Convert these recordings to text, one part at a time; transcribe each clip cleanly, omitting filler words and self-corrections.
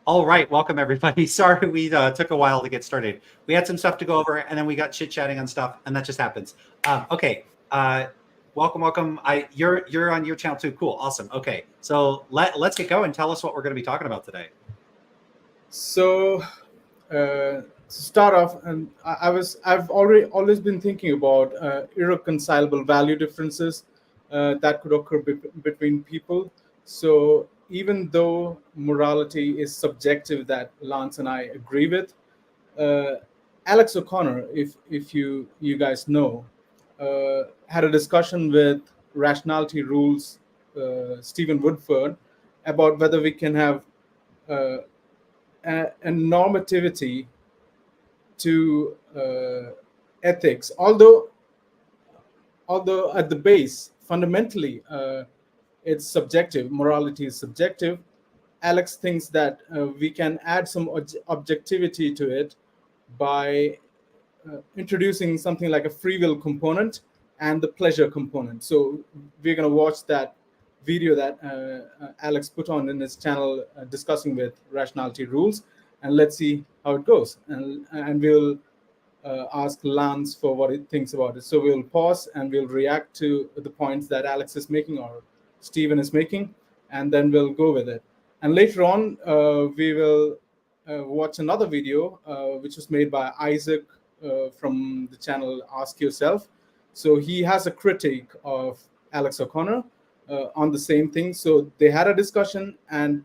All right, welcome everybody. Sorry we took a while to get started. We had some stuff to go over, and then we got chit-chatting on stuff, and that just happens. Okay, welcome. You're on your channel too. Cool, awesome. Okay, so let's get going. Tell us what we're going to be talking about today. So, to start off, and I've always been thinking about irreconcilable value differences that could occur between people. So, even though morality is subjective, that Lance and I agree with, uh, Alex O'Connor, if you guys know, had a discussion with rationality rules Stephen Woodford about whether we can have uh, a normativity to ethics, although at the base fundamentally it's subjective. Morality is subjective. Alex thinks that we can add some objectivity to it by introducing something like a free will component and the pleasure component. So we're going to watch that video that Alex put on in his channel discussing with rationality rules, and let's see how it goes. And we'll ask Lance for what he thinks about it. So we'll pause and we'll react to the points that Alex is making or Stephen is making, and then we'll go with it. And later on, we will watch another video which was made by Isaac from the channel Ask Yourself. So he has a critique of Alex O'Connor on the same thing. So they had a discussion, and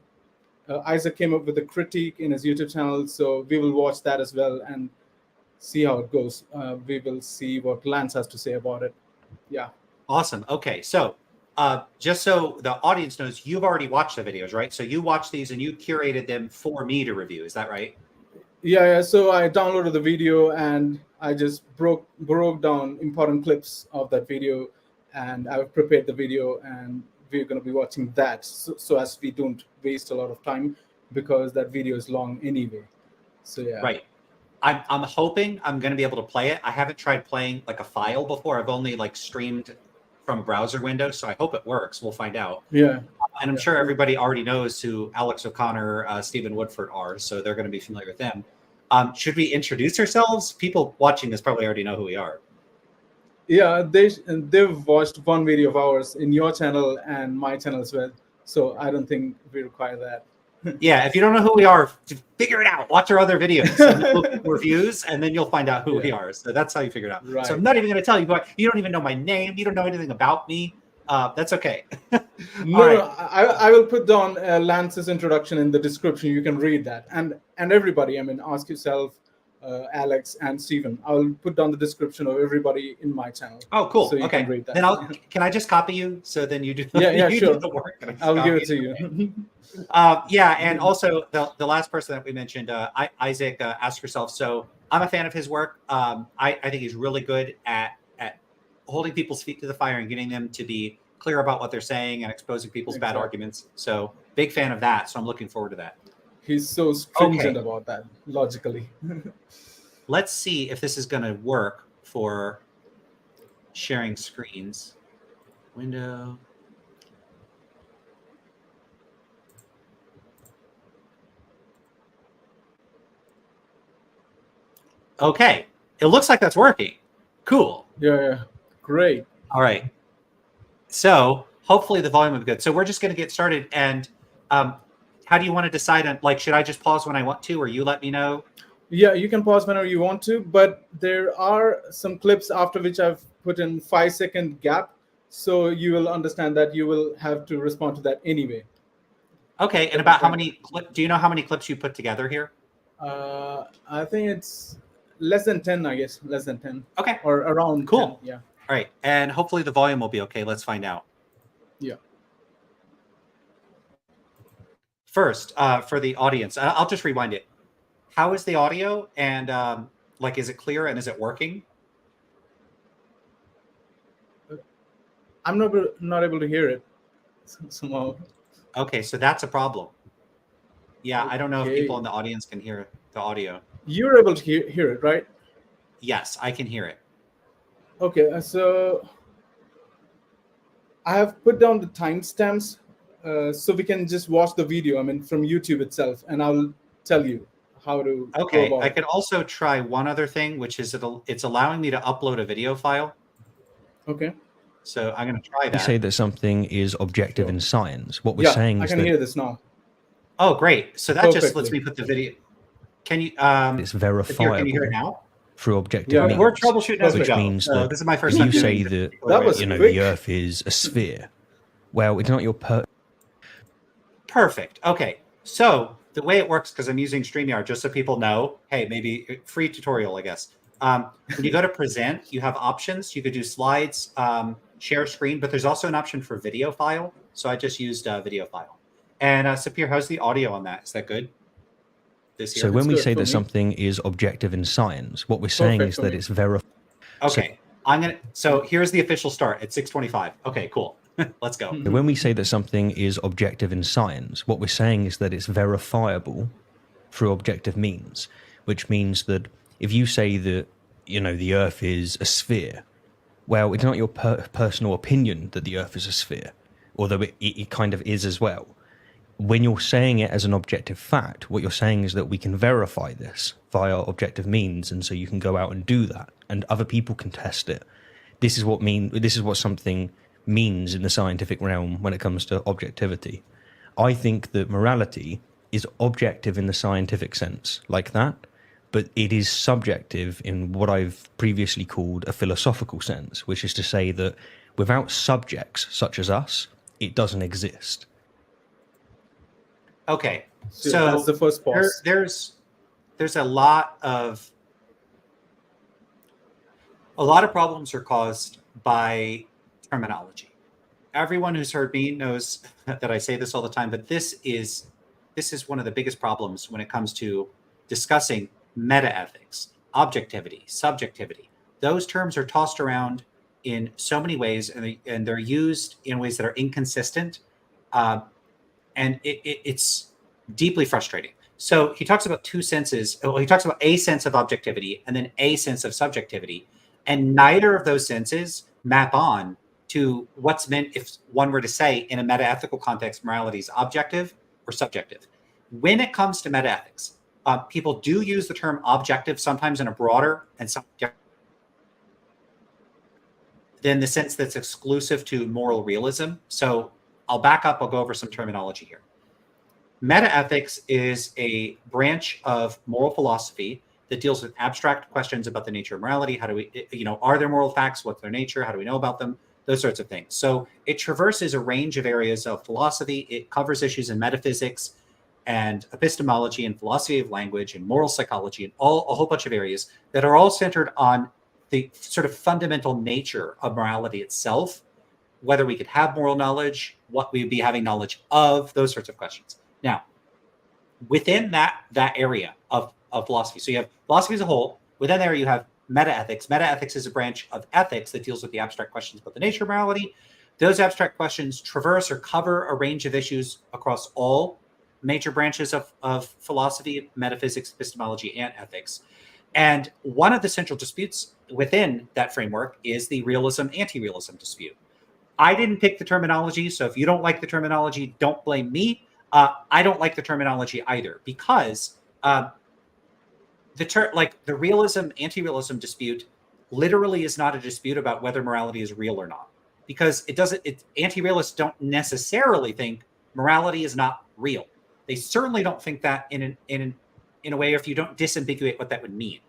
Isaac came up with a critique in his YouTube channel. So we will watch that as well and see how it goes. We will see what Lance has to say about it. Yeah. Awesome. Okay, so just so the audience knows, you've already watched the videos, right? So you watched these and you curated them for me to review. Is that right? Yeah. So I downloaded the video and I just broke down important clips of that video, and I've prepared the video, and we're going to be watching that so as we don't waste a lot of time because that video is long anyway. So yeah. Right. I'm hoping I'm going to be able to play it. I haven't tried playing like a file before. I've only like streamed from browser window, so I hope it works. We'll find out. Yeah. And I'm sure everybody already knows who Alex O'Connor, Stephen Woodford are, so they're going to be familiar with them. Should we introduce ourselves? People watching this probably already know who we are. Yeah, they've watched one video of ours in your channel and my channel as well. So I don't think we require that. Yeah, if you don't know who we are, figure it out. Watch our other videos, and reviews, and then you'll find out who we are. So that's how you figure it out. Right. So I'm not even going to tell you, but you don't even know my name. You don't know anything about me. That's okay. No, I will put down Lance's introduction in the description. You can read that. And everybody, I mean, Ask Yourself, Alex, and Stephen. I'll put down the description of everybody in my channel. Oh, cool. So you okay. can read that. Then can I just copy you? So then you do, yeah, you sure. do the work. I'll give it to you. Yeah, and also the last person that we mentioned, Isaac, Ask Yourself. So I'm a fan of his work. I think he's really good at holding people's feet to the fire and getting them to be clear about what they're saying and exposing people's bad arguments. So big fan of that. So I'm looking forward to that. He's so stringent about that, logically. Let's see if this is going to work for sharing screens. Window. Okay, it looks like that's working. Cool. Yeah, great. All right. So hopefully the volume will be good. So we're just going to get started. And how do you want to decide on, like, should I just pause when I want to, or you let me know? Yeah, you can pause whenever you want to, but there are some clips after which I've put in 5-second gap. So you will understand that you will have to respond to that anyway. Okay. And about how many, do you know how many clips you put together here? I think it's less than 10, I guess. Less than 10. Okay. Or around cool. 10, yeah. All right. And hopefully the volume will be okay. Let's find out. Yeah. First, for the audience, I'll just rewind it. How is the audio? And like, is it clear and is it working? I'm not able to hear it somehow. Okay, so that's a problem. Yeah, I don't know if people in the audience can hear the audio. You're able to hear it, right? Yes, I can hear it. Okay, so I have put down the timestamps so we can just watch the video, I mean, from YouTube itself, and I'll tell you how to go Okay, about I it. could also try one other thing, which is it's allowing me to upload a video file. Okay. So I'm going to try We that. say that something is objective Sure. in science. What we're Yeah, saying I is can that hear this now. Oh, great. So that just lets Perfectly. me put the video. Can you, it's Saphir, can you hear it verifiable now? through objective Yeah. means. We're troubleshooting as we which go. means So that this is my first if time you doing say this that, particular That was way. quick. the Earth is a sphere, well, it's not your Perfect. Okay. So the way it works, because I'm using StreamYard, just so people know, hey, maybe free tutorial, I guess. When you go to present, you have options. You could do slides, share screen, but there's also an option for video file. So I just used video file. And Sapir, how's the audio on that? Is that good? This here? So when we good say for that me. something is objective in science, what we're saying Perfect is for that me. it's verifiable. Okay. So here's the official start at 6:25. Okay, cool. Let's go. So when we say that something is objective in science, what we're saying is that it's verifiable through objective means, which means that if you say that, the Earth is a sphere, well, it's not your personal opinion that the Earth is a sphere, although it kind of is as well. When you're saying it as an objective fact, what you're saying is that we can verify this via objective means, and so you can go out and do that, and other people can test it. This is what something means in the scientific realm when it comes to objectivity. I think that morality is objective in the scientific sense, like that, but it is subjective in what I've previously called a philosophical sense, which is to say that without subjects such as us, it doesn't exist. Okay. So So that's the first pause. there's a lot of problems are caused by terminology. Everyone who's heard me knows that I say this all the time, but this is one of the biggest problems when it comes to discussing metaethics, objectivity, subjectivity. Those terms are tossed around in so many ways, and they're used in ways that are inconsistent, and it's deeply frustrating. So he talks about two senses. Well, he talks about a sense of objectivity and then a sense of subjectivity, and neither of those senses map on to what's meant if one were to say in a metaethical context, morality is objective or subjective. When it comes to metaethics, people do use the term objective sometimes in a broader and subjective than the sense that's exclusive to moral realism. So I'll back up. I'll go over some terminology here. Metaethics is a branch of moral philosophy that deals with abstract questions about the nature of morality. How do we, are there moral facts? What's their nature? How do we know about them? Those sorts of things. So it traverses a range of areas of philosophy. It covers issues in metaphysics and epistemology and philosophy of language and moral psychology and a whole bunch of areas that are all centered on the sort of fundamental nature of morality itself, whether we could have moral knowledge, what we would be having knowledge of, those sorts of questions. Now, within that area of philosophy, so you have philosophy as a whole. Within there, you have metaethics. Metaethics is a branch of ethics that deals with the abstract questions about the nature of morality. Those abstract questions traverse or cover a range of issues across all major branches of philosophy, metaphysics, epistemology, and ethics. And one of the central disputes within that framework is the realism, anti-realism dispute. I didn't pick the terminology, so if you don't like the terminology, don't blame me. I don't like the terminology either, because the realism, anti-realism dispute literally is not a dispute about whether morality is real or not, because anti-realists don't necessarily think morality is not real. They certainly don't think that in a way, if you don't disambiguate what that would mean.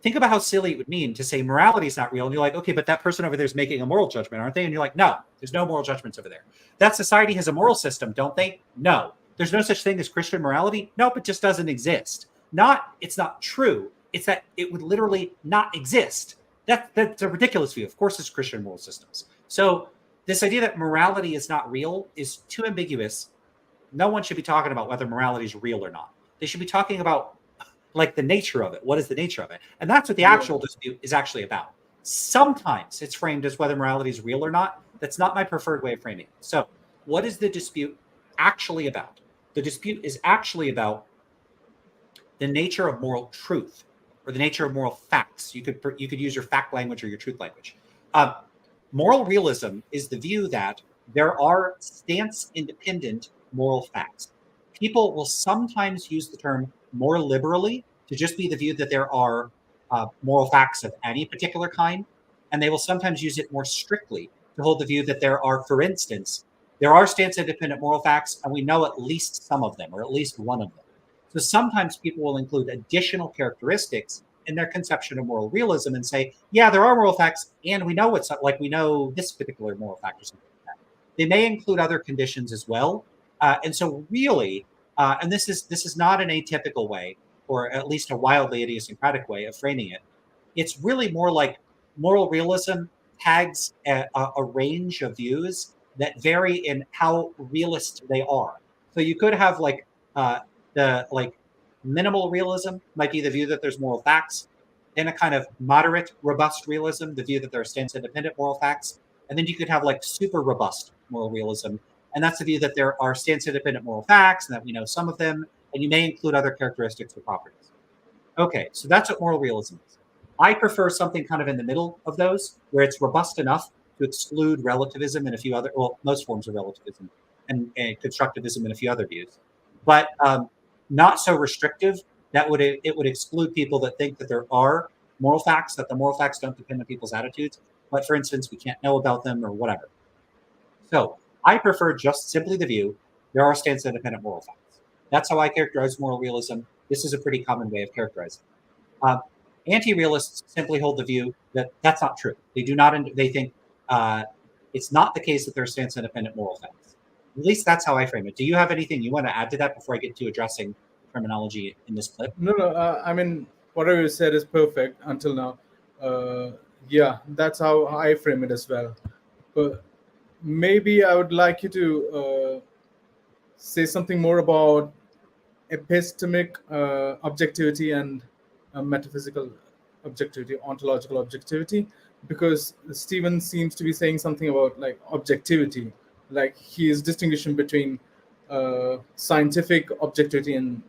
Think about how silly it would mean to say morality is not real, and you're like, okay, but that person over there is making a moral judgment, aren't they? And you're like, no, there's no moral judgments over there. That society has a moral system, don't they? No. There's no such thing as Christian morality. Nope, it just doesn't exist. It's not true. It's that it would literally not exist. That's a ridiculous view. Of course, it's Christian moral systems. So this idea that morality is not real is too ambiguous. No one should be talking about whether morality is real or not. They should be talking about like the nature of it. What is the nature of it? And that's what the actual dispute is actually about. Sometimes it's framed as whether morality is real or not. That's not my preferred way of framing it. So what is the dispute actually about? The dispute is actually about the nature of moral truth, or the nature of moral facts. You could use your fact language or your truth language. Moral realism is the view that there are stance-independent moral facts. People will sometimes use the term more liberally to just be the view that there are moral facts of any particular kind, and they will sometimes use it more strictly to hold the view that there are, for instance, there are stance-independent moral facts, and we know at least some of them, or at least one of them. So sometimes people will include additional characteristics in their conception of moral realism and say, yeah, there are moral facts, and we know what's like we know this particular moral fact or something like that. They may include other conditions as well, and so really, and this is not an atypical way, or at least a wildly idiosyncratic way of framing it. It's really more like moral realism tags a range of views that vary in how realist they are. So you could have like the like minimal realism might be the view that there's moral facts, then a kind of moderate robust realism, the view that there are stance independent moral facts, and then you could have like super robust moral realism, and that's the view that there are stance independent moral facts and that we know some of them, and you may include other characteristics or properties. Okay, so that's what moral realism is. I prefer something kind of in the middle of those, where it's robust enough to exclude relativism and a few other, well, most forms of relativism and constructivism and a few other views, but not so restrictive that it would exclude people that think that there are moral facts, that the moral facts don't depend on people's attitudes, but for instance, we can't know about them or whatever. So I prefer just simply the view there are stance independent moral facts. That's how I characterize moral realism. This is a pretty common way of characterizing it. Anti-realists simply hold the view that that's not true. They do not. They think it's not the case that there are stance-independent moral facts. At least that's how I frame it. Do you have anything you want to add to that before I get to addressing terminology in this clip? No. I mean, whatever you said is perfect until now. Yeah, that's how I frame it as well. But maybe I would like you to say something more about epistemic objectivity and metaphysical objectivity, ontological objectivity, because Stephen seems to be saying something about like objectivity, like he is distinguishing between scientific objectivity and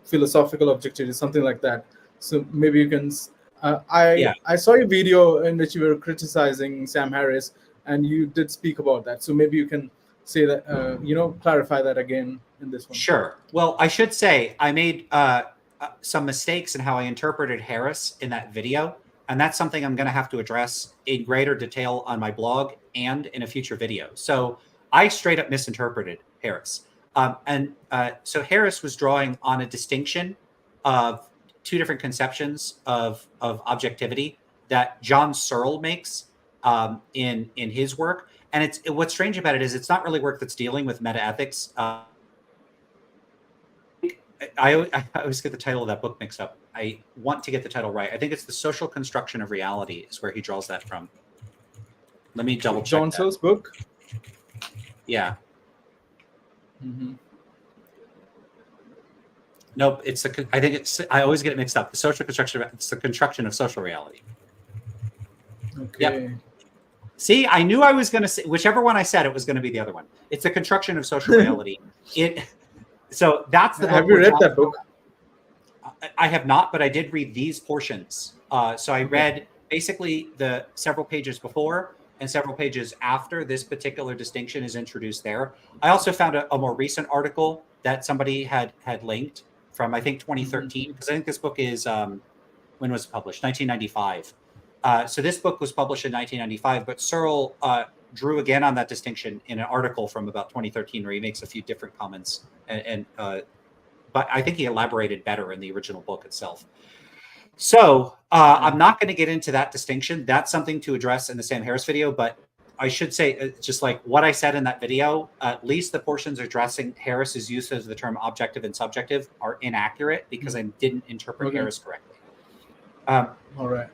philosophical objectivity, something like that. So maybe you can. I saw a video in which you were criticizing Sam Harris, and you did speak about that. So maybe you can say that, clarify that again in this one. Sure. Well, I should say I made some mistakes in how I interpreted Harris in that video, and that's something I'm going to have to address in greater detail on my blog and in a future video. So I straight up misinterpreted Harris. So Harris was drawing on a distinction of two different conceptions of objectivity that John Searle makes in his work. And what's strange about it is it's not really work that's dealing with metaethics. I always get the title of that book mixed up. I want to get the title right. I think it's The Social Construction of Reality is where he draws that from. Let me double check. John Searle's book? Yeah. Mm-hmm. Nope. I always get it mixed up. The social construction, it's the construction of social reality. Okay. Yep. See, I knew I was going to say, whichever one I said, it was going to be the other one. It's the construction of social reality. So that's the book. Have you read that book? I have not, but I did read these portions. So I read basically the several pages before and several pages after this particular distinction is introduced there. I also found a more recent article that somebody had linked from, I think, 2013, because I think this book is, when was it published? 1995. So this book was published in 1995, but Searle drew again on that distinction in an article from about 2013 where he makes a few different comments, but I think he elaborated better in the original book itself. So I'm not going to get into that distinction. That's something to address in the Sam Harris video, but I should say, just like what I said in that video, at least the portions addressing Harris's use of the term objective and subjective are inaccurate because I didn't interpret Harris correctly. All right.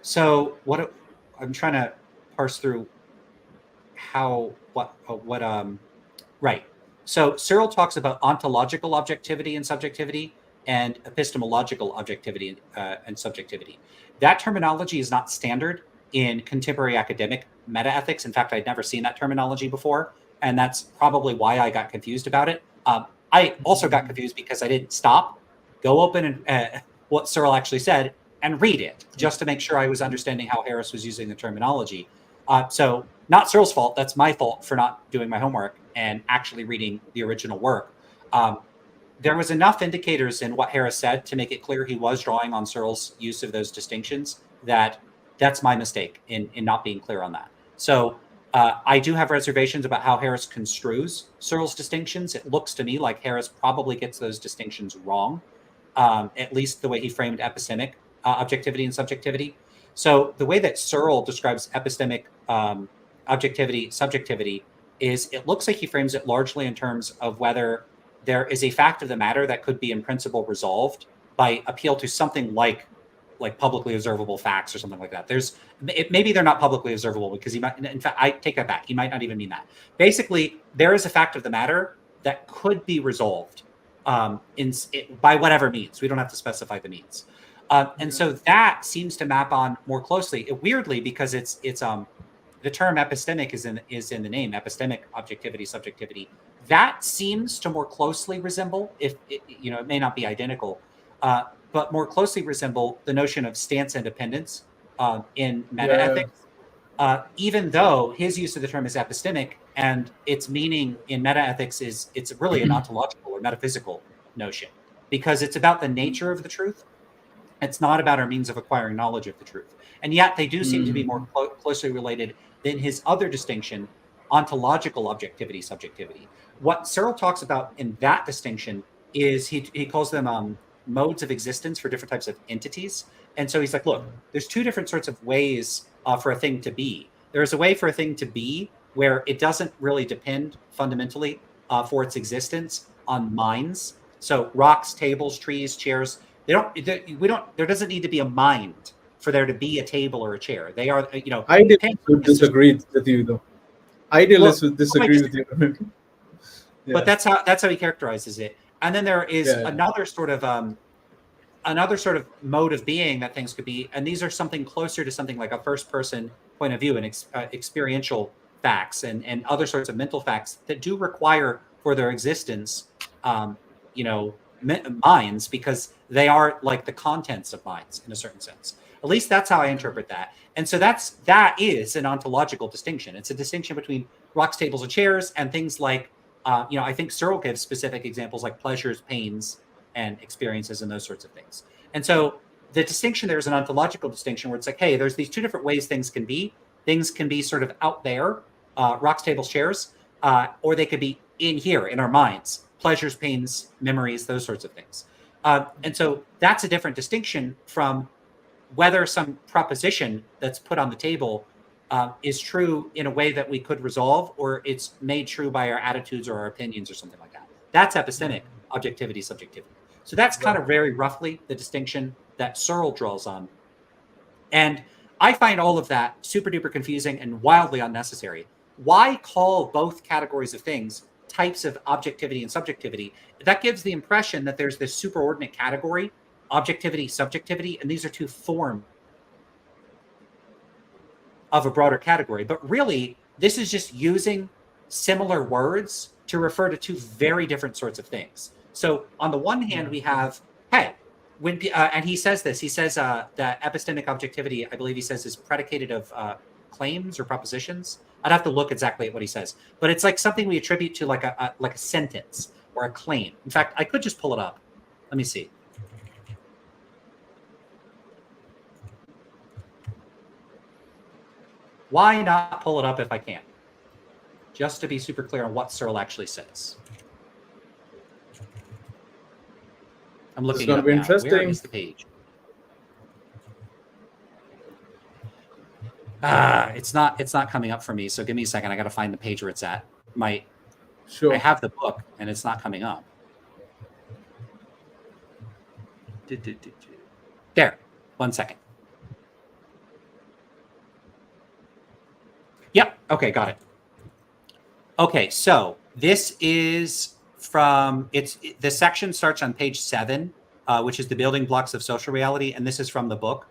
So I'm trying to parse through right. So Searle talks about ontological objectivity and subjectivity and epistemological objectivity and subjectivity. That terminology is not standard in contemporary academic metaethics. In fact, I'd never seen that terminology before, and that's probably why I got confused about it. I also got confused because I didn't stop, go open and what Searle actually said, and read it just to make sure I was understanding how Harris was using the terminology. So not Searle's fault. That's my fault for not doing my homework and actually reading the original work. There was enough indicators in what Harris said to make it clear he was drawing on Searle's use of those distinctions. That's my mistake in not being clear on that. So I do have reservations about how Harris construes Searle's distinctions. It looks to me like Harris probably gets those distinctions wrong, at least the way he framed epistemic objectivity and subjectivity. So the way that Searle describes epistemic objectivity, subjectivity, is it looks like he frames it largely in terms of whether there is a fact of the matter that could be in principle resolved by appeal to something like publicly observable facts or something like that. Maybe they're not publicly observable because he might, in fact, I take that back. He might not even mean that. Basically, there is a fact of the matter that could be resolved by whatever means. We don't have to specify the means. And so that seems to map on more closely, weirdly, because it's the term epistemic is in the name, epistemic objectivity, subjectivity. That seems to more closely resemble, it may not be identical, but more closely resemble the notion of stance independence in metaethics, even though his use of the term is epistemic and its meaning in metaethics it's really an ontological or metaphysical notion, because it's about the nature of the truth. It's not about our means of acquiring knowledge of the truth. And yet they do seem to be more closely related than his other distinction, ontological objectivity, subjectivity. What Searle talks about in that distinction is he calls them modes of existence for different types of entities. And so he's like, look, there's two different sorts of ways for a thing to be. There's a way for a thing to be where it doesn't really depend fundamentally for its existence on minds. So rocks, tables, trees, chairs, there doesn't need to be a mind for there to be a table or a chair. They are, Idealists would disagree with you, though. Idealists would disagree with you. Yeah. But that's how he characterizes it. And then there is another sort of mode of being that things could be, and these are something closer to something like a first-person point of view and experiential facts and other sorts of mental facts that do require for their existence, minds, because they are like the contents of minds in a certain sense. At least that's how I interpret that. And so that is an ontological distinction. It's a distinction between rocks, tables, and chairs, and things like, I think Searle gives specific examples like pleasures, pains, and experiences, and those sorts of things. And so the distinction there is an ontological distinction where it's like, hey, there's these two different ways things can be. Things can be sort of out there, rocks, tables, chairs, or they could be in here in our minds, pleasures, pains, memories, those sorts of things. And so that's a different distinction from whether some proposition that's put on the table is true in a way that we could resolve, or it's made true by our attitudes or our opinions or something like that. That's epistemic objectivity, subjectivity. So that's kind of very roughly the distinction that Searle draws on. And I find all of that super duper confusing and wildly unnecessary. Why call both categories of things types of objectivity and subjectivity? That gives the impression that there's this superordinate category, objectivity, subjectivity, and these are two forms of a broader category. But really, this is just using similar words to refer to two very different sorts of things. So on the one hand, we have, hey, when and he says this, he says that epistemic objectivity, I believe he says, is predicated of claims or propositions. I'd have to look exactly at what he says, but it's like something we attribute to like a sentence or a claim. In fact, I could just pull it up. Let me see. Why not pull it up if I can? Just to be super clear on what Searle actually says. I'm looking at it now. Interesting. Where is the page? It's not coming up for me. So give me a second. I got to find the page where it's at. Sure. I have the book and it's not coming up. There. 1 second. Yep. Okay, got it. Okay, so this is the section starts on page 7, which is the building blocks of social reality, and this is from the book.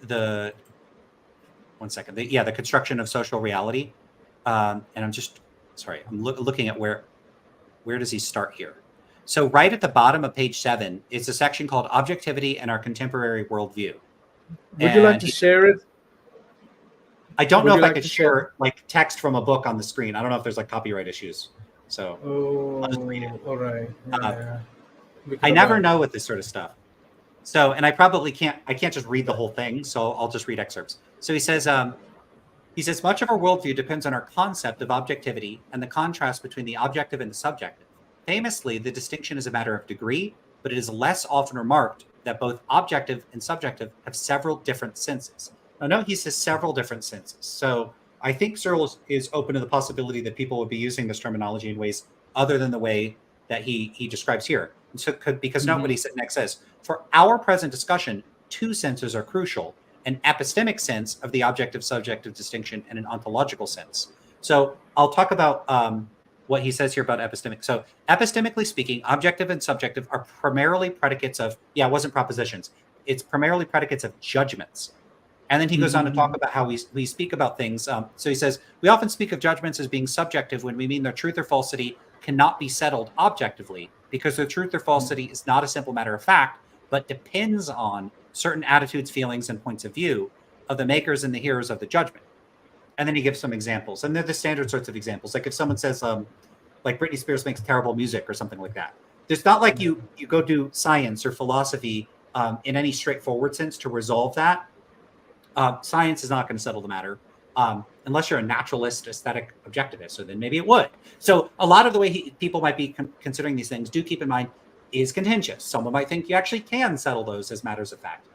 The construction of social reality. And I'm just sorry, I'm looking at where does he start here? So right at the bottom of page 7, it's a section called Objectivity and Our Contemporary Worldview. Would you like to share it? I don't Would know you if I like could to share? share like text from a book on the screen. I don't know if there's like copyright issues. So I'll just read it. Oh, all right. Yeah, Uh, yeah. We I could never have, know with this sort of stuff. So, and I probably can't, I can't just read the whole thing. So I'll just read excerpts. So he says, much of our worldview depends on our concept of objectivity and the contrast between the objective and the subjective. Famously, the distinction is a matter of degree, but it is less often remarked that both objective and subjective have several different senses. Now, note he says several different senses. So I think Searle is open to the possibility that people would be using this terminology in ways other than the way that he describes here. And so, because note what he next says, for our present discussion, two senses are crucial, an epistemic sense of the objective-subjective distinction and an ontological sense. So I'll talk about what he says here about epistemic. So epistemically speaking, objective and subjective are primarily predicates of, it wasn't propositions. It's primarily predicates of judgments. And then he goes on to talk about how we speak about things. So he says, we often speak of judgments as being subjective when we mean their truth or falsity cannot be settled objectively, because their truth or falsity is not a simple matter of fact, but depends on certain attitudes, feelings, and points of view of the makers and the hearers of the judgment. And then he gives some examples. And they're the standard sorts of examples. Like if someone says, like Britney Spears makes terrible music or something like that. It's not like you go do science or philosophy in any straightforward sense to resolve that. Science is not going to settle the matter unless you're a naturalist, aesthetic objectivist. So then maybe it would. So a lot of the way people might be considering these things, do keep in mind, is contentious. Someone might think you actually can settle those as matters of fact.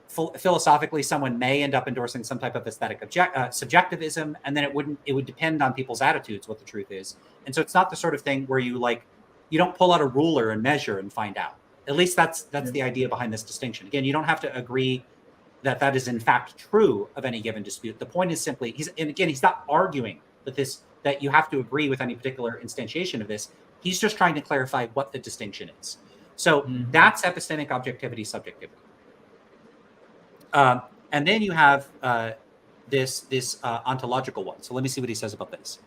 Philosophically, someone may end up endorsing some type of aesthetic subjectivism, and then it would depend on people's attitudes what the truth is. And so it's not the sort of thing where you don't pull out a ruler and measure and find out. At least that's the idea behind this distinction. Again, you don't have to agree that is in fact true of any given dispute. The point is simply, he's not arguing that you have to agree with any particular instantiation of this. He's just trying to clarify what the distinction is. So that's epistemic objectivity, subjectivity. And then you have this ontological one. So let me see what he says about this.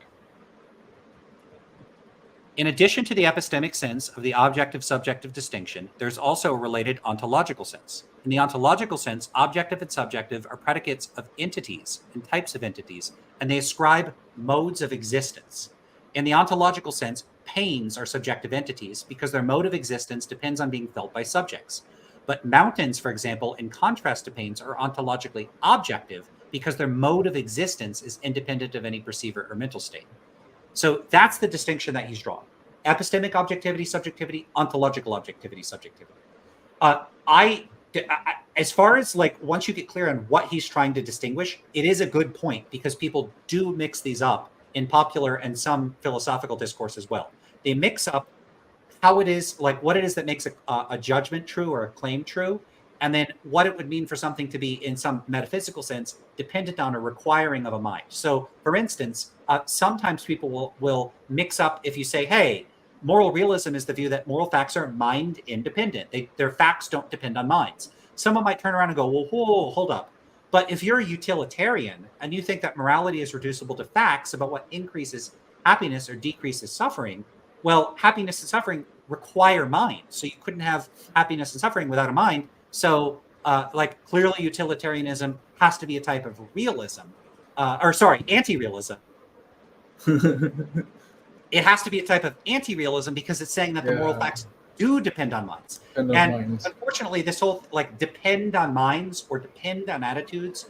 In addition to the epistemic sense of the objective-subjective distinction, there's also a related ontological sense. In the ontological sense, objective and subjective are predicates of entities and types of entities, and they ascribe modes of existence. In the ontological sense, pains are subjective entities because their mode of existence depends on being felt by subjects. But mountains, for example, in contrast to pains, are ontologically objective because their mode of existence is independent of any perceiver or mental state. So that's the distinction that he's drawn. Epistemic objectivity, subjectivity, ontological objectivity, subjectivity. As far as once you get clear on what he's trying to distinguish, it is a good point because people do mix these up in popular and some philosophical discourse as well. They mix up how it is, what it is that makes a judgment true or a claim true, and then what it would mean for something to be, in some metaphysical sense, dependent on or requiring of a mind. So, for instance, sometimes people will mix up if you say, hey, moral realism is the view that moral facts are mind independent. Their facts don't depend on minds. Someone might turn around and go, well, whoa, hold up. But if you're a utilitarian and you think that morality is reducible to facts about what increases happiness or decreases suffering, well, happiness and suffering require mind. So you couldn't have happiness and suffering without a mind. So, clearly utilitarianism has to be a type of realism, anti-realism. It has to be a type of anti-realism because it's saying that the moral facts do depend on minds. Unfortunately, this whole depend on minds or depend on attitudes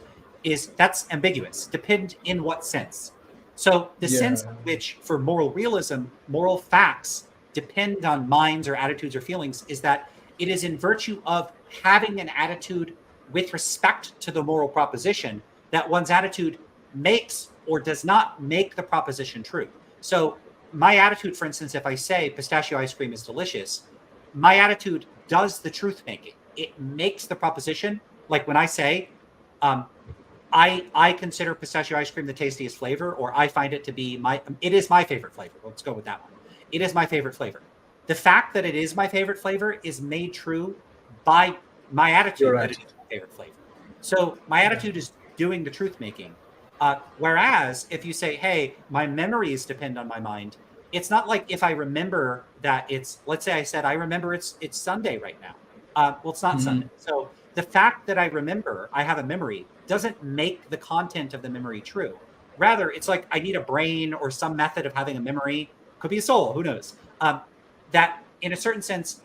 that's ambiguous. Depend in what sense? So the sense in which for moral realism, moral facts depend on minds or attitudes or feelings is that it is in virtue of having an attitude with respect to the moral proposition that one's attitude makes or does not make the proposition true. So my attitude, for instance, if I say pistachio ice cream is delicious, my attitude does the truth making. It makes the proposition. Like when I say, I consider pistachio ice cream the tastiest flavor, or I find it to be it is my favorite flavor. Let's go with that one. It is my favorite flavor. The fact that it is my favorite flavor is made true by my attitude that it is my favorite flavor. So my attitude is doing the truth making. Whereas if you say, hey, my memories depend on my mind, it's not like if I remember that let's say I said, I remember it's Sunday right now. Well, it's not Mhm. Sunday. So the fact that I remember I have a memory doesn't make the content of the memory true. Rather, it's like I need a brain or some method of having a memory. Could be a soul, who knows? That, in a certain sense,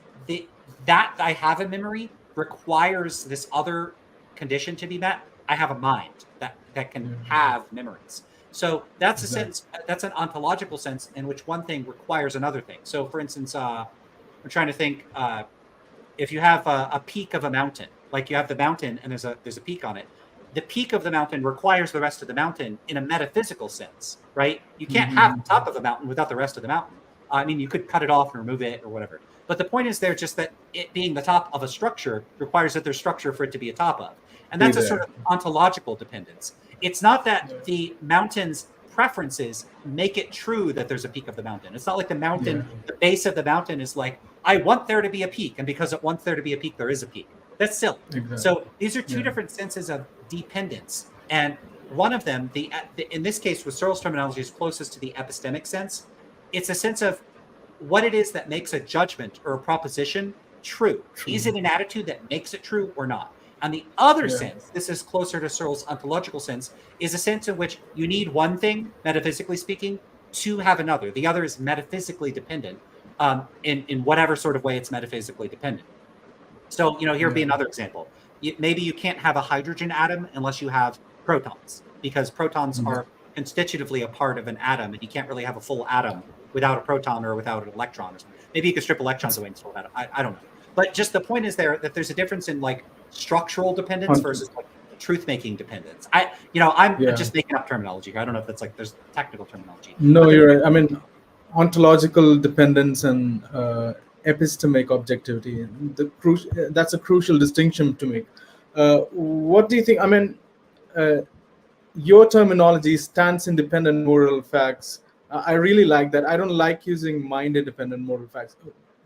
that I have a memory requires this other condition to be met. I have a mind that can have memories. So that's a Exactly. sense. That's an ontological sense in which one thing requires another thing. So, for instance, I'm trying to think. If you have a peak of a mountain, like you have the mountain and there's a peak on it, the peak of the mountain requires the rest of the mountain in a metaphysical sense, right? You can't have the top of a mountain without the rest of the mountain. I mean, you could cut it off and remove it or whatever. But the point is there just that it being the top of a structure requires that there's structure for it to be a top of. And that's a sort of ontological dependence. It's not that the mountain's preferences make it true that there's a peak of the mountain. It's not like the mountain, the base of the mountain is like, I want there to be a peak. And because it wants there to be a peak, there is a peak. That's silly. Exactly. So these are two different senses of dependence. And one of them, in this case, with Searle's terminology, is closest to the epistemic sense. It's a sense of what it is that makes a judgment or a proposition true. Is it an attitude that makes it true or not? And the other sense, this is closer to Searle's ontological sense, is a sense in which you need one thing, metaphysically speaking, to have another. The other is metaphysically dependent in whatever sort of way it's metaphysically dependent. So, here would be another example. Maybe you can't have a hydrogen atom unless you have protons, because protons are constitutively a part of an atom, and you can't really have a full atom without a proton or without an electron or something. Maybe you could strip electrons away and still have an atom. I don't know. But just the point is there that there's a difference in like structural dependence versus like truth-making dependence. I'm just making up terminology here. I don't know if that's like there's technical terminology. No, you're right. I mean, ontological dependence and epistemic objectivity. That's a crucial distinction to make. What do you think? I mean, your terminology, stance-independent moral facts. I really like that. I don't like using mind-independent moral facts.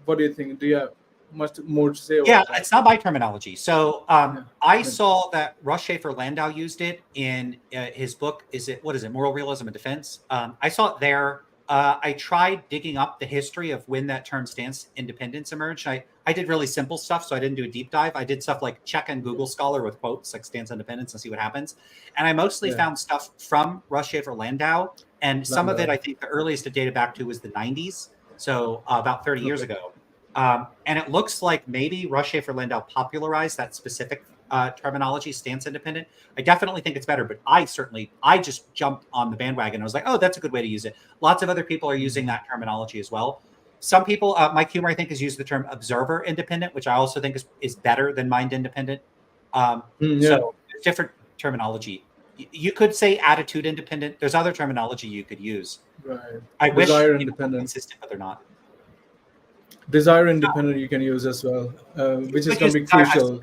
What do you think? Do you have much more to say about that? It's not my terminology. So I saw that Russ Schaefer-Landau used it in his book. What is it? Moral Realism and Defense. I saw it there. I tried digging up the history of when that term stance independence emerged. I did really simple stuff, so I didn't do a deep dive. I did stuff like check on Google Scholar with quotes like stance independence and see what happens. And I mostly found stuff from Russ Schaefer-Landau. And some of it, I think the earliest it dated back to was the 90s. So about 30 years ago. And it looks like maybe Russ Schaefer-Landau popularized that specific terminology, stance independent. I definitely think it's better, but I just jumped on the bandwagon. I was like, oh, that's a good way to use it. Lots of other people are using that terminology as well. Some people, Mike Humer, I think, has used the term observer independent, which I also think is better than mind independent. So there's different terminology. You could say attitude independent. There's other terminology you could use. Right. I wish Desire they were independent. consistent, but they're not. Desire independent you can use as well, which is going to be crucial.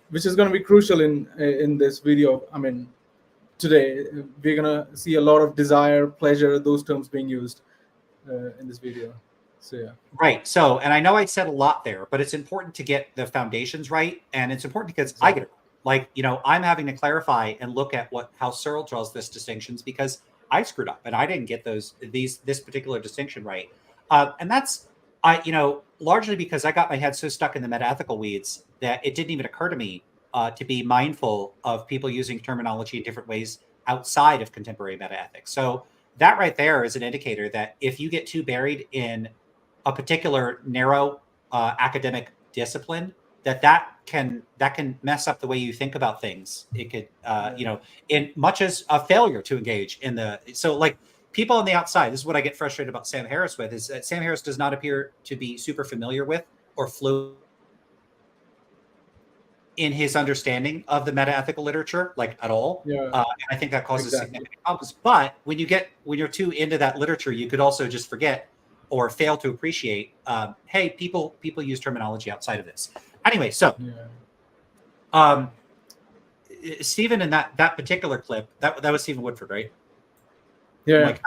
Which is going to be crucial in this video. I mean, today we're going to see a lot of desire, pleasure, those terms being used in this video. So Right. So, and I know I said a lot there, but it's important to get the foundations right, and it's important because I get it. Like, I'm having to clarify and look at how Searle draws this distinctions because I screwed up and I didn't get this particular distinction right. And that's, largely because I got my head so stuck in the metaethical weeds that it didn't even occur to me to be mindful of people using terminology in different ways outside of contemporary metaethics. So that right there is an indicator that if you get too buried in a particular narrow academic discipline, that can mess up the way you think about things. It could, in much as a failure to engage in people on the outside, this is what I get frustrated about Sam Harris with, is that Sam Harris does not appear to be super familiar with or fluent in his understanding of the metaethical literature, like at all. And I think that causes significant problems. But when you're too into that literature, you could also just forget or fail to appreciate, hey, people use terminology outside of this. Anyway, so Stephen, in that particular clip, that was Stephen Woodford, right? Yeah.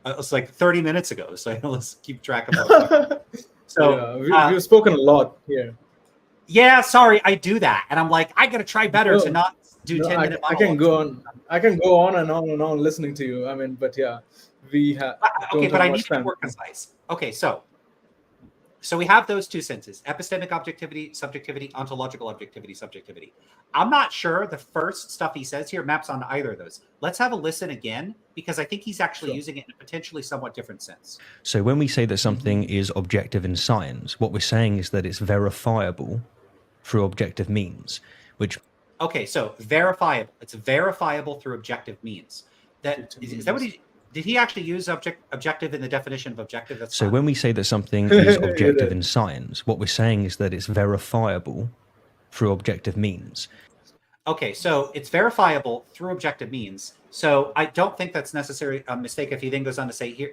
It was like 30 minutes ago, so let's keep track of it. So we've spoken a lot here. Yeah, sorry, I do that, and I'm like, I gotta try better to not do 10-minute monologues. I can go on and on and on listening to you. I mean, but yeah, we have. Okay, but I need to be more concise. Okay, so so we have those two senses: epistemic objectivity, subjectivity; ontological objectivity, subjectivity. I'm not sure the first stuff he says here maps onto either of those. Let's have a listen again, because I think he's actually using it in a potentially somewhat different sense. So when we say that something is objective in science, what we're saying is that it's verifiable through objective means, which... Okay, so verifiable. It's verifiable through objective means. Is that what he... Did he actually use objective in the definition of objective? That's so fine. when we say that something is objective in science, what we're saying is that it's verifiable through objective means. Okay, so it's verifiable through objective means. So I don't think that's necessarily a mistake if he then goes on to say here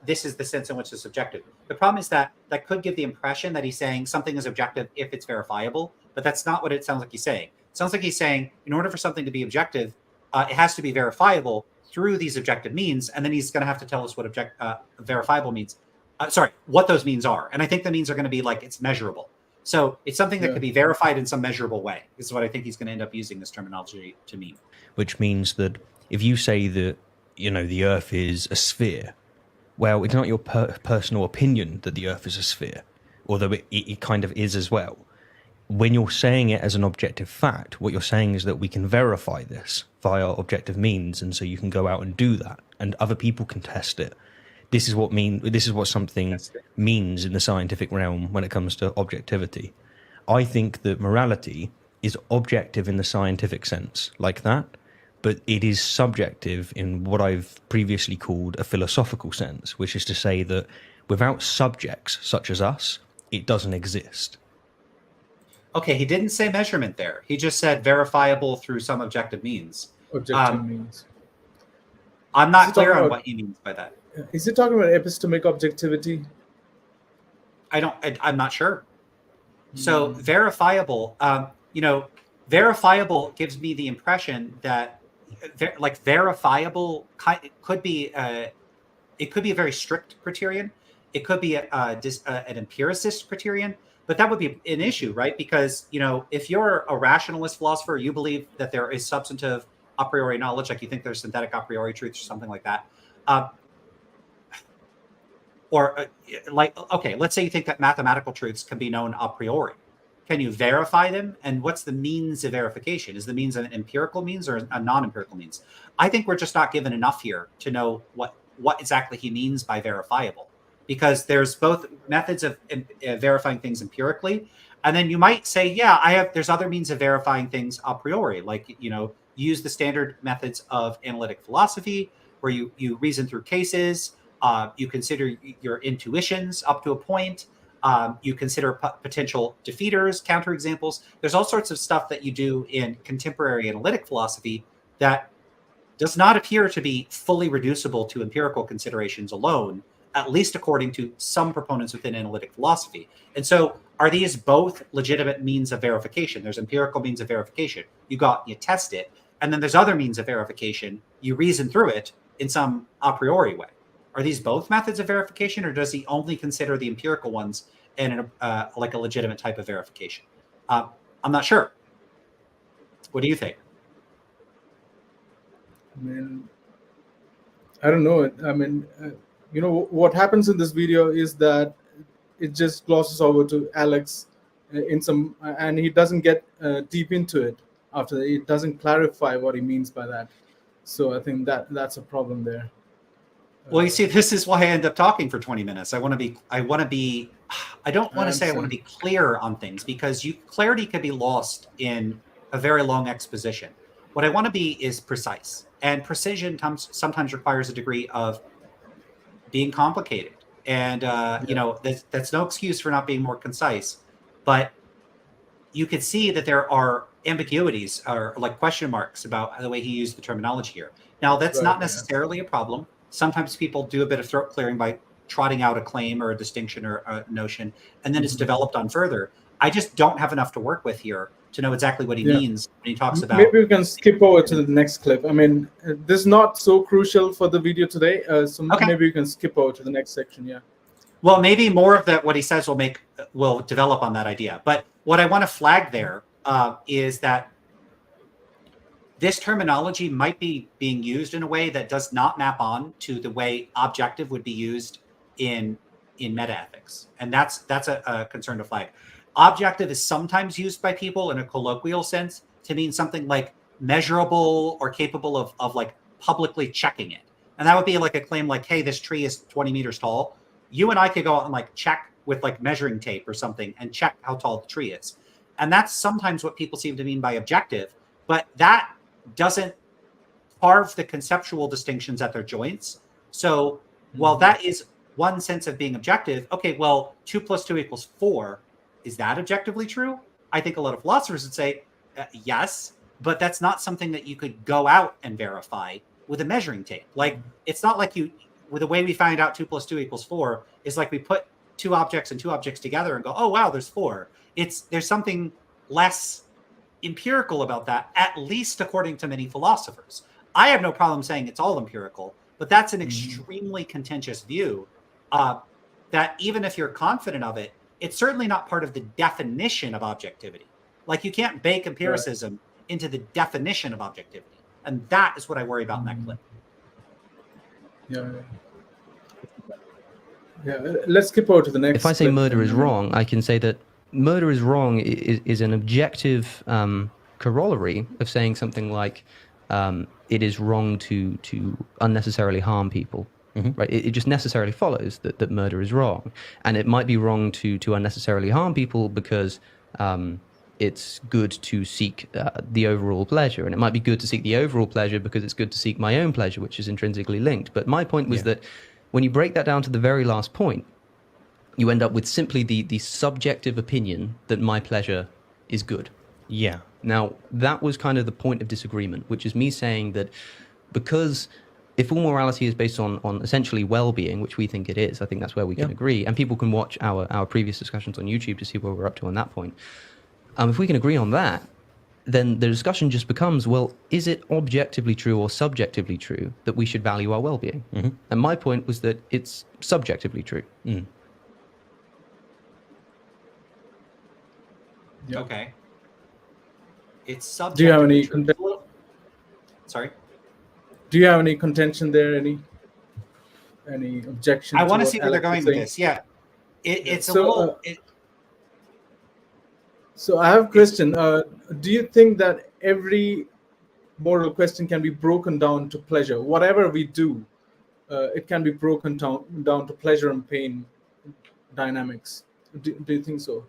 this is the sense in which it's objective. The problem is that could give the impression that he's saying something is objective if it's verifiable, but that's not what it sounds like he's saying. It sounds like he's saying in order for something to be objective, it has to be verifiable through these objective means, and then he's going to have to tell us what verifiable means. What those means are. And I think the means are going to be like it's measurable. So it's something that could be verified in some measurable way. This is what I think he's going to end up using this terminology to mean. Which means that if you say that, the Earth is a sphere, well, it's not your personal opinion that the Earth is a sphere, although it kind of is as well. When you're saying it as an objective fact, what you're saying is that we can verify this via objective means, and so you can go out and do that, and other people can test it. This is what something means in the scientific realm when it comes to objectivity. I think that morality is objective in the scientific sense, like that, but it is subjective in what I've previously called a philosophical sense, which is to say that without subjects such as us, it doesn't exist. Okay, he didn't say measurement there. He just said verifiable through some objective means. Objective means. I'm not clear on what he means by that. Is he talking about epistemic objectivity? I'm not sure. So verifiable, verifiable gives me the impression that verifiable could be a very strict criterion. It could be an empiricist criterion, but that would be an issue, right? Because, if you're a rationalist philosopher, you believe that there is substantive a priori knowledge, like you think there's synthetic a priori truths or something like that. Let's say you think that mathematical truths can be known a priori. Can you verify them? And what's the means of verification? Is the means an empirical means or a non-empirical means? I think we're just not given enough here to know what exactly he means by verifiable, because there's both methods of verifying things empirically, and then you might say, there's other means of verifying things a priori, like, use the standard methods of analytic philosophy, where you reason through cases, you consider your intuitions up to a point, you consider potential defeaters, counterexamples. There's all sorts of stuff that you do in contemporary analytic philosophy that does not appear to be fully reducible to empirical considerations alone, at least according to some proponents within analytic philosophy. And so are these both legitimate means of verification? There's empirical means of verification. You test it. And then there's other means of verification. You reason through it in some a priori way. Are these both methods of verification, or does he only consider the empirical ones and like a legitimate type of verification? I'm not sure. What do you think? I don't know. What happens in this video is that it just glosses over to Alex and he doesn't get deep into it. After that, it doesn't clarify what he means by that. So I think that's a problem there. Well, you see, this is why I end up talking for 20 minutes. I don't want to be clear on things, because clarity can be lost in a very long exposition. What I want to be is precise, and precision sometimes requires a degree of being complicated. And, that's no excuse for not being more concise, but you could see that there are ambiguities or like question marks about the way he used the terminology here. Now, that's not necessarily a problem. Sometimes people do a bit of throat clearing by trotting out a claim or a distinction or a notion, and then it's developed on further. I just don't have enough to work with here to know exactly what he means when he talks about... Maybe we can skip over to the next clip. This is not so crucial for the video today, maybe we can skip over to the next section, Well, maybe more of that, what he says will develop on that idea. But what I want to flag there is that this terminology might be being used in a way that does not map on to the way objective would be used in in metaethics, and that's a concern to flag. Objective is sometimes used by people in a colloquial sense to mean something like measurable or capable of like publicly checking it. And that would be like a claim like, hey, this tree is 20 meters tall. You and I could go out and like check with like measuring tape or something and check how tall the tree is. And that's sometimes what people seem to mean by objective, but that doesn't carve the conceptual distinctions at their joints. So while that is one sense of being objective, okay, well, 2 + 2 = 4. Is that objectively true? I think a lot of philosophers would say yes, but that's not something that you could go out and verify with a measuring tape. Like, it's not like with the way we find out 2 + 2 = 4 is like we put two objects together and go, oh, wow, there's 4. There's something less empirical about that, at least according to many philosophers. I have no problem saying it's all empirical, but that's an extremely contentious view that even if you're confident of it, it's certainly not part of the definition of objectivity. Like, you can't bake empiricism into the definition of objectivity. And that is what I worry about in that clip. Yeah. Let's skip over to the next. If I say clip. murder is wrong, I can say that murder is wrong is an objective corollary of saying something like it is wrong to unnecessarily harm people. Right? It just necessarily follows that murder is wrong. And it might be wrong to unnecessarily harm people because it's good to seek the overall pleasure. And it might be good to seek the overall pleasure because it's good to seek my own pleasure, which is intrinsically linked. But my point was that when you break that down to the very last point, you end up with simply the subjective opinion that my pleasure is good. Yeah. Now, that was kind of the point of disagreement, which is me saying that because if all morality is based on essentially well-being, which we think it is, I think that's where we can agree, and people can watch our previous discussions on YouTube to see where we're up to on that point. If we can agree on that, then the discussion just becomes, well, is it objectively true or subjectively true that we should value our well-being? And my point was that it's subjectively true. Okay. It's subjectively Do you have any true. Sorry? Do you have any contention there? Any objection? I want to what see where they're Alex going is with saying? this. Yeah. It's a little... So I have a question. Do you think that every moral question can be broken down to pleasure? Whatever we do, it can be broken down to pleasure and pain dynamics. Do you think so?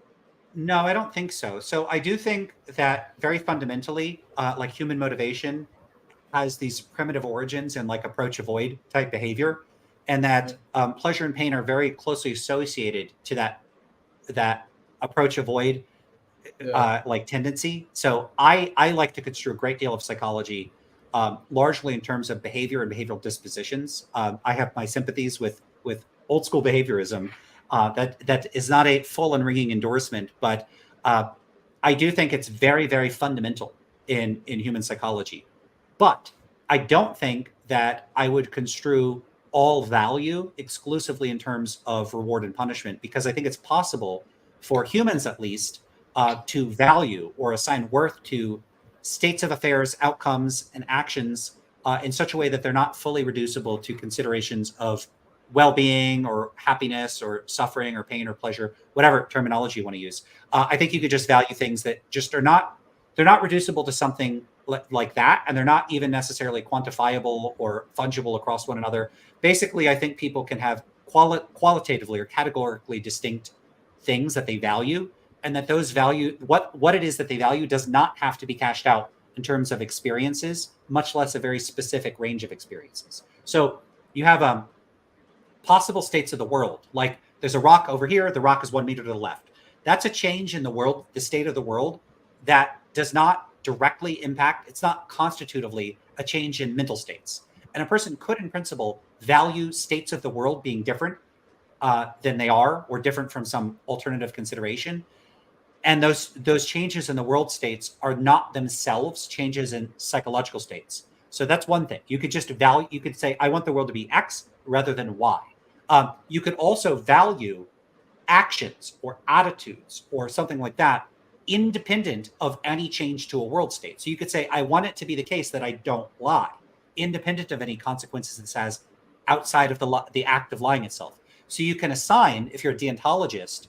No, I don't think so. So I do think that very fundamentally, like human motivation has these primitive origins and like approach avoid type behavior, and that pleasure and pain are very closely associated to that approach avoid like tendency. So I like to construe a great deal of psychology, largely in terms of behavior and behavioral dispositions. I have my sympathies with old school behaviorism. That is not a full and ringing endorsement, but I do think it's very, very fundamental in human psychology. But I don't think that I would construe all value exclusively in terms of reward and punishment, because I think it's possible for humans, at least, to value or assign worth to states of affairs, outcomes, and actions in such a way that they're not fully reducible to considerations of well-being or happiness or suffering or pain or pleasure, whatever terminology you want to use. I think you could just value things that just they're not reducible to something like that, and they're not even necessarily quantifiable or fungible across one another. Basically, I think people can have qualitatively or categorically distinct things that they value, and that those value what it is that they value does not have to be cashed out in terms of experiences, much less a very specific range of experiences. So you have possible states of the world. Like, there's a rock over here, the rock is 1 meter to the left. That's a change in the world, the state of the world, that does not directly impact, it's not constitutively a change in mental states. And a person could, in principle, value states of the world being different than they are, or different from some alternative consideration. And those changes in the world states are not themselves changes in psychological states. So that's one thing. You could just value, you could say, I want the world to be X rather than Y. You could also value actions or attitudes or something like that independent of any change to a world state. So you could say, I want it to be the case that I don't lie, independent of any consequences this has outside of the act of lying itself. So you can assign, if you're a deontologist,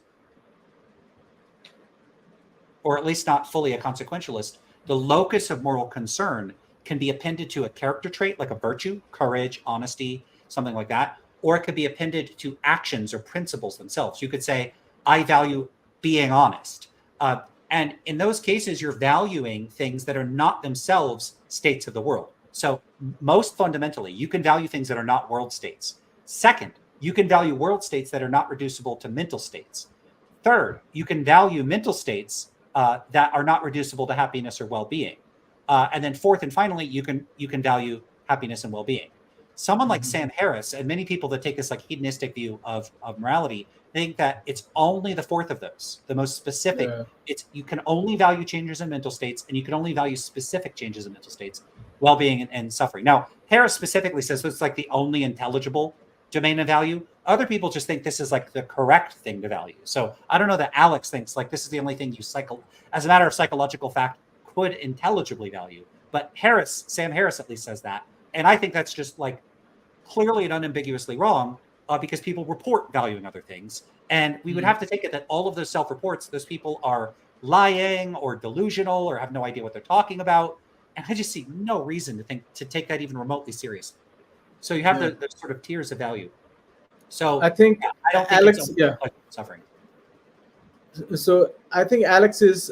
or at least not fully a consequentialist, the locus of moral concern can be appended to a character trait like a virtue, courage, honesty, something like that, or it could be appended to actions or principles themselves. You could say, I value being honest. And in those cases, you're valuing things that are not themselves states of the world. So most fundamentally, you can value things that are not world states. Second, you can value world states that are not reducible to mental states. Third, you can value mental states that are not reducible to happiness or well-being. And then fourth and finally, you can value happiness and well-being. Someone like Sam Harris and many people that take this like hedonistic view of morality think that it's only the fourth of those, the most specific. Yeah. It's you can only value changes in mental states, and you can only value specific changes in mental states, well-being and suffering. Now, Harris specifically says it's like the only intelligible domain of value. Other people just think this is like the correct thing to value. So I don't know that Alex thinks like this is the only thing you as a matter of psychological fact, could intelligibly value. But Sam Harris at least says that. And I think that's just like clearly and unambiguously wrong because people report valuing other things. And we would have to take it that all of those self-reports, those people are lying or delusional or have no idea what they're talking about. And I just see no reason to take that even remotely seriously. So you have the sort of tiers of value. So I think I don't think Alex, it's suffering. So I think Alex is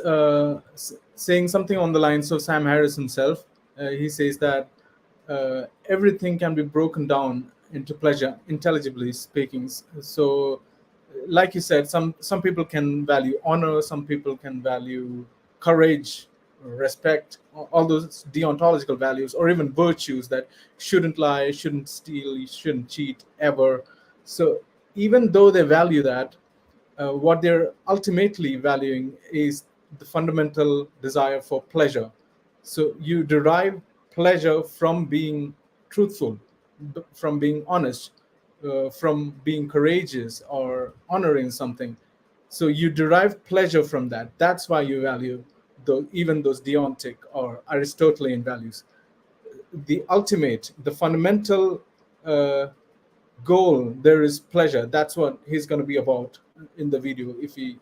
saying something on the lines of Sam Harris himself. He says that everything can be broken down into pleasure, intelligibly speaking. So, like you said, some people can value honor, some people can value courage, respect, all those deontological values, or even virtues that shouldn't lie, shouldn't steal, you shouldn't cheat ever. So even though they value that, what they're ultimately valuing is the fundamental desire for pleasure. So you derive pleasure from being truthful, from being honest, from being courageous or honoring something. So you derive pleasure from that. That's why you value even those deontic or Aristotelian values. The ultimate, the fundamental goal, there is pleasure. That's what he's going to be about in the video if you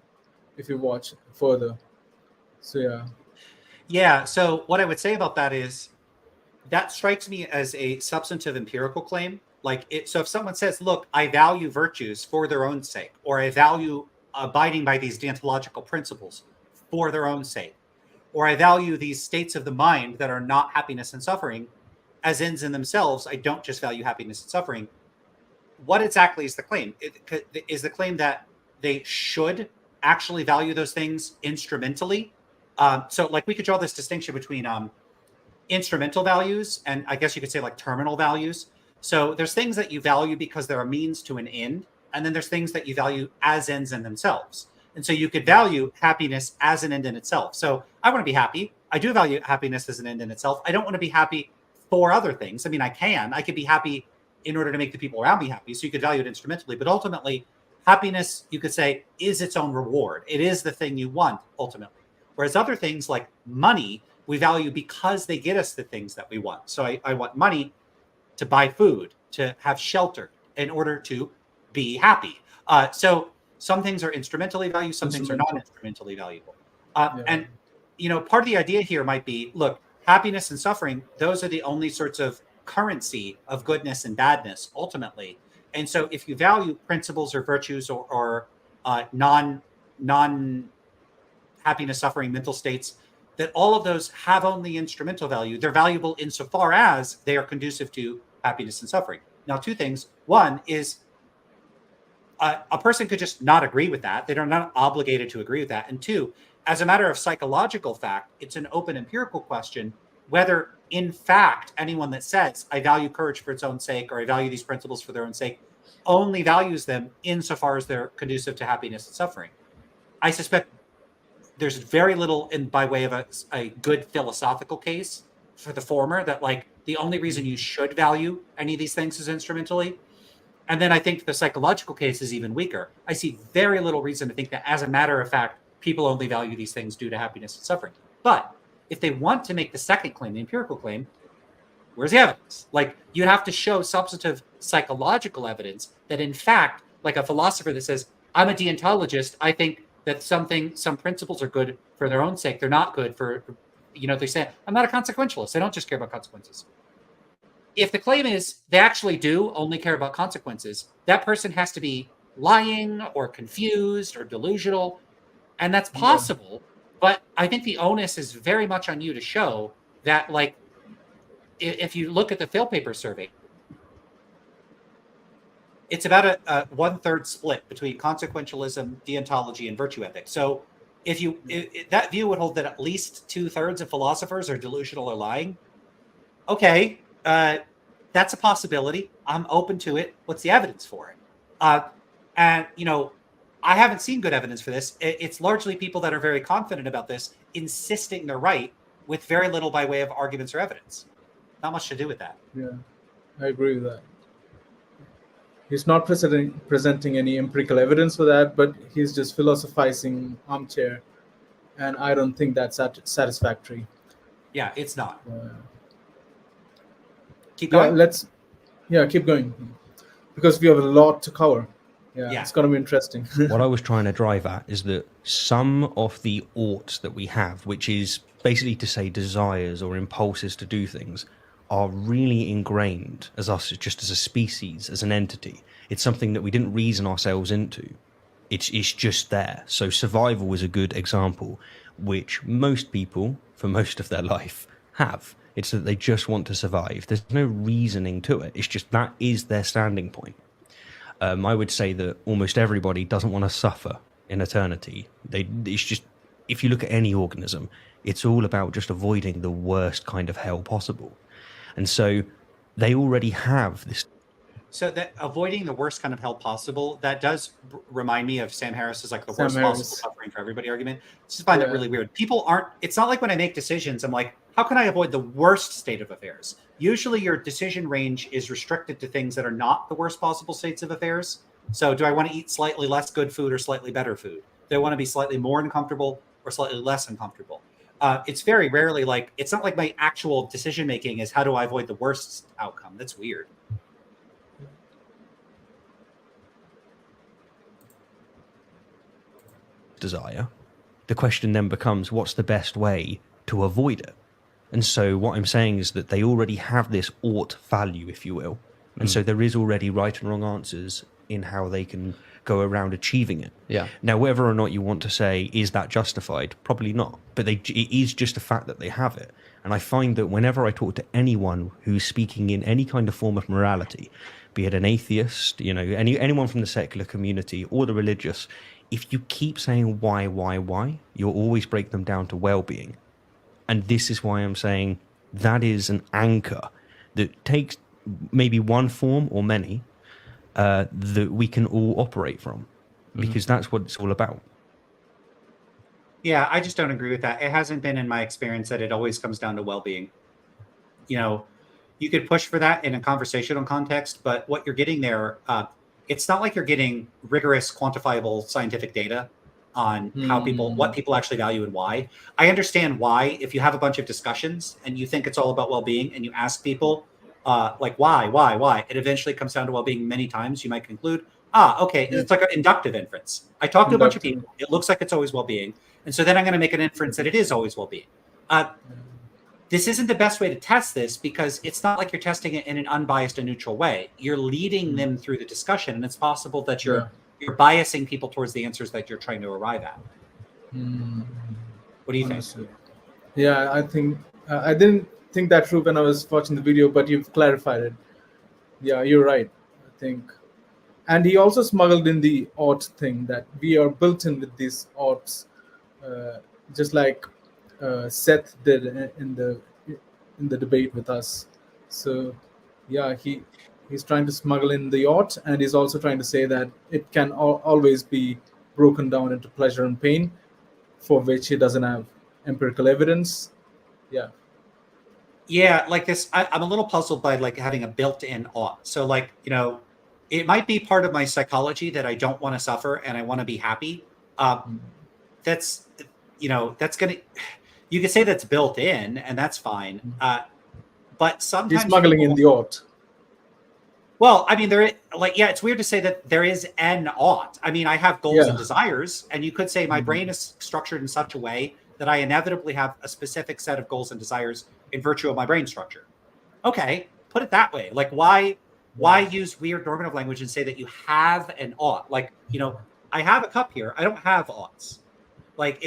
watch further. So Yeah. So what I would say about that is that strikes me as a substantive empirical claim. So if someone says, look, I value virtues for their own sake, or I value abiding by these deontological principles for their own sake, or I value these states of the mind that are not happiness and suffering as ends in themselves, I don't just value happiness and suffering. What exactly is the claim? Is the claim that they should actually value those things instrumentally? So like we could draw this distinction between instrumental values and I guess you could say like terminal values. So there's things that you value because they're a means to an end, and then there's things that you value as ends in themselves. And so you could value happiness as an end in itself. So I want to be happy. I do value happiness as an end in itself. I don't want to be happy for other things. I mean, I could be happy in order to make the people around me happy. So you could value it instrumentally, but ultimately happiness, you could say, is its own reward. It is the thing you want ultimately. Whereas other things like money, we value because they get us the things that we want. So I want money to buy food, to have shelter in order to be happy. So some things are instrumentally valued, some things are not instrumentally valuable. And, part of the idea here might be, look, happiness and suffering, those are the only sorts of currency of goodness and badness ultimately. And so if you value principles or virtues or non happiness, suffering, mental states, that all of those have only instrumental value. They're valuable insofar as they are conducive to happiness and suffering. Now, two things. One is a person could just not agree with that. They're not obligated to agree with that. And two, as a matter of psychological fact, it's an open empirical question whether, in fact, anyone that says, I value courage for its own sake, or I value these principles for their own sake, only values them insofar as they're conducive to happiness and suffering. I suspect there's very little by way of a good philosophical case for the former, that like the only reason you should value any of these things is instrumentally. And then I think the psychological case is even weaker. I see very little reason to think that, as a matter of fact, people only value these things due to happiness and suffering. But if they want to make the second claim, the empirical claim, where's the evidence? Like, you have to show substantive psychological evidence that, in fact, like a philosopher that says, I'm a deontologist. I think that some principles are good for their own sake. They're not good for, they say, I'm not a consequentialist. I don't just care about consequences. If the claim is they actually do only care about consequences, that person has to be lying or confused or delusional. And that's possible. But I think the onus is very much on you to show that, like, if you look at the fail paper survey, it's about a 1/3 split between consequentialism, deontology, and virtue ethics. So if that view would hold that at least 2/3 of philosophers are delusional or lying, okay, that's a possibility. I'm open to it. What's the evidence for it? And I haven't seen good evidence for this. It's largely people that are very confident about this, insisting they're right with very little by way of arguments or evidence. Not much to do with that. Yeah, I agree with that. He's not presenting any empirical evidence for that, but he's just philosophizing armchair, and I don't think that's satisfactory. Yeah, it's not. Keep going. Keep going, because we have a lot to cover. Yeah. It's going to be interesting. What I was trying to drive at is that some of the oughts that we have, which is basically to say desires or impulses to do things, are really ingrained as us just as a species, as an entity. It's something that we didn't reason ourselves into. It's just there. So survival is a good example, which most people, for most of their life, have. It's that they just want to survive. There's no reasoning to it. It's just that is their standing point. I would say that almost everybody doesn't want to suffer in eternity. It's just, if you look at any organism, it's all about just avoiding the worst kind of hell possible. And so they already have this. So that avoiding the worst kind of hell possible, that does remind me of Sam Harris's like the worst possible suffering for everybody argument. I just find that really weird. People aren't, it's not like when I make decisions, I'm like, how can I avoid the worst state of affairs? Usually your decision range is restricted to things that are not the worst possible states of affairs. So do I want to eat slightly less good food or slightly better food? Do I want to be slightly more uncomfortable or slightly less uncomfortable? It's very rarely like, it's not like my actual decision making is how do I avoid the worst outcome? That's weird. Desire. The question then becomes, what's the best way to avoid it? And so what I'm saying is that they already have this ought value, if you will. And so there is already right and wrong answers in how they can go around achieving it. Yeah. Now, whether or not you want to say, is that justified? Probably not. But it is just a fact that they have it. And I find that whenever I talk to anyone who's speaking in any kind of form of morality, be it an atheist, anyone from the secular community or the religious, if you keep saying why, you'll always break them down to well-being. And this is why I'm saying that is an anchor that takes maybe one form or many that we can all operate from, because that's what it's all about. Yeah, I just don't agree with that. It hasn't been in my experience that it always comes down to well-being. You could push for that in a conversational context, but what you're getting there, it's not like you're getting rigorous, quantifiable scientific data on what people actually value and why. I understand why, if you have a bunch of discussions and you think it's all about well-being and you ask people, like, why? It eventually comes down to well-being many times. You might conclude, okay, it's like an inductive inference. I talked to a bunch of people. It looks like it's always well-being. And so then I'm going to make an inference that it is always well-being. This isn't the best way to test this because it's not like you're testing it in an unbiased and neutral way. You're leading them through the discussion, and it's possible that you're biasing people towards the answers that you're trying to arrive at. What do you think? Yeah, I think I didn't think that through when I was watching the video, but you've clarified it. Yeah, you're right, I think. And he also smuggled in the ought thing, that we are built in with these oughts, just like Seth did in the debate with us. So yeah, he's trying to smuggle in the ought, and he's also trying to say that it can always be broken down into pleasure and pain, for which he doesn't have empirical evidence. Yeah, like this, I'm a little puzzled by like having a built-in ought. So like, it might be part of my psychology that I don't want to suffer and I want to be happy. That's gonna, you could say that's built in, and that's fine. But sometimes he's smuggling in the ought. Well, I mean, it's weird to say that there is an ought. I mean, I have goals and desires, and you could say my brain is structured in such a way that I inevitably have a specific set of goals and desires in virtue of my brain structure. Okay, put it that way. Like, why use weird normative language and say that you have an ought? Like, I have a cup here. I don't have oughts. Like,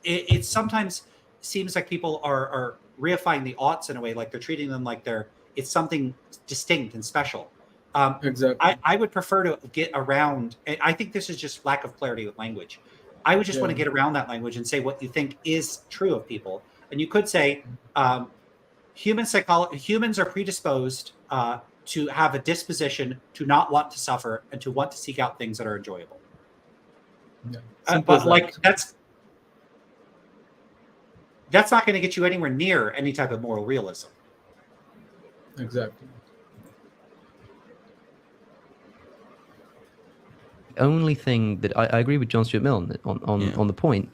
it sometimes seems like people are reifying the oughts in a way, like they're treating them like it's something distinct and special. Exactly. I would prefer to get around, and I think this is just lack of clarity with language. I would just want to get around that language and say what you think is true of people. And you could say humans are predisposed to have a disposition to not want to suffer and to want to seek out things that are enjoyable. Yeah. But like that's not going to get you anywhere near any type of moral realism. Exactly. The only thing that I agree with John Stuart Mill on the point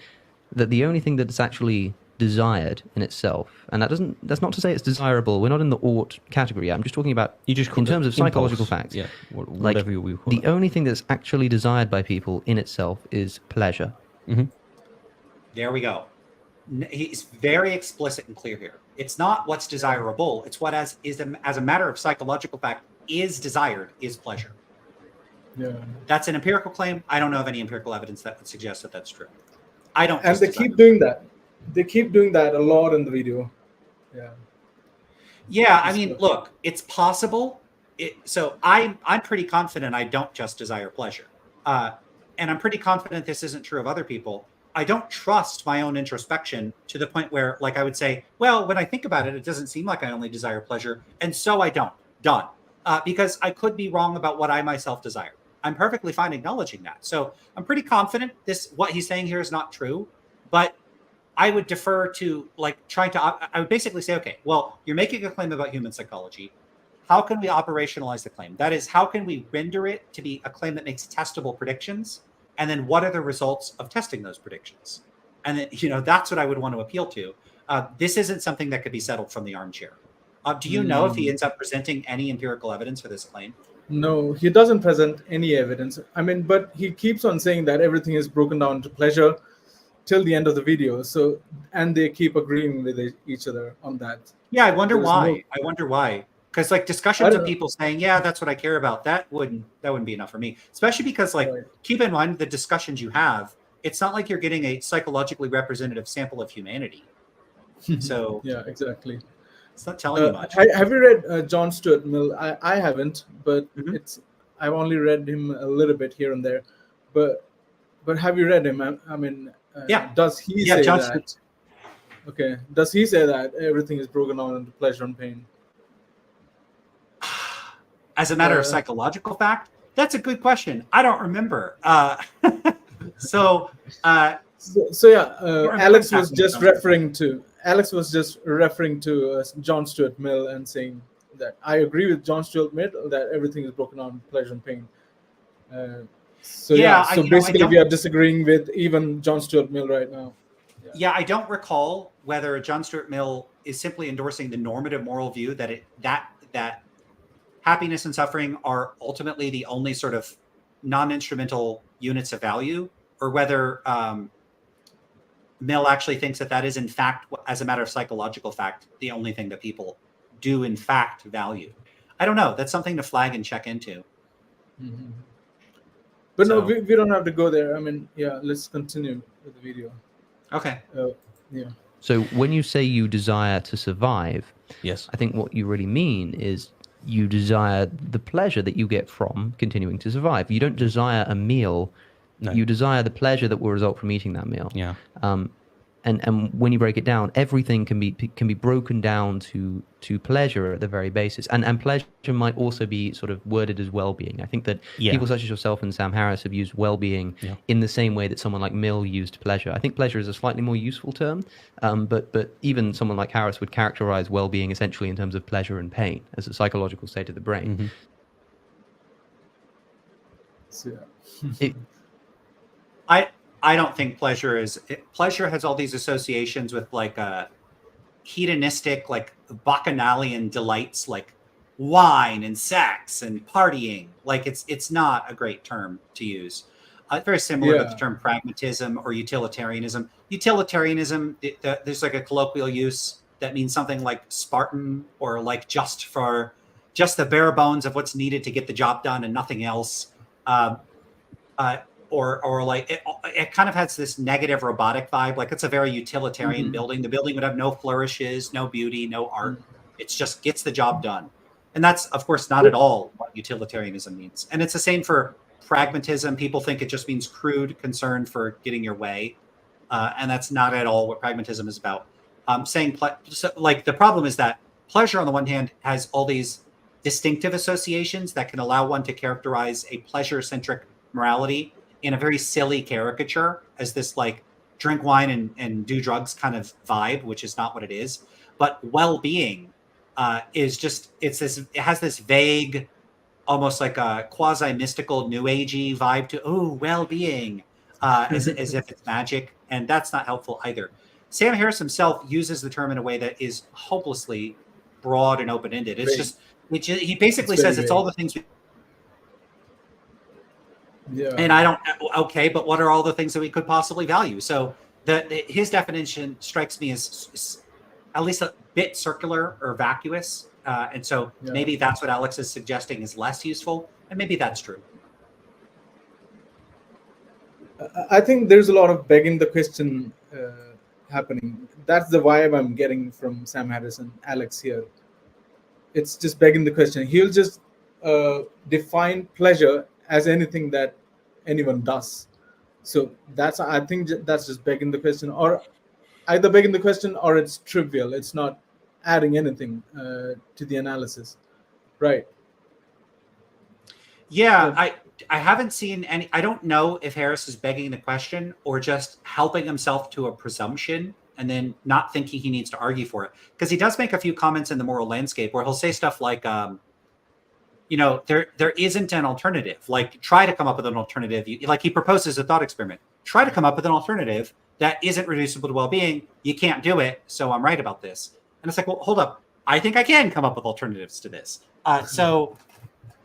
that the only thing that's actually desired in itself, and that's not to say it's desirable. We're not in the ought category yet. I'm just talking about in terms of psychological facts. Yeah, whatever we call it. The only thing that's actually desired by people in itself is pleasure. Mm-hmm. There we go. He's very explicit and clear here. It's not what's desirable. It's what as a matter of psychological fact is desired is pleasure. Yeah. That's an empirical claim. I don't know of any empirical evidence that would suggest that that's true. I don't. And they keep doing that. They keep doing that a lot in the video. Yeah. Yeah, I mean, look, it's possible. So I'm pretty confident I don't just desire pleasure, and I'm pretty confident this isn't true of other people. I don't trust my own introspection to the point where, like, I would say, well, when I think about it, it doesn't seem like I only desire pleasure, and so I don't. Done. Because I could be wrong about what I myself desire. I'm perfectly fine acknowledging that. So I'm pretty confident what he's saying here is not true, but I would defer to I would basically say, okay, well, you're making a claim about human psychology. How can we operationalize the claim? That is, how can we render it to be a claim that makes testable predictions? And then what are the results of testing those predictions? And then, that's what I would want to appeal to. This isn't something that could be settled from the armchair. Do you know if he ends up presenting any empirical evidence for this claim? No, he doesn't present any evidence. I mean, but he keeps on saying that everything is broken down to pleasure till the end of the video. So, and they keep agreeing with each other on that. Yeah, I wonder why. Because discussions of people saying, yeah, that's what I care about, that wouldn't be enough for me. Especially because keep in mind the discussions you have, it's not like you're getting a psychologically representative sample of humanity. So yeah, exactly. It's not telling you much. Have you read John Stuart Mill? I haven't, but I've only read him a little bit here and there. But have you read him? I mean, does he say John that? Stuart. Okay. Does he say that everything is broken down into pleasure and pain? As a matter of psychological fact, that's a good question. I don't remember. So Alex was just referring to John Stuart Mill and saying that I agree with John Stuart Mill that everything is broken down into pleasure and pain. So basically we are disagreeing with even John Stuart Mill right now. Yeah, I don't recall whether John Stuart Mill is simply endorsing the normative moral view that that happiness and suffering are ultimately the only sort of non-instrumental units of value, or whether Mill actually thinks that is in fact, as a matter of psychological fact, the only thing that people do in fact value. I don't know. That's something to flag and check into. Mm-hmm. But no, we don't have to go there. I mean, let's continue with the video. Okay. So when you say you desire to survive, yes, I think what you really mean is you desire the pleasure that you get from continuing to survive. You don't desire a meal. No. You desire the pleasure that will result from eating that meal. Yeah. And when you break it down, everything can be broken down to pleasure at the very basis. And pleasure might also be sort of worded as well-being. I think that people such as yourself and Sam Harris have used well-being in the same way that someone like Mill used pleasure. I think pleasure is a slightly more useful term, but even someone like Harris would characterize well-being essentially in terms of pleasure and pain as a psychological state of the brain. Mm-hmm. I don't think pleasure has all these associations with like hedonistic, like bacchanalian delights, like wine and sex and partying. Like it's not a great term to use. Very similar to the term pragmatism or utilitarianism. Utilitarianism, there's like a colloquial use that means something like Spartan, or like just the bare bones of what's needed to get the job done and nothing else. Or like it kind of has this negative robotic vibe. Like it's a very utilitarian building. The building would have no flourishes, no beauty, no art. It's just gets the job done. And that's, of course, not at all what utilitarianism means. And it's the same for pragmatism. People think it just means crude concern for getting your way. And that's not at all what pragmatism is about. Like the problem is that pleasure, on the one hand, has all these distinctive associations that can allow one to characterize a pleasure-centric morality in a very silly caricature as this like drink wine and do drugs kind of vibe, which is not what it is. But well-being is just, it has this vague, almost like a quasi-mystical new agey vibe to, well-being, as if it's magic. And that's not helpful either. Sam Harris himself uses the term in a way that is hopelessly broad and open-ended. It's just, he basically says it's all the things we. Yeah. And I don't, okay, but what are all the things that we could possibly value? So his definition strikes me as at least a bit circular or vacuous. And so maybe that's what Alex is suggesting is less useful. And maybe that's true. I think there's a lot of begging the question happening. That's the vibe I'm getting from Sam Harris and Alex here. It's just begging the question. He'll just define pleasure as anything that anyone does. So I think that's just begging the question, or either begging the question or it's trivial. It's not adding anything to the analysis, right? Yeah, I haven't seen any. I don't know if Harris is begging the question or just helping himself to a presumption and then not thinking he needs to argue for it. Because he does make a few comments in the moral landscape where he'll say stuff like, there isn't an alternative. Like, try to come up with an alternative. Like he proposes a thought experiment. Try to come up with an alternative that isn't reducible to well-being. You can't do it, so I'm right about this. And it's like, well, hold up. I think I can come up with alternatives to this. So,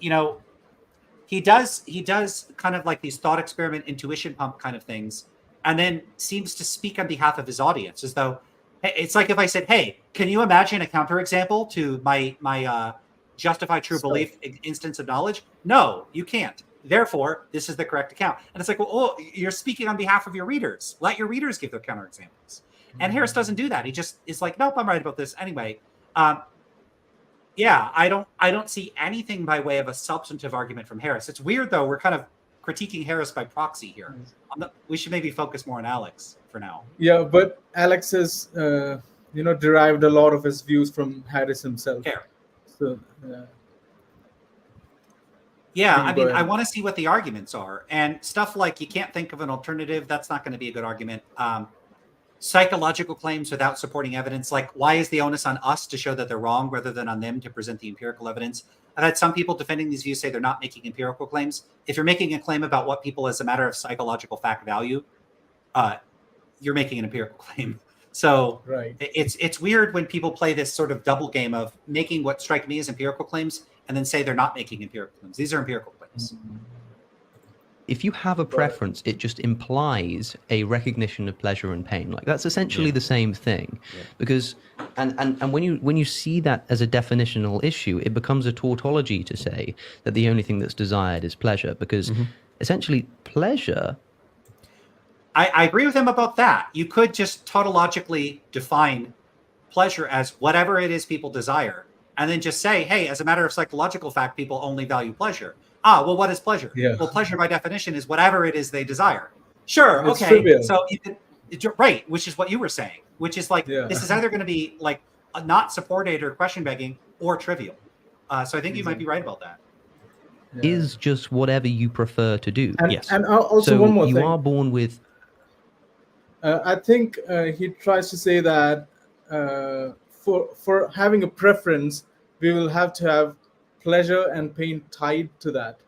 he does kind of like these thought experiment, intuition pump kind of things, and then seems to speak on behalf of his audience as though it's like if I said, hey, can you imagine a counterexample to my justify true belief instance of knowledge? No, you can't. Therefore, this is the correct account. And it's like, well, you're speaking on behalf of your readers. Let your readers give their counterexamples. And Harris doesn't do that. He just is like, nope, I'm right about this anyway. I don't see anything by way of a substantive argument from Harris. It's weird though. We're kind of critiquing Harris by proxy here. We should maybe focus more on Alex for now. Yeah, but Alex has derived a lot of his views from Harris himself. Fair. So, I want to see what the arguments are, and stuff like you can't think of an alternative. That's not going to be a good argument. Psychological claims without supporting evidence, like why is the onus on us to show that they're wrong rather than on them to present the empirical evidence? I've had some people defending these views say they're not making empirical claims. If you're making a claim about what people as a matter of psychological fact value, you're making an empirical claim. So right. It's weird when people play this sort of double game of making what strike me as empirical claims and then say they're not making empirical claims. These are empirical claims. If you have a preference, it just implies a recognition of pleasure and pain. Like that's essentially the same thing, because and when you see that as a definitional issue, it becomes a tautology to say that the only thing that's desired is pleasure, because essentially pleasure. I agree with him about that. You could just tautologically define pleasure as whatever it is people desire, and then just say, hey, as a matter of psychological fact, people only value pleasure. Well, what is pleasure? Yeah. Well, pleasure by definition is whatever it is they desire. Sure, it's okay. Trivial. So right, which is what you were saying, which is like this is either going to be like not supported or question begging or trivial. So I think you might be right about that. Is just whatever you prefer to do. And also so one more thing. You are born with. I think he tries to say that for having a preference, we will have to have pleasure and pain tied to that.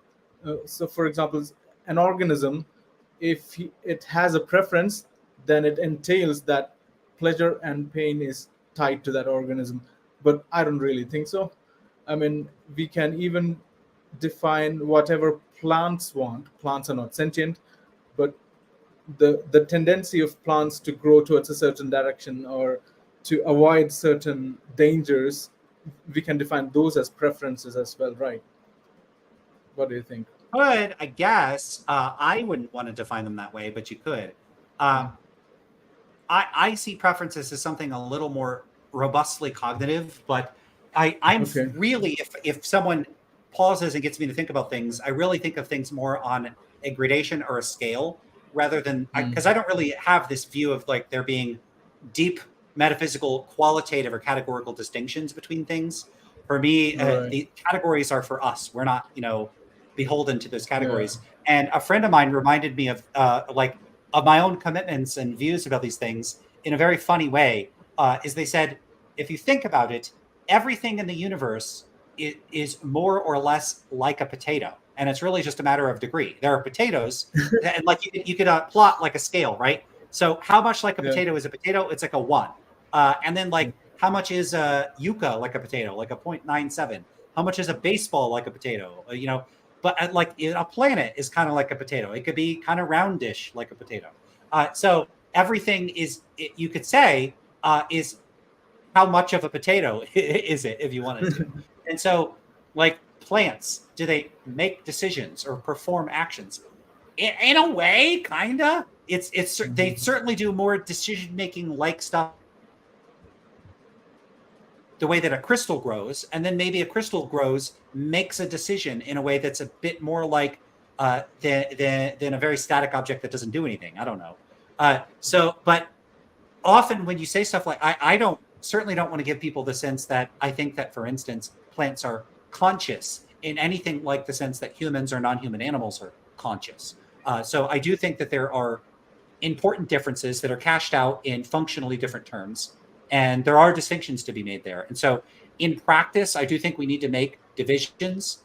So, for example, an organism, if it has a preference, then it entails that pleasure and pain is tied to that organism. But I don't really think so. I mean, we can even define whatever plants want. Plants are not sentient, but the tendency of plants to grow towards a certain direction or to avoid certain dangers, we can define those as preferences as well, right? What do you think? Could, I guess. I wouldn't want to define them that way, but you could. I see preferences as something a little more robustly cognitive, but I'm Okay. really, if someone pauses and gets me to think about things, I really think of things more on a gradation or a scale rather than, because I don't really have this view of like there being deep metaphysical, qualitative, or categorical distinctions between things. For me, Right. the categories are for us. We're not, beholden to those categories. Yeah. And a friend of mine reminded me of of my own commitments and views about these things in a very funny way. Is they said, if you think about it, everything in the universe is more or less like a potato, and it's really just a matter of degree. There are potatoes, and like you could plot like a scale, right? So how much like a potato is a potato? It's like a 1. And then like how much is a yucca like a potato? Like a 0.97. How much is a baseball like a potato? But like a planet is kind of like a potato. It could be kind of roundish like a potato. So everything is, you could say, is how much of a potato is it if you wanted to. And so like plants, do they make decisions or perform actions? In a way, kind of. They certainly do more decision-making like stuff the way that a crystal grows, and then maybe a crystal grows, makes a decision in a way that's a bit more like than a very static object that doesn't do anything. I don't know. But often when you say stuff like, I certainly don't want to give people the sense that I think that, for instance, plants are conscious in anything like the sense that humans or non-human animals are conscious. So I do think that there are important differences that are cashed out in functionally different terms. And there are distinctions to be made there. And so in practice, I do think we need to make divisions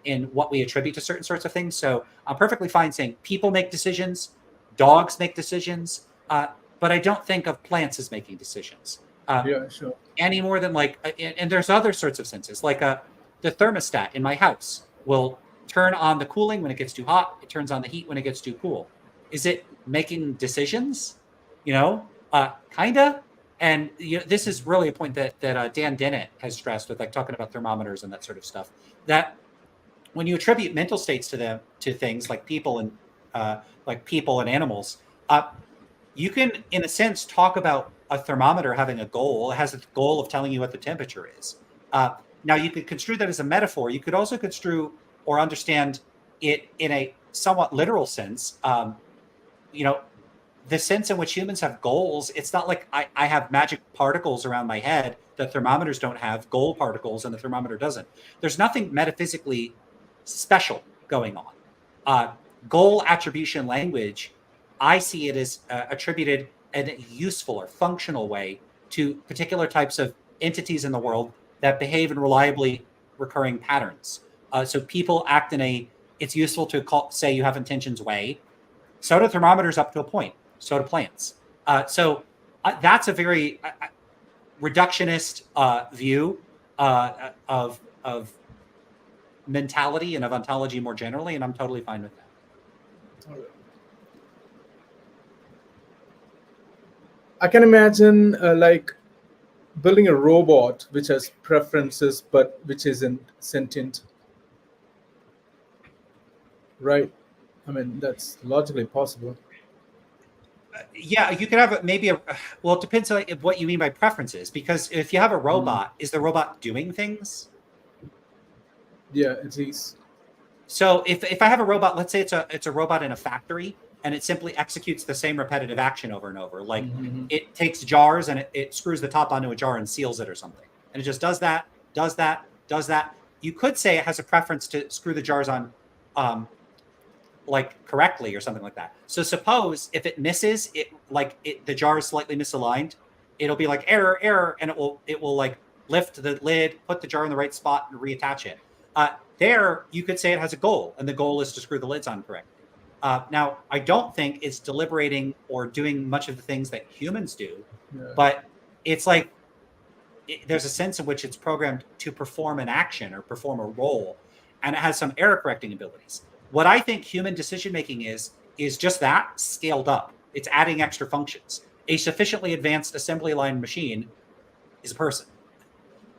in what we attribute to certain sorts of things. So I'm perfectly fine saying people make decisions, dogs make decisions, but I don't think of plants as making decisions. Yeah, sure. Any more than like, and there's other sorts of senses, like the thermostat in my house will turn on the cooling when it gets too hot. It turns on the heat when it gets too cool. Is it making decisions? Kinda. And this is really a point that Dan Dennett has stressed with like talking about thermometers and that sort of stuff. That when you attribute mental states to things like people and animals, you can, in a sense, talk about a thermometer having a goal. It has a goal of telling you what the temperature is. Now, you could construe that as a metaphor. You could also construe or understand it in a somewhat literal sense. The sense in which humans have goals, it's not like I have magic particles around my head that thermometers don't have, goal particles, and the thermometer doesn't. There's nothing metaphysically special going on. Goal attribution language, I see it as attributed in a useful or functional way to particular types of entities in the world that behave in reliably recurring patterns. So people act in it's useful to say you have intentions way. So do thermometers up to a point. So do plants. So that's a very reductionist view of mentality and of ontology more generally, and I'm totally fine with that. I can imagine like building a robot which has preferences but which isn't sentient. Right? I mean, that's logically possible. Yeah, you could have well, it depends on what you mean by preferences, because if you have a robot, is the robot doing things? Yeah, it is. So if I have a robot, let's say it's a robot in a factory, and it simply executes the same repetitive action over and over. Like it takes jars and it screws the top onto a jar and seals it or something. And it just does that, does that, does that. You could say it has a preference to screw the jars on like correctly or something like that. So suppose if it misses, the jar is slightly misaligned, it'll be like error, and it will like lift the lid, put the jar in the right spot, and reattach it. There, you could say it has a goal, and the goal is to screw the lids on correctly. Now, I don't think it's deliberating or doing much of the things that humans do, but it's like there's a sense in which it's programmed to perform an action or perform a role, and it has some error correcting abilities. What I think human decision making is just that scaled up. It's adding extra functions. A sufficiently advanced assembly line machine is a person,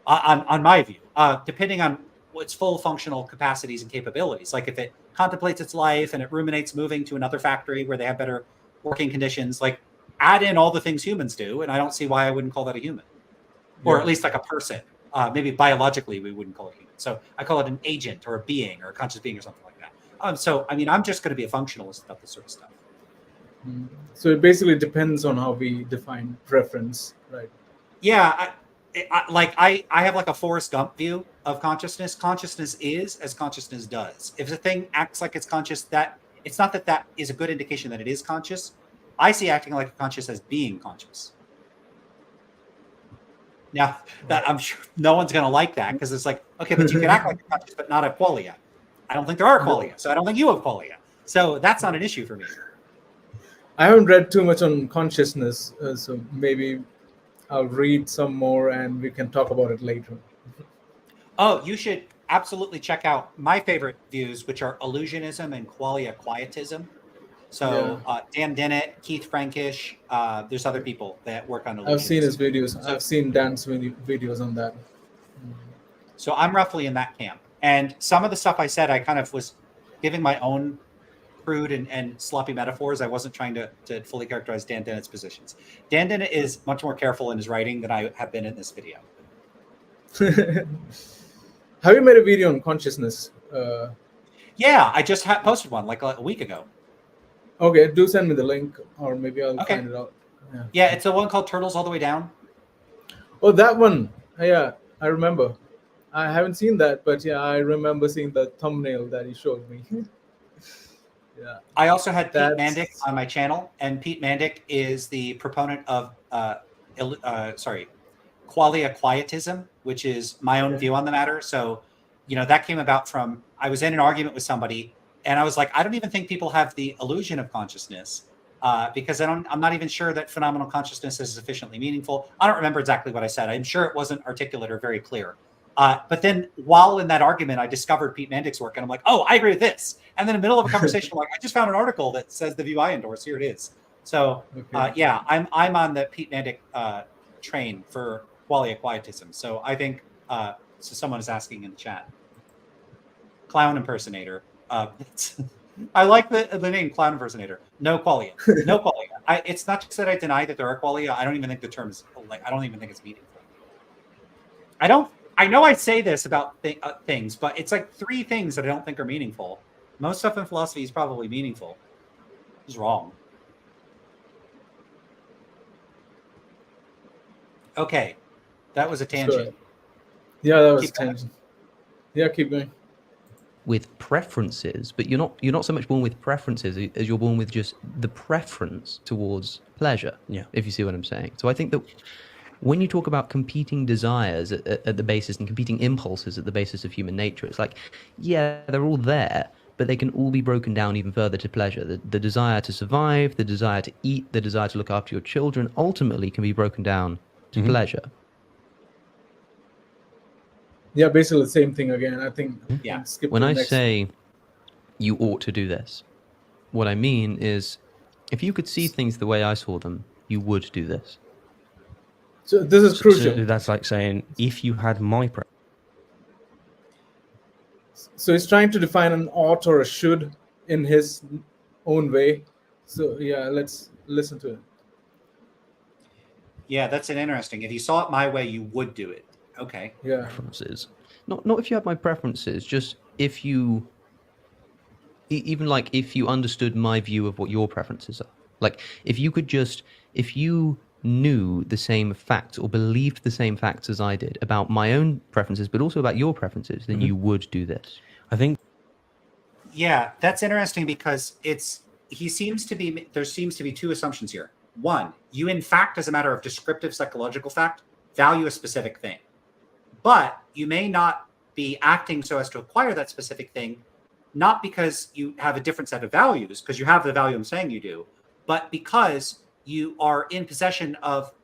on my view, depending on its full functional capacities and capabilities. Like if it contemplates its life and it ruminates moving to another factory where they have better working conditions, like add in all the things humans do, and I don't see why I wouldn't call that a human, or at least like a person. Maybe biologically we wouldn't call it human. So I call it an agent or a being or a conscious being or something like that. So I mean, I'm just going to be a functionalist about this sort of stuff. So it basically depends on how we define preference, right? Yeah, I have like a Forrest Gump view of consciousness. Consciousness is as consciousness does. If a thing acts like it's conscious, that it's not that is a good indication that it is conscious. I see acting like conscious as being conscious. Now, that I'm sure no one's going to like that, because it's like, okay, but you can act like you're conscious, but not have qualia. I don't think there are qualia, so I don't think you have qualia. So that's not an issue for me. I haven't read too much on consciousness, so maybe I'll read some more and we can talk about it later. Oh, you should absolutely check out my favorite views, which are illusionism and qualia quietism. So Dan Dennett, Keith Frankish, there's other people that work on illusionism. I've seen his videos. I've seen Dan's videos on that. So I'm roughly in that camp. And some of the stuff I said, I kind of was giving my own crude and sloppy metaphors. I wasn't trying to fully characterize Dan Dennett's positions. Dan Dennett is much more careful in his writing than I have been in this video. Have you made a video on consciousness? Yeah, I just posted one like a week ago. Okay, do send me the link, or maybe I'll find it out. Yeah, it's the one called Turtles All the Way Down. Oh, that one. Yeah, I remember. I haven't seen that, but yeah, I remember seeing the thumbnail that he showed me. Yeah. I also had Pete Mandic on my channel, and Pete Mandic is the proponent of qualia quietism, which is my own view on the matter. So, that came about from, I was in an argument with somebody, and I was like, I don't even think people have the illusion of consciousness, because I'm not even sure that phenomenal consciousness is sufficiently meaningful. I don't remember exactly what I said. I'm sure it wasn't articulate or very clear. But then while in that argument, I discovered Pete Mandic's work, and I'm like, oh, I agree with this. And then in the middle of a conversation, I'm like, I just found an article that says the view I endorse. Here it is. So yeah, I'm on the Pete Mandic train for qualia quietism. So I think, so someone is asking in the chat, clown impersonator. I like the name clown impersonator. No qualia. No qualia. It's not just that I deny that there are qualia. I don't even think the term is I don't even think it's meaningful. I know I say this about things, but it's like 3 things that I don't think are meaningful. Most stuff in philosophy is probably meaningful. It's wrong. Okay, that was a tangent. Sure. Yeah, that was a tangent. Yeah, keep going. With preferences, but you're not so much born with preferences as you're born with just the preference towards pleasure. Yeah, if you see what I'm saying. So I think that when you talk about competing desires at the basis and competing impulses at the basis of human nature, it's like, yeah, they're all there, but they can all be broken down even further to pleasure. The desire to survive, the desire to eat, the desire to look after your children ultimately can be broken down to pleasure. Yeah, basically the same thing again. I think. Yeah. When I say you ought to do this, what I mean is, if you could see things the way I saw them, you would do this. So this is crucial. So that's like saying, if you had my preference. So he's trying to define an ought or a should in his own way. So yeah, let's listen to it. Yeah, that's an interesting. If you saw it my way, you would do it. Okay. Yeah. Preferences. Not if you had my preferences, just if you, even like if you understood my view of what your preferences are. Like if you knew the same facts or believed the same facts as I did about my own preferences, but also about your preferences, then you would do this. I think. Yeah, that's interesting because there seems to be 2 assumptions here. One, you in fact, as a matter of descriptive psychological fact, value a specific thing. But you may not be acting so as to acquire that specific thing, not because you have a different set of values, because you have the value I'm saying you do, but because you are in possession of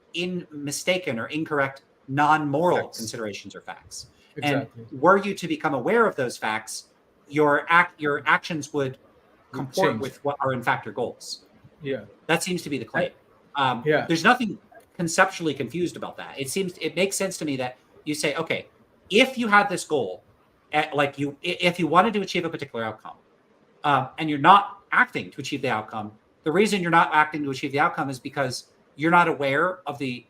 mistaken or incorrect non-moral Facts. considerations or facts. Exactly. And were you to become aware of those facts, your actions would comport change. with what are in fact your goals. Yeah. That seems to be the claim. Yeah. There's nothing conceptually confused about that. It makes sense to me that you say, okay, if you had this goal, if you wanted to achieve a particular outcome, and you're not acting to achieve the outcome, the reason you're not acting to achieve the outcome is because you're not aware of the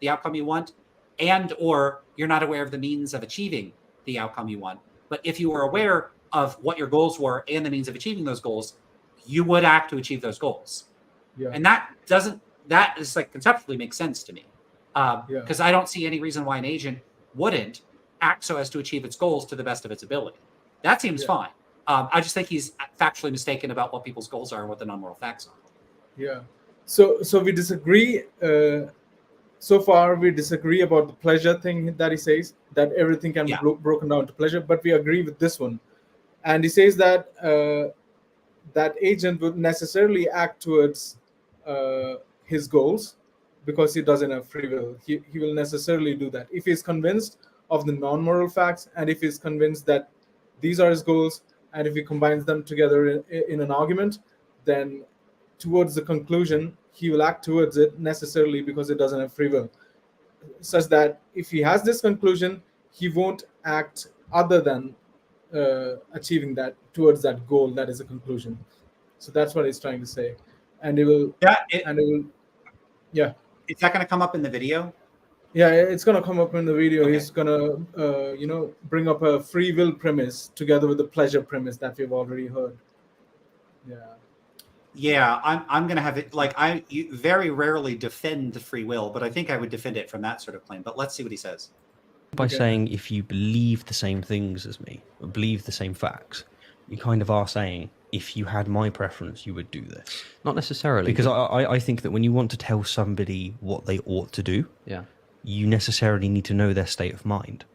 outcome you want, and or you're not aware of the means of achieving the outcome you want. But if you were aware of what your goals were and the means of achieving those goals, you would act to achieve those goals. Yeah. And that is like conceptually makes sense to me. Because I don't see any reason why an agent wouldn't act so as to achieve its goals to the best of its ability. That seems fine. I just think he's factually mistaken about what people's goals are and what the non-moral facts are. Yeah. So we disagree. So far, we disagree about the pleasure thing that he says, that everything can be broken down to pleasure, but we agree with this one. And he says that that agent would necessarily act towards his goals because he doesn't have free will. He will necessarily do that. If he's convinced of the non-moral facts, and if he's convinced that these are his goals, and if he combines them together in an argument, then towards the conclusion, he will act towards it necessarily because it doesn't have free will. Such that if he has this conclusion, he won't act other than achieving that towards that goal that is a conclusion. So that's what he's trying to say. And it will Is that going to come up in the video? Yeah, it's going to come up in the video. Okay. He's going to bring up a free will premise together with the pleasure premise that we've already heard. Yeah, I'm going to have it you very rarely defend free will, but I think I would defend it from that sort of claim. But let's see what he says. By saying if you believe the same things as me, or believe the same facts, you kind of are saying if you had my preference, you would do this. Not necessarily. Because I think that when you want to tell somebody what they ought to do, you necessarily need to know their state of mind.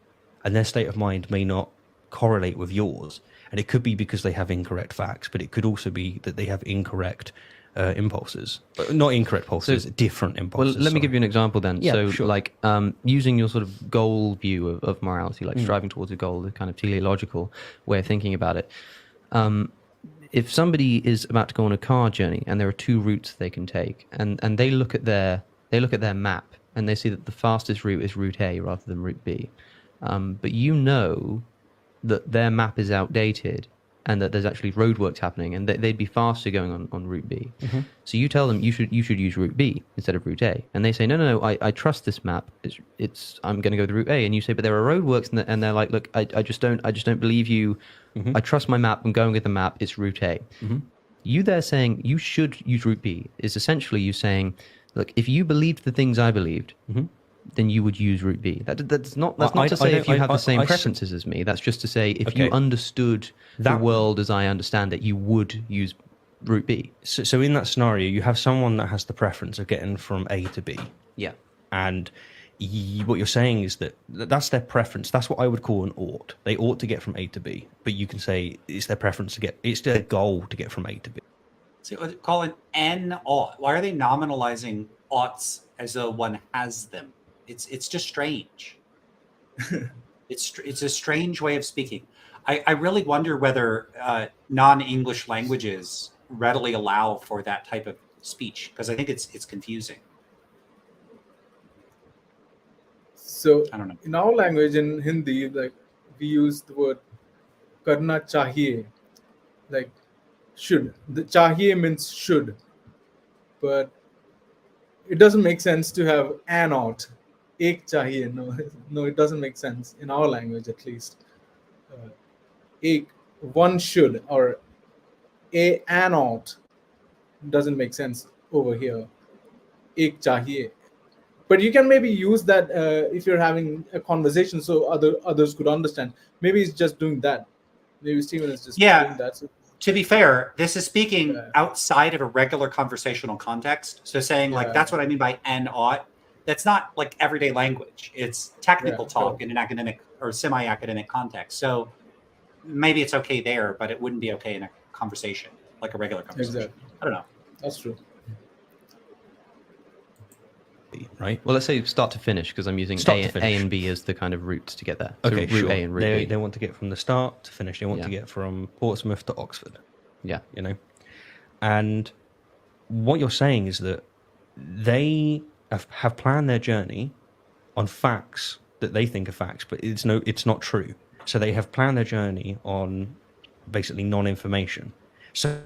And their state of mind may not correlate with yours. And it could be because they have incorrect facts, but it could also be that they have incorrect impulses. Not incorrect pulses, different impulses. Well, let me give you an example then. Yeah, so, sure. Using your sort of goal view of morality, like striving towards a goal, the kind of teleological way of thinking about it. If somebody is about to go on a car journey and there are two routes they can take, and they look at their map and they see that the fastest route is route A rather than route B, but you know that their map is outdated and that there's actually roadworks happening and they'd be faster going on route B. Mm-hmm. So you tell them you should use route B instead of route A, and they say no, I trust this map. I'm going to go to route A, and you say but there are roadworks, and they're like, look, I just don't believe you. Mm-hmm. I trust my map. I'm going with the map. It's route A. Mm-hmm. You there saying you should use route B is essentially you saying, look, if you believed the things I believed, then you would use route B. That's not to say if you have the same preferences as me. That's just to say if you understood the world as I understand it, you would use route B. So in that scenario, you have someone that has the preference of getting from A to B. Yeah. And what you're saying is that's their preference. That's what I would call an ought. They ought to get from A to B. But you can say it's their preference it's their goal to get from A to B. So call it an ought. Why are they nominalizing oughts as though one has them? It's just strange. It's a strange way of speaking. I really wonder whether non-English languages readily allow for that type of speech, because I think it's confusing. So I don't know. In our language, in Hindi, like we use the word karna chahiye, like should. The chahiye means should, but it doesn't make sense to have an ought. Ek chahiye, no, it doesn't make sense in our language, at least. Ek, one should, or an ought doesn't make sense over here. Ek chahiye. But you can maybe use that if you're having a conversation so others could understand. Maybe he's just doing that. Maybe Stephen is just doing that. So, to be fair, this is speaking outside of a regular conversational context. So saying that's what I mean by an ought. That's not like everyday language. It's technical talk in an academic or semi-academic context. So maybe it's okay there, but it wouldn't be okay in a conversation, like a regular conversation. Exactly. I don't know. That's true. right? Well, let's say start to finish, because I'm using A and B as the kind of routes to get there. So Okay, route sure. A and route B. They want to get from the start to finish. They want to Yeah. get from Portsmouth to Oxford. Yeah. You know, and what you're saying is that they have planned their journey on facts that they think are facts, but it's not true. So they have planned their journey on basically non-information. So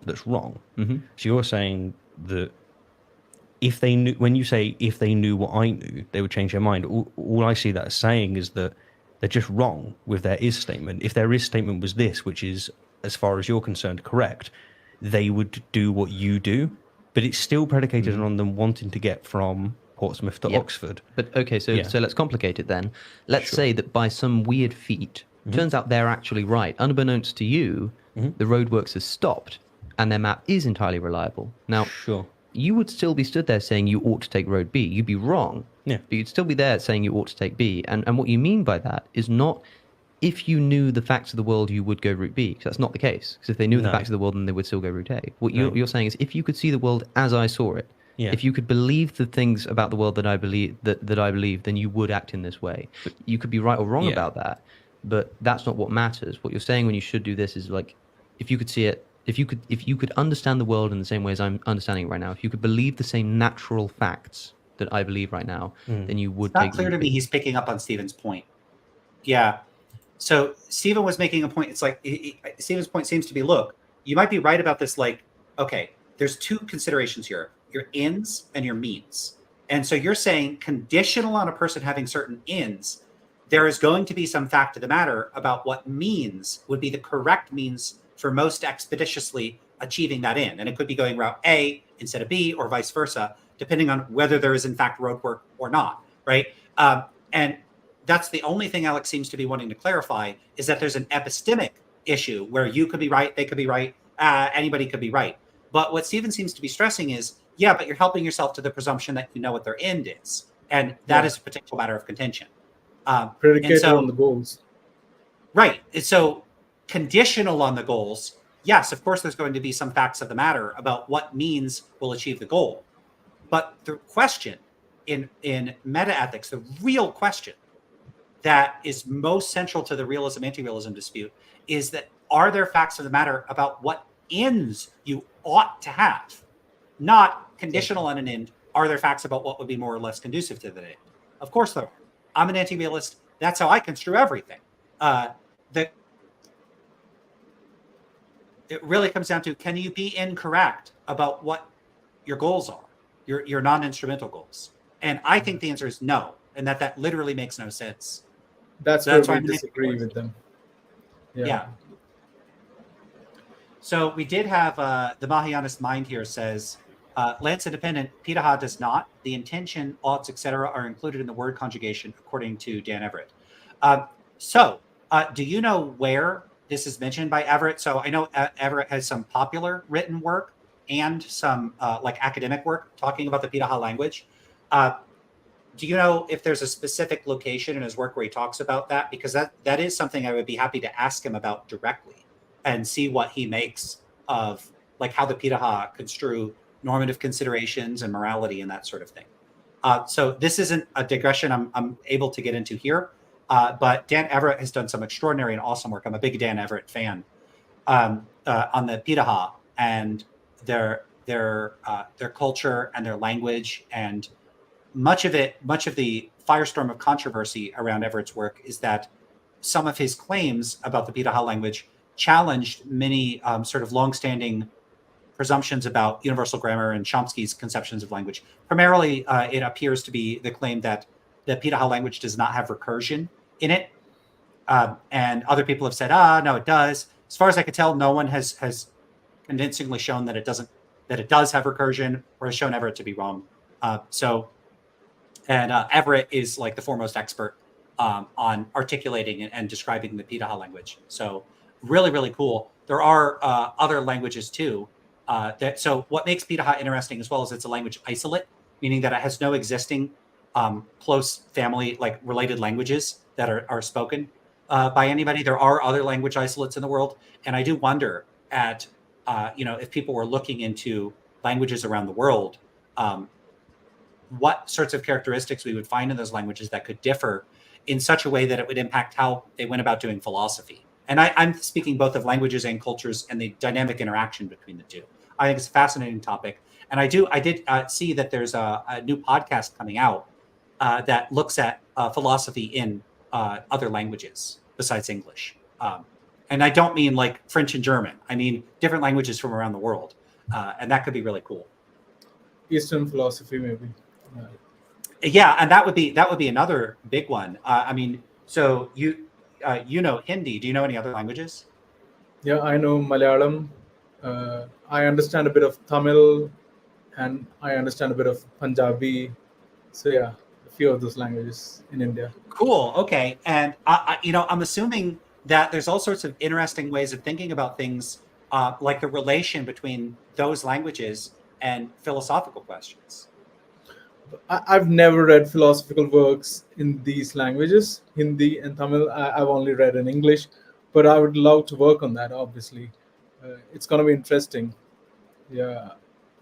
that's wrong. Mm-hmm. So you're saying that if they knew, when you say if they knew what I knew, they would change their mind. All I see that as saying is that they're just wrong with their is statement. If their is statement was this, which is, as far as you're concerned, correct, they would do what you do, but it's still predicated on them wanting to get from Portsmouth to Oxford. But okay, so let's complicate it then. Let's say that by some weird feat, turns out they're actually right. Unbeknownst to you, the roadworks has stopped, and their map is entirely reliable. Now, you would still be stood there saying you ought to take road B. You'd be wrong. Yeah. But you'd still be there saying you ought to take B. And what you mean by that is not if you knew the facts of the world, you would go route B. Because that's not the case. Because if they knew the facts of the world, then they would still go route A. What you're saying is if you could see the world as I saw it, if you could believe the things about the world that I believe, that I believe, then you would act in this way. But you could be right or wrong about that. But that's not what matters. What you're saying when you should do this is like, if you could see it, if you could understand the world in the same way as I'm understanding it right now, if you could believe the same natural facts that I believe right now, then you would. It's not clear to me he's picking up on Stephen's point. Yeah. So Stephen was making a point. It's like Stephen's point seems to be, look, you might be right about this. Like, okay, there's two considerations here: your ends and your means. And so you're saying conditional on a person having certain ends, there is going to be some fact of the matter about what means would be the correct means for most expeditiously achieving that end. And it could be going route A instead of B or vice versa, depending on whether there is in fact road work or not, right? And that's the only thing Alex seems to be wanting to clarify, is that there's an epistemic issue where you could be right, they could be right, anybody could be right. But what Stephen seems to be stressing is, yeah, but you're helping yourself to the presumption that you know what their end is. And that is a potential matter of contention. Predicated on the goals. Right. So conditional on the goals, yes, of course, there's going to be some facts of the matter about what means will achieve the goal. But the question in meta-ethics, the real question that is most central to the realism, anti-realism dispute is that, are there facts of the matter about what ends you ought to have? Not conditional on an end. Are there facts about what would be more or less conducive to the end? Of course there are. I'm an anti-realist. That's how I construe everything. It really comes down to, can you be incorrect about what your goals are, your non-instrumental goals? And I think the answer is no, and that literally makes no sense. That's where we disagree with them. Yeah. So we did have the Mahayanist mind here says, Lance independent, Pitaha does not. The intention, odds, etc. are included in the word conjugation, according to Dan Everett. Do you know where this is mentioned by Everett? So I know Everett has some popular written work and some like academic work talking about the Pitaha language. Do you know if there's a specific location in his work where he talks about that? Because that is something I would be happy to ask him about directly and see what he makes of like how the Pitaha construe normative considerations and morality and that sort of thing. So this isn't a digression I'm able to get into here, but Dan Everett has done some extraordinary and awesome work. I'm a big Dan Everett fan on the Pitaha and their culture and their language, and much of the firestorm of controversy around Everett's work is that some of his claims about the Pitaha language challenged many sort of longstanding presumptions about universal grammar and Chomsky's conceptions of language. Primarily, it appears to be the claim that the Pitaha language does not have recursion in it. And other people have said, no, it does. As far as I could tell, no one has convincingly shown that it does have recursion, or has shown Everett to be wrong. Everett is like the foremost expert on articulating and describing the Pitaha language. So really, really cool. There are other languages too. So what makes Pitaha interesting as well is it's a language isolate, meaning that it has no existing close family, like related languages that are spoken by anybody. There are other language isolates in the world. And I do wonder at, if people were looking into languages around the world, what sorts of characteristics we would find in those languages that could differ in such a way that it would impact how they went about doing philosophy. And I'm speaking both of languages and cultures and the dynamic interaction between the two. I think it's a fascinating topic. And I did see that there's a new podcast coming out that looks at philosophy in other languages besides English. And I don't mean like French and German. I mean different languages from around the world. And that could be really cool. Eastern philosophy, maybe. Yeah, and that would be another big one. I mean, so you know Hindi. Do you know any other languages? Yeah, I know Malayalam. I understand a bit of Tamil, and I understand a bit of Punjabi. So yeah, a few of those languages in India. Cool. Okay, and I'm assuming that there's all sorts of interesting ways of thinking about things, like the relation between those languages and philosophical questions. I've never read philosophical works in these languages, Hindi and Tamil. I've only read in English, but I would love to work on that, obviously. It's going to be interesting. Yeah.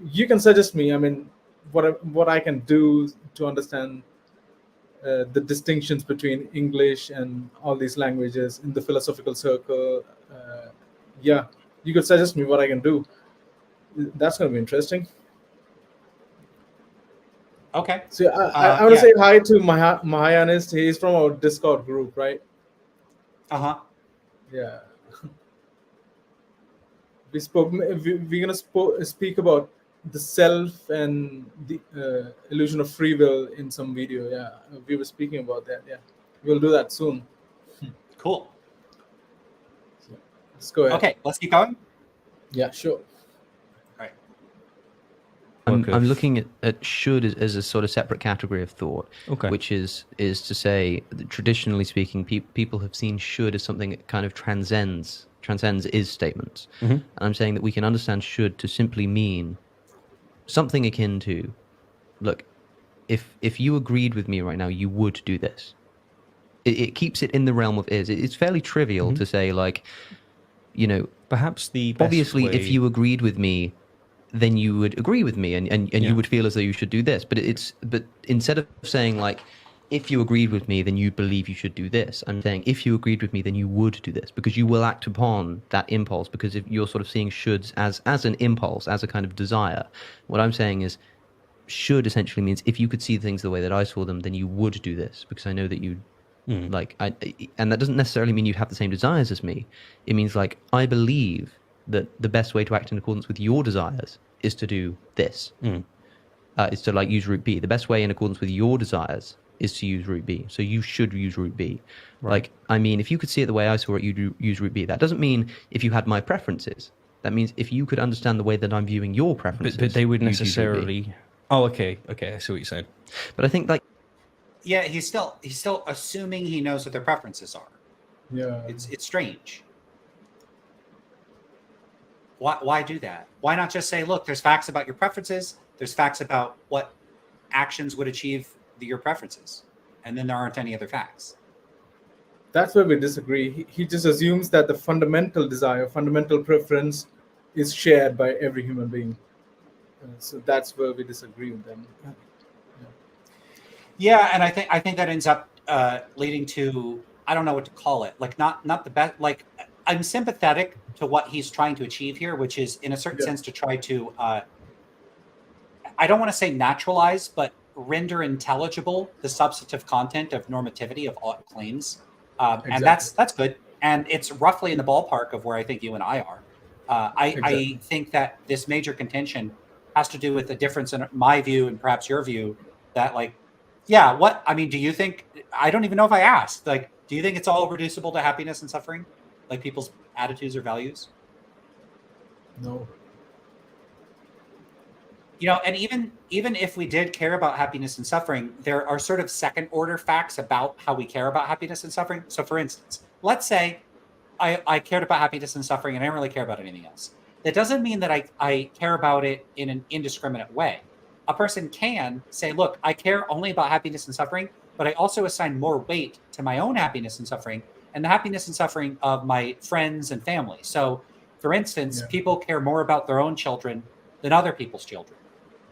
You can suggest me, I mean, what I can do to understand the distinctions between English and all these languages in the philosophical circle. Yeah, you could suggest me what I can do. That's going to be interesting. Okay. So I want to say hi to Mahayanist. He's from our Discord group, right? Uh-huh. Yeah. We're gonna speak about the self and the illusion of free will in some video. Yeah, we were speaking about that. Yeah, we'll do that soon. Cool. So, let's go ahead. Okay, let's keep going. Yeah, sure. I'm looking at should as a sort of separate category of thought, which is to say that traditionally speaking, people have seen should as something that kind of transcends is statements. And I'm saying that we can understand should to simply mean something akin to, look, if you agreed with me right now, you would do this. It keeps it in the realm of is. It's fairly trivial to say, like, perhaps the best obviously way... if you agreed with me, then you would agree with me and you would feel as though you should do this. But instead of saying like, if you agreed with me, then you believe you should do this, I'm saying if you agreed with me, then you would do this, because you will act upon that impulse, because if you're sort of seeing shoulds as an impulse, as a kind of desire. What I'm saying is should essentially means if you could see things the way that I saw them, then you would do this, because I know that you and that doesn't necessarily mean you have the same desires as me. It means like, I believe that the best way to act in accordance with your desires is to do this. Is to like use route B. The best way in accordance with your desires is to use route B. So you should use route B. Right. Like, I mean, if you could see it the way I saw it, you'd use route B. That doesn't mean if you had my preferences. That means if you could understand the way that I'm viewing your preferences. But they would necessarily... Oh, okay. I see what you're saying. But I think like... Yeah, he's still assuming he knows what their preferences are. Yeah. It's strange. Why do that? Why not just say, look, there's facts about your preferences, there's facts about what actions would achieve your preferences, and then there aren't any other facts. That's where we disagree. He just assumes that the fundamental desire, fundamental preference is shared by every human being. So that's where we disagree with them. Yeah, and I think that ends up leading to, I don't know what to call it, like not the best, like I'm sympathetic to what he's trying to achieve here, which is in a certain sense to try to, I don't want to say naturalize, but render intelligible the substantive content of normativity of all claims. Exactly. And that's good. And it's roughly in the ballpark of where I think you and I are. I think that this major contention has to do with the difference in my view and perhaps your view that do you think, I don't even know if I asked, like, do you think it's all reducible to happiness and suffering? Like people's attitudes or values? No. And even if we did care about happiness and suffering, there are sort of second order facts about how we care about happiness and suffering. So for instance, let's say I cared about happiness and suffering and I don't really care about anything else. That doesn't mean that I care about it in an indiscriminate way. A person can say, look, I care only about happiness and suffering, but I also assign more weight to my own happiness and suffering and the happiness and suffering of my friends and family. So, for instance, people care more about their own children than other people's children.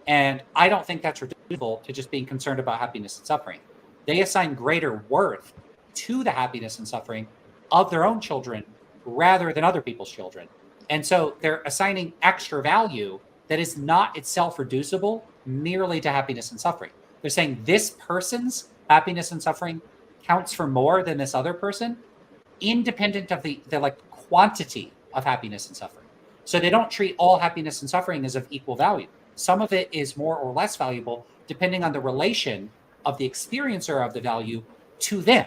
And I don't think that's reducible to just being concerned about happiness and suffering. They assign greater worth to the happiness and suffering of their own children rather than other people's children. And so they're assigning extra value that is not itself reducible merely to happiness and suffering. They're saying this person's happiness and suffering counts for more than this other person, independent of the like quantity of happiness and suffering. So they don't treat all happiness and suffering as of equal value. Some of it is more or less valuable depending on the relation of the experiencer of the value to them.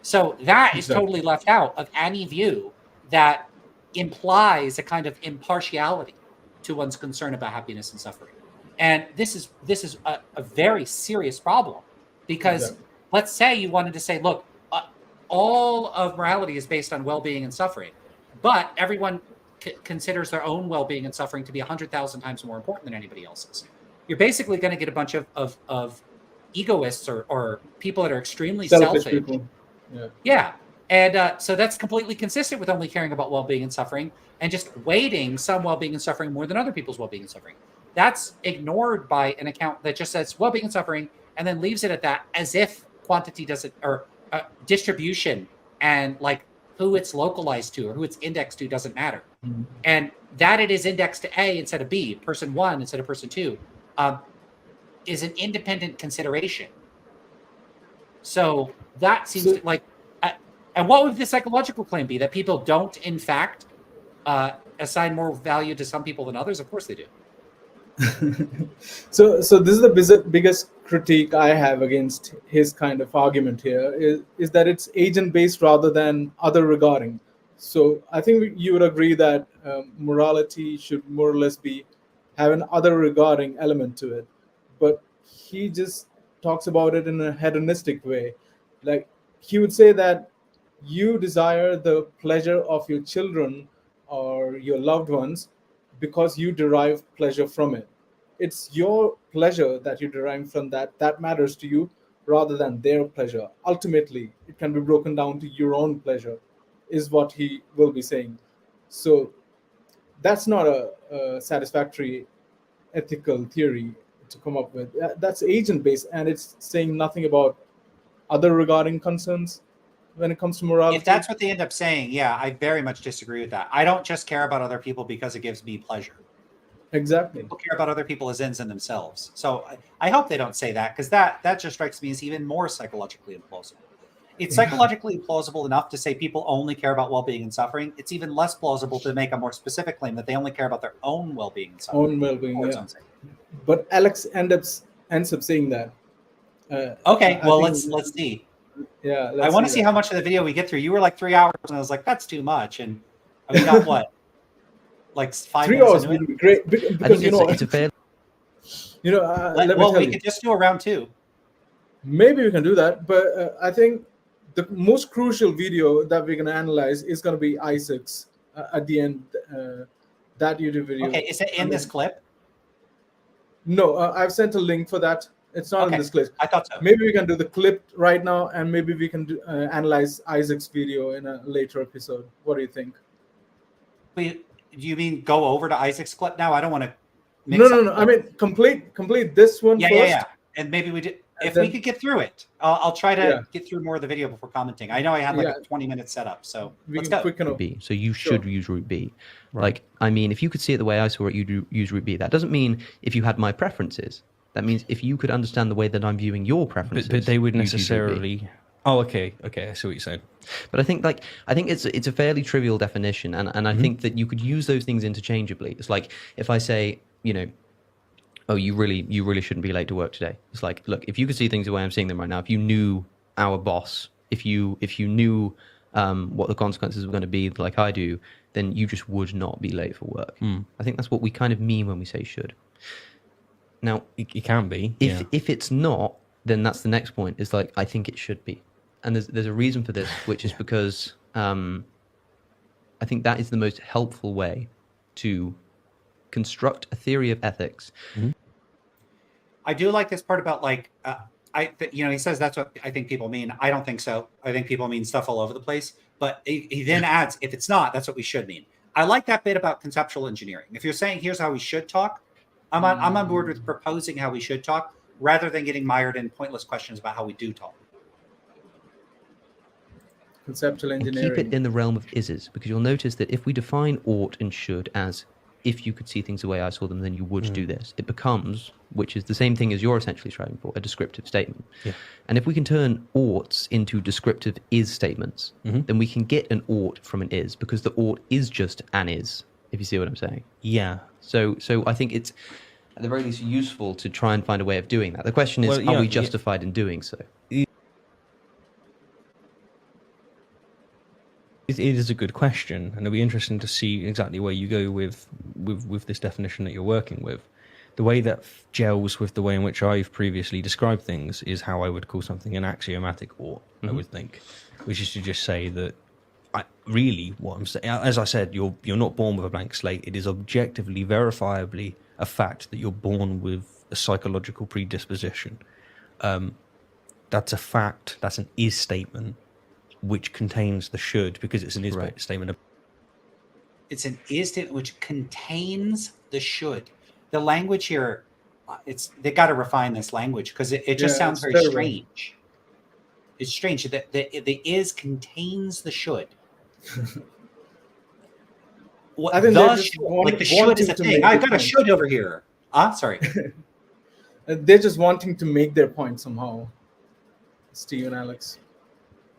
So that is totally left out of any view that implies a kind of impartiality to one's concern about happiness and suffering. And this is a very serious problem, because let's say you wanted to say, look, all of morality is based on well-being and suffering, but everyone considers their own well-being and suffering to be 100,000 times more important than anybody else's. You're basically going to get a bunch of egoists or people that are extremely selfish. People. Yeah. And so that's completely consistent with only caring about well-being and suffering and just weighting some well-being and suffering more than other people's well-being and suffering. That's ignored by an account that just says well-being and suffering and then leaves it at that, as if quantity doesn't, or distribution and like who it's localized to or who it's indexed to doesn't matter. Mm-hmm. And that it is indexed to A instead of B, person one instead of person two, is an independent consideration. So that seems like, and what would the psychological claim be? That people don't, in fact, assign more value to some people than others? Of course they do. So this is the biggest critique I have against his kind of argument here, is that it's agent-based rather than other-regarding. So I think you would agree that morality should more or less have an other-regarding element to it. But he just talks about it in a hedonistic way. Like, he would say that you desire the pleasure of your children or your loved ones because you derive pleasure from it. It's your pleasure that you derive from that matters to you rather than their pleasure. Ultimately, it can be broken down to your own pleasure, is what he will be saying. So that's not a satisfactory ethical theory to come up with. That's agent-based, and it's saying nothing about other regarding concerns when it comes to morality. If that's what they end up saying, yeah, I very much disagree with that. I don't just care about other people because it gives me pleasure. Exactly. People care about other people as ends in themselves. So I hope they don't say that, because that just strikes me as even more psychologically implausible. It's psychologically plausible enough to say people only care about well-being and suffering. It's even less plausible to make a more specific claim that they only care about their own well-being and suffering. Own well-being, yeah. But Alex ends up saying that. Okay, well, let's see. Yeah, I want to see how much of the video we get through. You were like 3 hours, and I was like, that's too much. And we got what? Like 5 3 minutes hours would be great, because I think it's a fair. we could just do a round 2. Maybe we can do that, but I think the most crucial video that we're going to analyze is going to be Isaac's at the end. That YouTube video. Okay, is it in this clip? No, I've sent a link for that. It's not in this clip. I thought so. Maybe we can do the clip right now, and maybe we can analyze Isaac's video in a later episode. What do you think? Do you mean go over to Isaac's clip now? I don't want to. No. I mean, complete this one first. Yeah. And maybe we did. If we could get through it, I'll try to get through more of the video before commenting. I know I had like a 20-minute setup, so let's go. Route B. So you should use route B. Right. Like, I mean, if you could see it the way I saw it, you'd use route B. That doesn't mean if you had my preferences. That means if you could understand the way that I'm viewing your preferences. But they would necessarily. Oh, okay. I see what you're saying. But I think it's a fairly trivial definition, and I think that you could use those things interchangeably. It's like if I say, oh, you really shouldn't be late to work today. It's like, look, if you could see things the way I'm seeing them right now, if you knew our boss, if you knew what the consequences were going to be like I do, then you just would not be late for work. I think that's what we kind of mean when we say should. Now, it can be. If it's not, then that's the next point. Is like, I think it should be. And there's a reason for this, which is because I think that is the most helpful way to construct a theory of ethics. Mm-hmm. I do like this part about like, he says that's what I think people mean. I don't think so. I think people mean stuff all over the place. But he then adds, if it's not, that's what we should mean. I like that bit about conceptual engineering. If you're saying here's how we should talk, I'm on board with proposing how we should talk rather than getting mired in pointless questions about how we do talk. Conceptual And engineering. keep it in the realm of ises, because you'll notice that if we define ought and should as if you could see things the way I saw them, then you would do this. It becomes, which is the same thing as you're essentially striving for, a descriptive statement. Yeah. And if we can turn oughts into descriptive is statements, then we can get an ought from an is, because the ought is just an is, if you see what I'm saying. Yeah. So I think it's at the very least useful to try and find a way of doing that. The question is, are we justified in doing so? It is a good question, and it'll be interesting to see exactly where you go with this definition that you're working with. The way that gels with the way in which I've previously described things is how I would call something an axiomatic ought, I would think, which is to just say that what I'm saying, as I said, you're not born with a blank slate. It is objectively, verifiably a fact that you're born with a psychological predisposition. That's a fact. That's an is statement, which contains the should, because it's an is statement. It's an is statement which contains the should. The language here, they got to refine this language because it just sounds very strange. It's strange that the is contains the should. I think the should is a thing. I got a should over here. Sorry. They're just wanting to make their point somehow, Steve and Alex.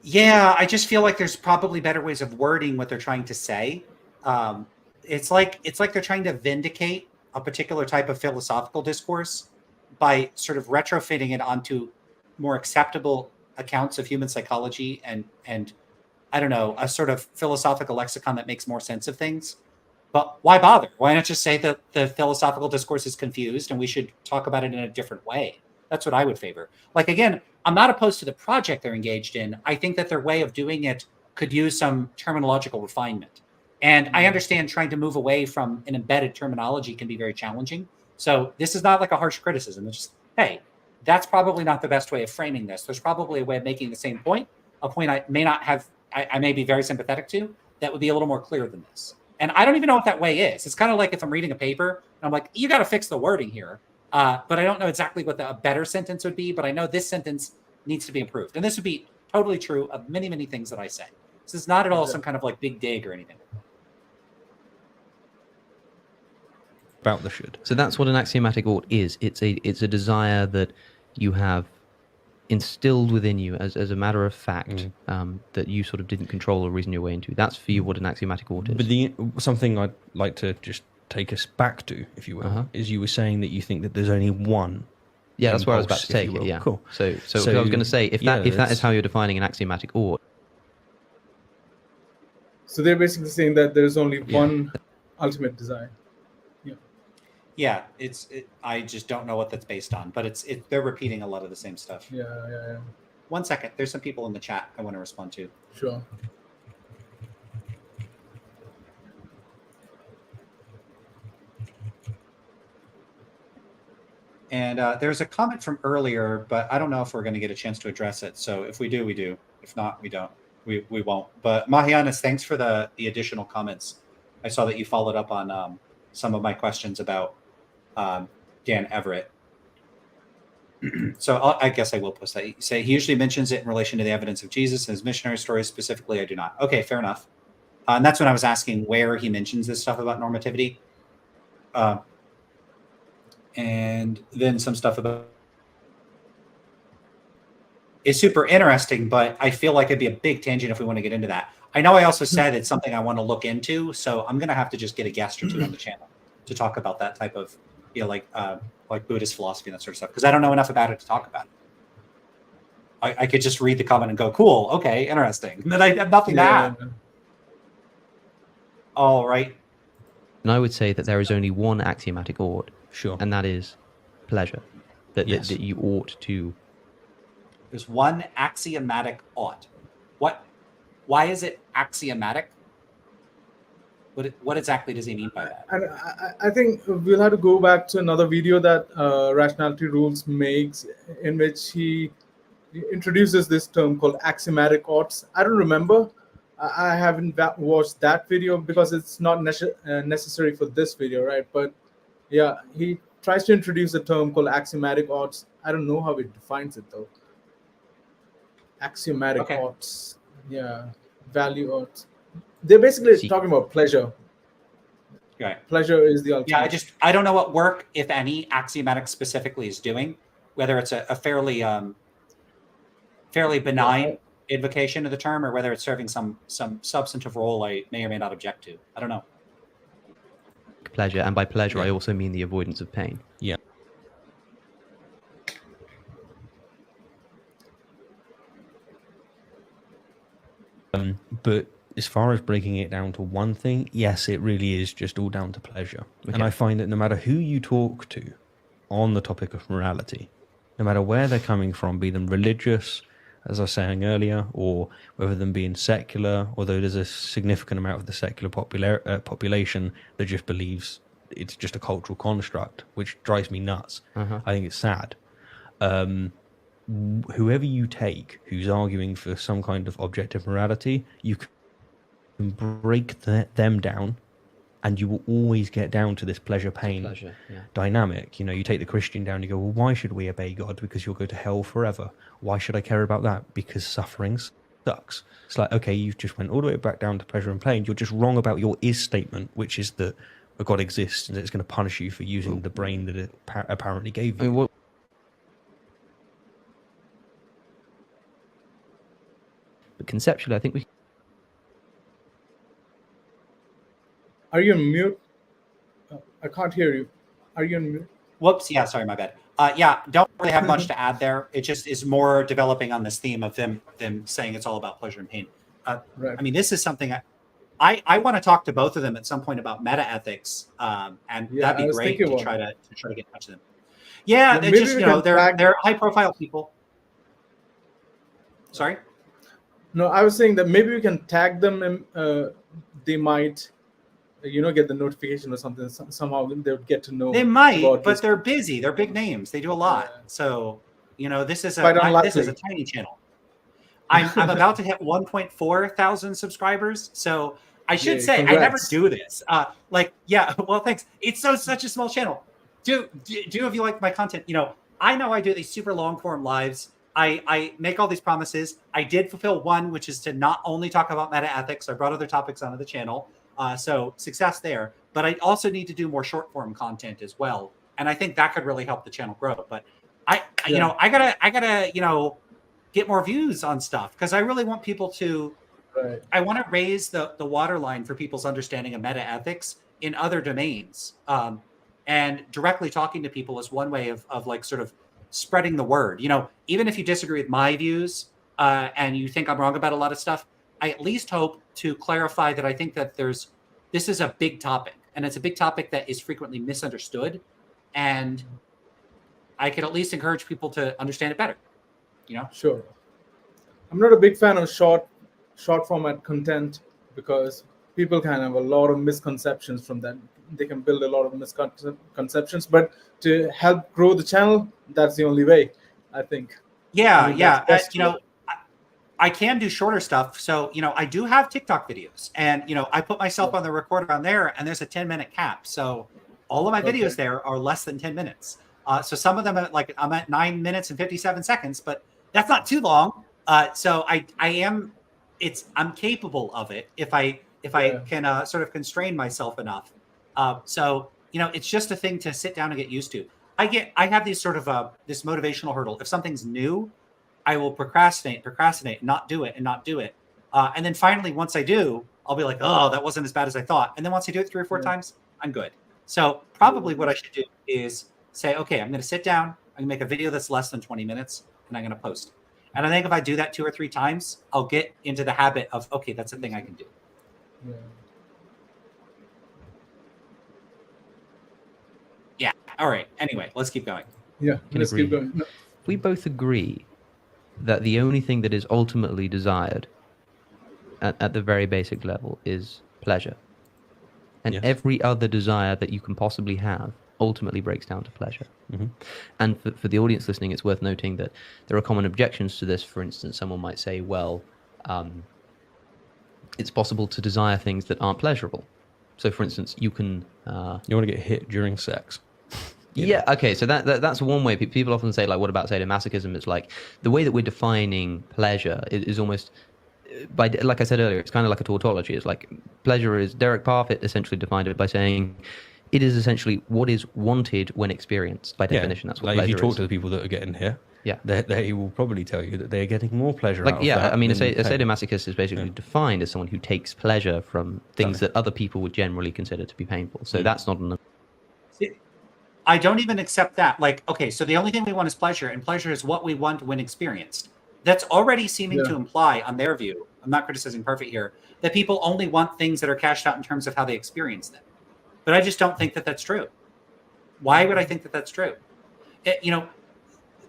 Yeah, I just feel like there's probably better ways of wording what they're trying to say. It's like they're trying to vindicate a particular type of philosophical discourse by sort of retrofitting it onto more acceptable accounts of human psychology and I don't know, a sort of philosophical lexicon that makes more sense of things. But why bother? Why not just say that the philosophical discourse is confused and we should talk about it in a different way? That's what I would favor. Like, again, I'm not opposed to the project they're engaged in. I think that their way of doing it could use some terminological refinement. And I understand trying to move away from an embedded terminology can be very challenging. So this is not like a harsh criticism. It's just, hey, that's probably not the best way of framing this. There's probably a way of making the same point, a point I may not have, I may be very sympathetic to, that would be a little more clear than this. And I don't even know what that way is. It's kind of like if I'm reading a paper and I'm like, you got to fix the wording here. But I don't know exactly what a better sentence would be, but I know this sentence needs to be improved. And this would be totally true of many, many things that I say. This is not at all some kind of like big dig or anything. About the should. So that's what an axiomatic ought is. It's a desire that you have instilled within you as a matter of fact, that you sort of didn't control or reason your way into. That's for you what an axiomatic ought is. But something I'd like to just take us back to, if you will, is you were saying that you think that there's only one. Yeah, that's where I was about to take it. Yeah, cool. So I was going to say, if that is how you're defining an axiomatic ought. So they're basically saying that there is only one ultimate desire. Yeah, I just don't know what that's based on, but they're repeating a lot of the same stuff. Yeah. 1 second. There's some people in the chat I want to respond to. Sure. And there's a comment from earlier, but I don't know if we're going to get a chance to address it. So if we do, we do. If not, we don't. We won't. But Mahianas, thanks for the additional comments. I saw that you followed up on some of my questions about Dan Everett. So I guess I will post that. You say he usually mentions it in relation to the evidence of Jesus and his missionary stories. Specifically, I do not. Okay, fair enough. And that's when I was asking where he mentions this stuff about normativity. And then some stuff about is super interesting, but I feel like it'd be a big tangent if we want to get into that. I know I also said it's something I want to look into, so I'm going to have to just get a guest or two on the channel to talk about that type of, like Buddhist philosophy and that sort of stuff, because I don't know enough about it to talk about it. I could just read the comment and go, cool, okay, interesting. And then I have nothing to add. All right. And I would say that there is only one axiomatic ought. Sure. And that is pleasure. That you ought to. There's one axiomatic ought. Why is it axiomatic? What exactly does he mean by that? And I think we'll have to go back to another video that Rationality Rules makes, in which he introduces this term called axiomatic oughts. I don't remember. I haven't watched that video because it's not necessary for this video, right? But yeah, he tries to introduce a term called axiomatic odds. I don't know how it defines it though. Axiomatic Okay. odds, value odds. They're basically See. talking about pleasure. Right. Pleasure is the ultimate. Yeah, I don't know what work, if any, axiomatic specifically is doing. Whether it's a fairly benign invocation of the term, or whether it's serving some substantive role I may or may not object to. I don't know. Pleasure, and by pleasure, I also mean the avoidance of pain. Yeah. But as far as breaking it down to one thing, yes, it really is just all down to pleasure. Okay. And I find that no matter who you talk to on the topic of morality, no matter where they're coming from, be them religious, as I was saying earlier, or whether them being secular, although there's a significant amount of the secular population that just believes it's just a cultural construct, which drives me nuts. I think it's sad. Whoever you take who's arguing for some kind of objective morality, you can break them down, and you will always get down to this pleasure-pain dynamic. You know, you take the Christian down, you go, well, why should we obey God? Because you'll go to hell forever. Why should I care about that? Because suffering sucks. It's like, okay, you've just went all the way back down to pleasure and pain. You're just wrong about your is statement, which is that a God exists and it's going to punish you for using the brain that it apparently gave you. I mean, but conceptually, I think we... Are you on mute? I can't hear you. Are you on mute? Whoops. Yeah, sorry, my bad. Don't really have much to add there. It just is more developing on this theme of them saying it's all about pleasure and pain. Right. I mean, this is something I want to talk to both of them at some point about meta ethics, and that'd be great to try to get in touch with them. Yeah, they're just they're high profile people. Sorry. No, I was saying that maybe we can tag them, and they might, get the notification or something. Somehow they would get to know. They might, but they're busy. They're big names. They do a lot. Yeah. So this is a tiny channel. I'm about to hit 1.4 thousand subscribers. So I should say congrats. I never do this. Well, thanks. It's such a small channel. Do if you like my content, I know I do these super long form lives. I make all these promises. I did fulfill one, which is to not only talk about meta ethics. I brought other topics onto the channel. So success there. But I also need to do more short form content as well. And I think that could really help the channel grow. But I gotta get more views on stuff, because I really want people to. Right. I want to raise the waterline for people's understanding of meta ethics in other domains. And directly talking to people is one way of sort of spreading the word. Even if you disagree with my views and you think I'm wrong about a lot of stuff, I at least hope to clarify that I think that this is a big topic, and it's a big topic that is frequently misunderstood, and I can at least encourage people to understand it better. Sure. I'm not a big fan of short format content, because people can have a lot of misconceptions from that. They can build a lot of misconceptions, but to help grow the channel, that's the only way, I think. I can do shorter stuff. So, I do have TikTok videos, and, I put myself on the recorder on there, and there's a 10-minute cap. So all of my videos there are less than 10 minutes. So some of them I'm at 9 minutes and 57 seconds, but that's not too long. So I'm capable of it if I can sort of constrain myself enough. So it's just a thing to sit down and get used to. I have these sort of this motivational hurdle. If something's new, I will procrastinate, not do it. And then finally, once I do, I'll be like, oh, that wasn't as bad as I thought. And then once I do it 3 or 4 times, I'm good. So probably what I should do is say, okay, I'm going to sit down. I'm going to make a video that's less than 20 minutes, and I'm going to post. And I think if I do that 2 or 3 times, I'll get into the habit of, okay, that's a thing I can do. Yeah. All right. Anyway, let's keep going. Yeah. Let's keep going. No. We both agree that the only thing that is ultimately desired at the very basic level is pleasure. And every other desire that you can possibly have ultimately breaks down to pleasure. Mm-hmm. And for the audience listening, it's worth noting that there are common objections to this. For instance, someone might say, well, it's possible to desire things that aren't pleasurable. So, for instance, you can... you want to get hit during sex. Yeah. Okay. So that's one way. People often say, like, what about sadomasochism? It's like the way that we're defining pleasure is almost by, like I said earlier, it's kind of like a tautology. It's like pleasure is Derek Parfit essentially defined it by saying it is essentially what is wanted when experienced. By definition, that's what like pleasure if you talk is. to the people that are getting here, Yeah. they will probably tell you that they're getting more pleasure out Like, of yeah, that I mean, a than pain. sadomasochist is basically defined as someone who takes pleasure from things that other people would generally consider to be painful. So that's not an. I don't even accept that. Like, okay, so the only thing we want is pleasure, and pleasure is what we want when experienced. That's already seeming to imply, on their view, I'm not criticizing Perfect here, that people only want things that are cashed out in terms of how they experience them. But I just don't think that that's true. Why would I think that that's true?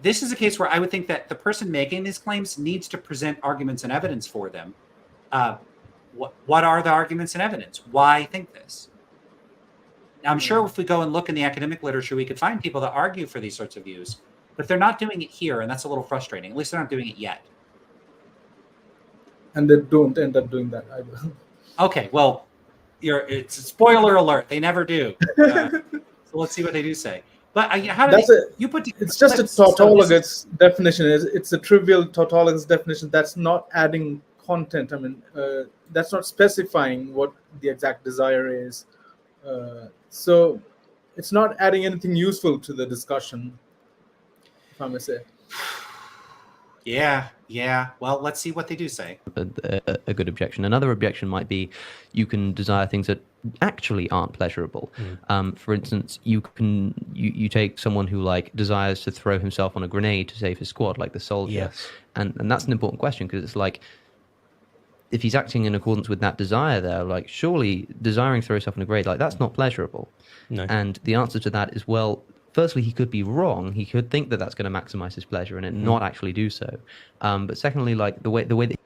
This is a case where I would think that the person making these claims needs to present arguments and evidence for them. What are the arguments and evidence? Why think this? Now, I'm sure if we go and look in the academic literature, we could find people that argue for these sorts of views, but they're not doing it here, and that's a little frustrating. At least they're not doing it yet. And they don't end up doing that either. Okay, well, it's a spoiler alert. They never do. So let's see what they do say. But how do it's just a tautologous definition. It's a trivial tautologous definition that's not adding content. I mean, that's not specifying what the exact desire is. So it's not adding anything useful to the discussion, if I may say. Yeah. Well, let's see what they do say. A good objection. Another objection might be you can desire things that actually aren't pleasurable. For instance, you take someone who like desires to throw himself on a grenade to save his squad, like the soldier. Yes. And that's an important question, because it's like, if he's acting in accordance with that desire there, like, surely desiring to throw yourself in a grenade, like, that's not pleasurable. No. And the answer to that is, well, firstly, he could be wrong. He could think that that's going to maximize his pleasure and it not actually do so. But secondly, like, the way that...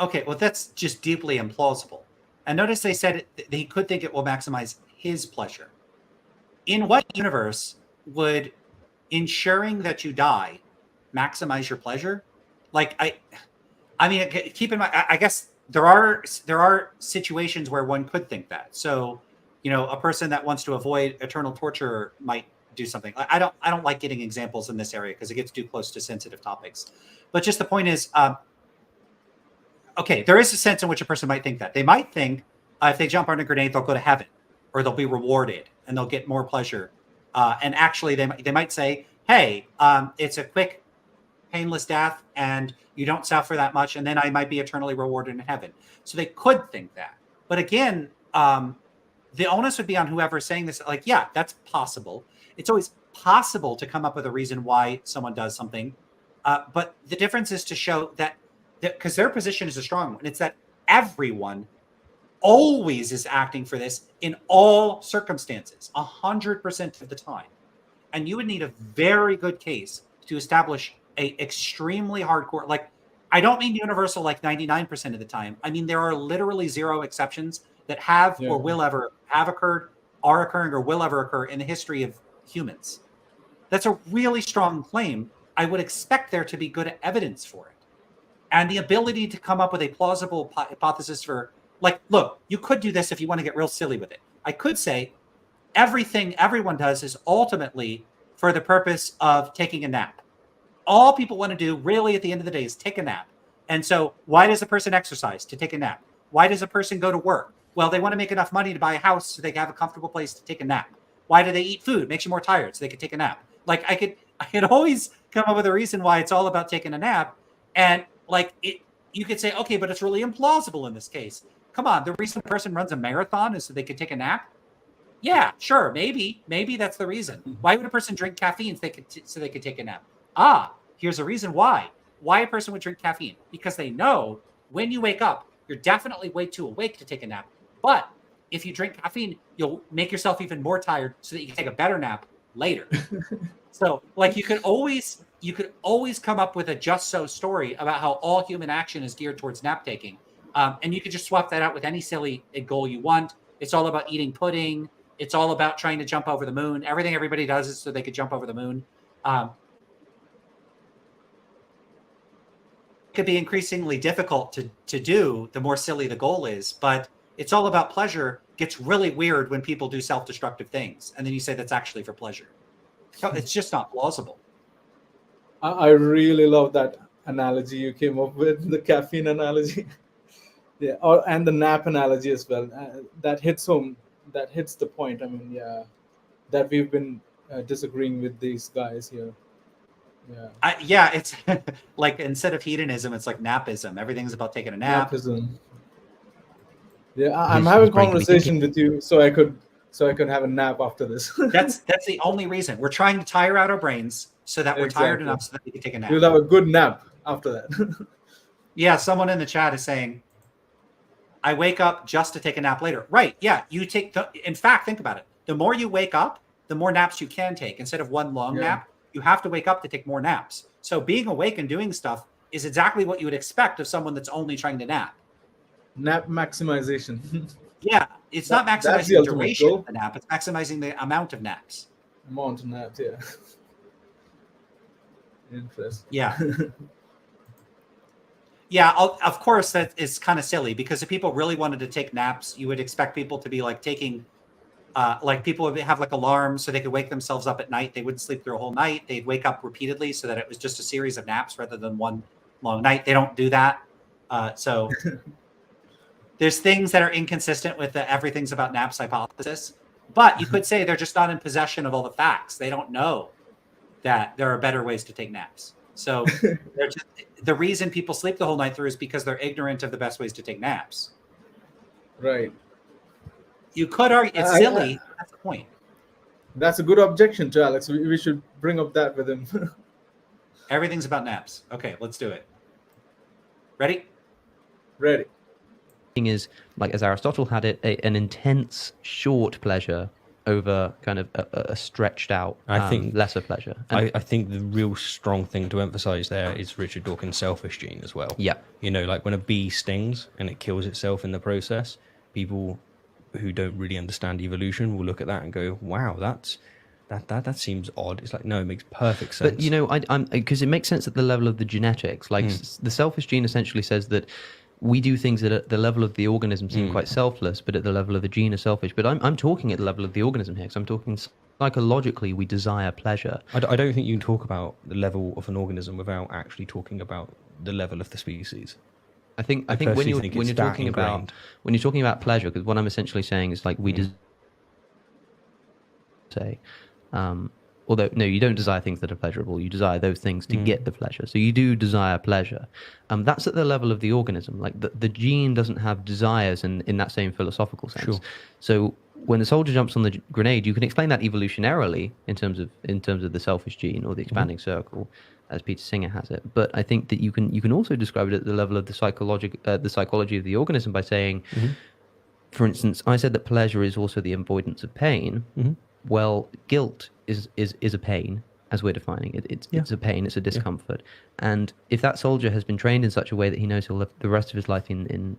Okay, well, that's just deeply implausible. And notice they said that he could think it will maximize his pleasure. In what universe would ensuring that you die maximize your pleasure? Like, I mean, keep in mind, I guess there are situations where one could think that. So, a person that wants to avoid eternal torture might do something. I don't like getting examples in this area because it gets too close to sensitive topics. But just the point is, okay, there is a sense in which a person might think that. They might think if they jump on a grenade, they'll go to heaven, or they'll be rewarded, and they'll get more pleasure. And actually, they might say, hey, it's a quick, painless death, and you don't suffer that much, and then I might be eternally rewarded in heaven. So they could think that. But again, the onus would be on whoever's saying this. Like, yeah, that's possible. It's always possible to come up with a reason why someone does something. But the difference is to show that because their position is a strong one. It's that everyone always is acting for this in all circumstances, 100% of the time. And you would need a very good case to establish a extremely hardcore, like, I don't mean universal, like 99% of the time. I mean, there are literally zero exceptions that have or will ever have occurred, are occurring, or will ever occur in the history of humans. That's a really strong claim. I would expect there to be good evidence for it. And the ability to come up with a plausible hypothesis for, like, look, you could do this if you want to get real silly with it. I could say everything everyone does is ultimately for the purpose of taking a nap. All people want to do really at the end of the day is take a nap. And so why does a person exercise? To take a nap. Why does a person go to work? Well, they want to make enough money to buy a house so they can have a comfortable place to take a nap. Why do they eat food? Makes you more tired so they can take a nap. Like, I could always come up with a reason why it's all about taking a nap. And like, you could say, okay, but it's really implausible in this case. Come on, the reason a person runs a marathon is so they could take a nap? Yeah, sure, maybe that's the reason. Why would a person drink caffeine so they could take a nap? Here's a reason why. Why a person would drink caffeine? Because they know when you wake up, you're definitely way too awake to take a nap. But if you drink caffeine, you'll make yourself even more tired so that you can take a better nap later. So, like, you could always come up with a just so story about how all human action is geared towards nap taking. And you could just swap that out with any silly goal you want. It's all about eating pudding. It's all about trying to jump over the moon. Everything everybody does is so they could jump over the moon. Could be increasingly difficult to do the more silly the goal is, but it's all about pleasure gets really weird when people do self-destructive things. And then you say that's actually for pleasure. So it's just not plausible. I really love that analogy you came up with, the caffeine analogy. Yeah, and the nap analogy as well. That hits home. That hits the point. I mean, yeah, that we've been disagreeing with these guys here. Yeah, it's like instead of hedonism, it's like napism. Everything's about taking a nap. Napism. Yeah, I'm having conversation with you so I could have a nap after this. That's the only reason. We're trying to tire out our brains so that we're tired enough so that we can take a nap. You'll have a good nap after that. Yeah, someone in the chat is saying, I wake up just to take a nap later. Right, yeah, in fact, think about it. The more you wake up, the more naps you can take. Instead of one long nap, you have to wake up to take more naps. So being awake and doing stuff is exactly what you would expect of someone that's only trying to nap. Nap maximization. Yeah, it's not maximizing the duration of the nap. It's maximizing the amount of naps. Amount of naps, yeah. Interesting. Yeah. Yeah, of course, that is kind of silly because if people really wanted to take naps, you would expect people to be like taking, like people would have like alarms so they could wake themselves up at night. They wouldn't sleep through a whole night. They'd wake up repeatedly so that it was just a series of naps rather than one long night. They don't do that. So there's things that are inconsistent with the everything's about naps hypothesis. But you could say they're just not in possession of all the facts. They don't know that there are better ways to take naps. So the reason people sleep the whole night through is because they're ignorant of the best ways to take naps. Right. You could argue it's silly. That's the point. That's a good objection to Alex. We should bring up that with him. Everything's about naps. Okay, let's do it. Ready? Ready. Is like as Aristotle had it, an intense short pleasure over kind of a stretched out lesser pleasure. And I think the real strong thing to emphasize there is Richard Dawkins' selfish gene as well. Yeah. You know, like when a bee stings and it kills itself in the process, people who don't really understand evolution will look at that and go, wow, that seems odd. It's like, no, it makes perfect sense. But, you know, I'm because it makes sense at the level of the genetics. Like the selfish gene essentially says that we do things that at the level of the organism seem quite selfless, but at the level of the gene are selfish. But I'm talking at the level of the organism here, because I'm talking psychologically we desire pleasure. I don't think you can talk about the level of an organism without actually talking about the level of the species. I think when you're talking about pleasure, because what I'm essentially saying is like we say, although no, you don't desire things that are pleasurable. You desire those things to get the pleasure. So you do desire pleasure. That's at the level of the organism. Like the gene doesn't have desires in that same philosophical sense. Sure. So when the soldier jumps on the grenade, you can explain that evolutionarily in terms of the selfish gene or the expanding circle, as Peter Singer has it. But I think that you can also describe it at the level of the psychology of the organism by saying, for instance, I said that pleasure is also the avoidance of pain. Well, guilt is a pain, as we're defining it. It's a pain, it's a discomfort. And if that soldier has been trained in such a way that he knows he'll live the rest of his life in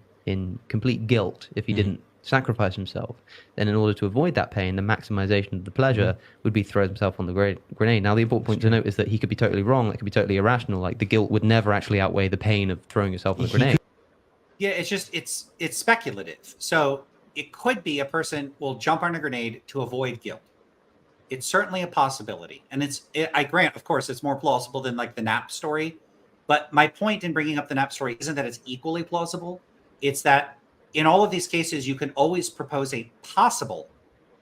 complete guilt if he didn't sacrifice himself, then in order to avoid that pain, the maximization of the pleasure would be throw himself on the grenade. Now, the important point to note is that he could be totally wrong, that could be totally irrational. Like the guilt would never actually outweigh the pain of throwing yourself on the grenade. Yeah, it's speculative. So it could be a person will jump on a grenade to avoid guilt. It's certainly a possibility. And I grant, of course, it's more plausible than like the nap story. But my point in bringing up the nap story isn't that it's equally plausible. It's that in all of these cases, you can always propose a possible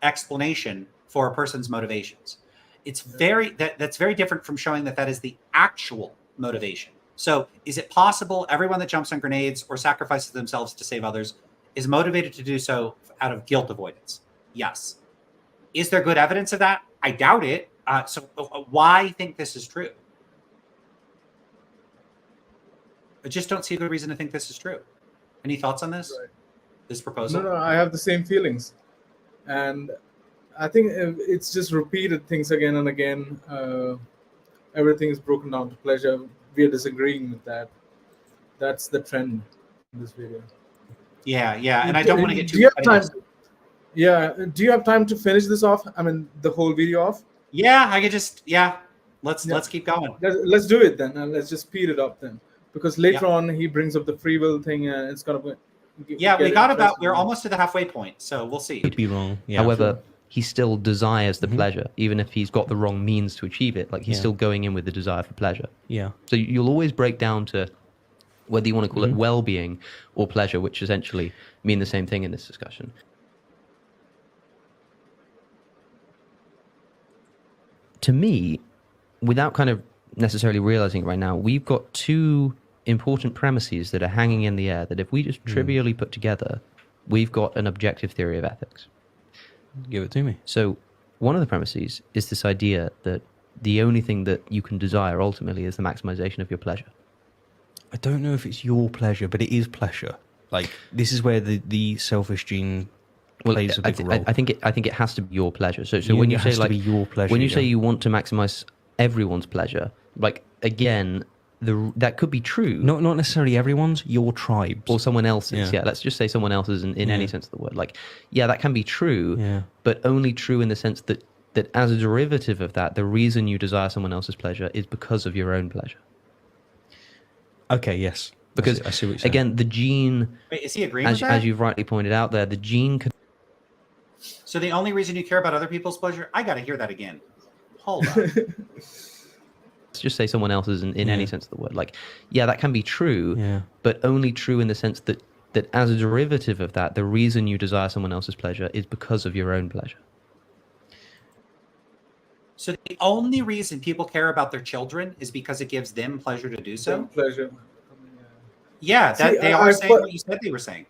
explanation for a person's motivations. It's that's very different from showing that is the actual motivation. So is it possible everyone that jumps on grenades or sacrifices themselves to save others is motivated to do so out of guilt avoidance? Yes. Is there good evidence of that? I doubt it. So why think this is true? I just don't see a good reason to think this is true. Any thoughts on this? Right. This proposal? No, I have the same feelings. And I think it's just repeated things again and again. Everything is broken down to pleasure. We are disagreeing with that. That's the trend in this video. Yeah. And I don't want to get too... Do you have time? Yeah. Do you have time to finish this off? I mean, the whole video off? Yeah, I could just... Yeah. Let's keep going. Let's do it then. And let's just speed it up then. Because later on, he brings up the free will thing. And it's going to... Yeah, we get got interested we're in. almost to the halfway point, so we'll see. Could be wrong. Yeah. However, he still desires the pleasure, even if he's got the wrong means to achieve it. Like he's still going in with the desire for pleasure. Yeah. So you'll always break down to whether you want to call it well-being or pleasure, which essentially mean the same thing in this discussion. To me, without kind of necessarily realizing it right now, we've got two important premises that are hanging in the air that if we just trivially put together, we've got an objective theory of ethics. Give it to me. So one of the premises is this idea that the only thing that you can desire ultimately is the maximization of your pleasure. I don't know if it's your pleasure, but it is pleasure. Like, this is where the selfish gene plays a big role. I think it has to be your pleasure. So Yeah, when you it say has to like be your pleasure, when you say yeah. you want to maximize everyone's pleasure, like again, that could be true. Not necessarily everyone's, your tribe's. Or someone else's. Yeah. Yeah, let's just say someone else's in any sense of the word. Like, yeah, that can be true, Yeah. but only true in the sense that as a derivative of that, the reason you desire someone else's pleasure is because of your own pleasure. Okay, yes. Because I see what you're saying. again, the gene, Wait, is he agreeing with that? as you've rightly pointed out there, the gene could. So the only reason you care about other people's pleasure? I got to hear that again. Hold on. Let's just say someone else's in any sense of the word. Like, yeah, that can be true, Yeah. but only true in the sense that as a derivative of that, the reason you desire someone else's pleasure is because of your own pleasure. So the only reason people care about their children is because it gives them pleasure to do so? Some pleasure. Yeah, that See, they are saying what you said they were saying.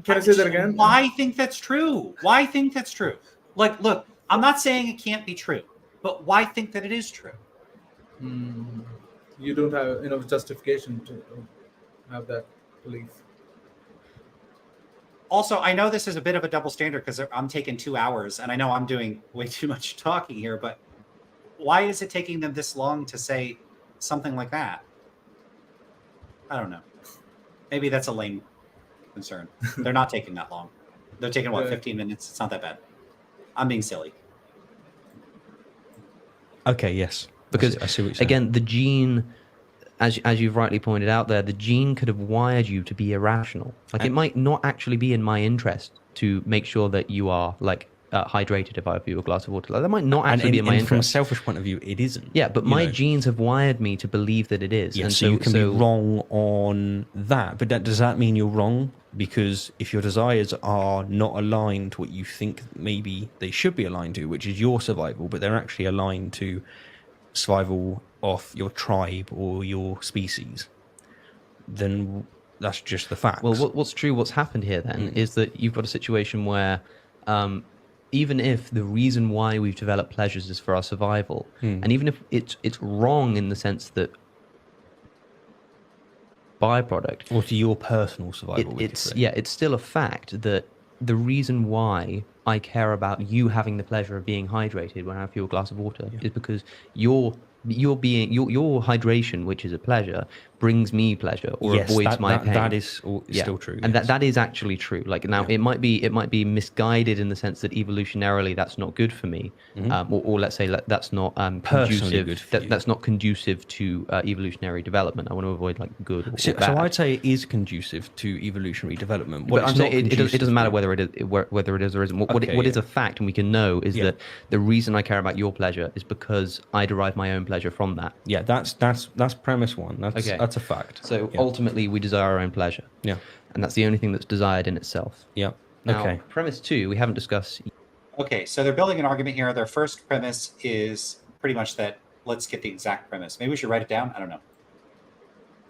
Can I say that again? Why think that's true? Why think that's true? Like, look, I'm not saying it can't be true, but why think that it is true? You don't have enough justification to have that belief. Also, I know this is a bit of a double standard because I'm taking 2 hours, and I know I'm doing way too much talking here, but why is it taking them this long to say something like that? I don't know. Maybe that's a lame concern. They're not taking that long. They're taking, what, 15 minutes? It's not that bad. I'm being silly. Okay, yes. Because I see what you're saying. again, the gene, as you've rightly pointed out there, the gene could have wired you to be irrational. Like, it might not actually be in my interest to make sure that you are like hydrated if I offer you a glass of water. Like, that might not actually be in my and from a interest. selfish point of view, it isn't. Yeah, but my genes have wired me to believe that it is. Yeah, and so you can be wrong on that. But does that mean you're wrong? Because if your desires are not aligned to what you think maybe they should be aligned to, which is your survival, but they're actually aligned to survival of your tribe or your species, then that's just the facts. Well, what's true, what's happened here then is that you've got a situation where even if the reason why we've developed pleasures is for our survival, and even if it's wrong in the sense that byproduct, or to your personal survival, it's still a fact that the reason why I care about you having the pleasure of being hydrated when I have your glass of water is because your hydration, which is a pleasure, brings me pleasure or avoids my pain. That is still true. And that is actually true. Like, now it might be misguided in the sense that evolutionarily that's not good for me, or let's say that's not Personally conducive. good for you. That's not conducive to evolutionary development. I want to avoid like good or So bad. I'd say it is conducive to evolutionary development. But I'm saying it doesn't matter whether it is or isn't. What is a fact, and we can know, is that the reason I care about your pleasure is because I derive my own pleasure from that. Yeah, that's premise one. That's a fact. So ultimately, we desire our own pleasure. Yeah. And that's the only thing that's desired in itself. Yeah. Now, Okay. premise 2, we haven't discussed. Okay, so they're building an argument here. Their first premise is pretty much that. Let's get the exact premise. Maybe we should write it down. I don't know.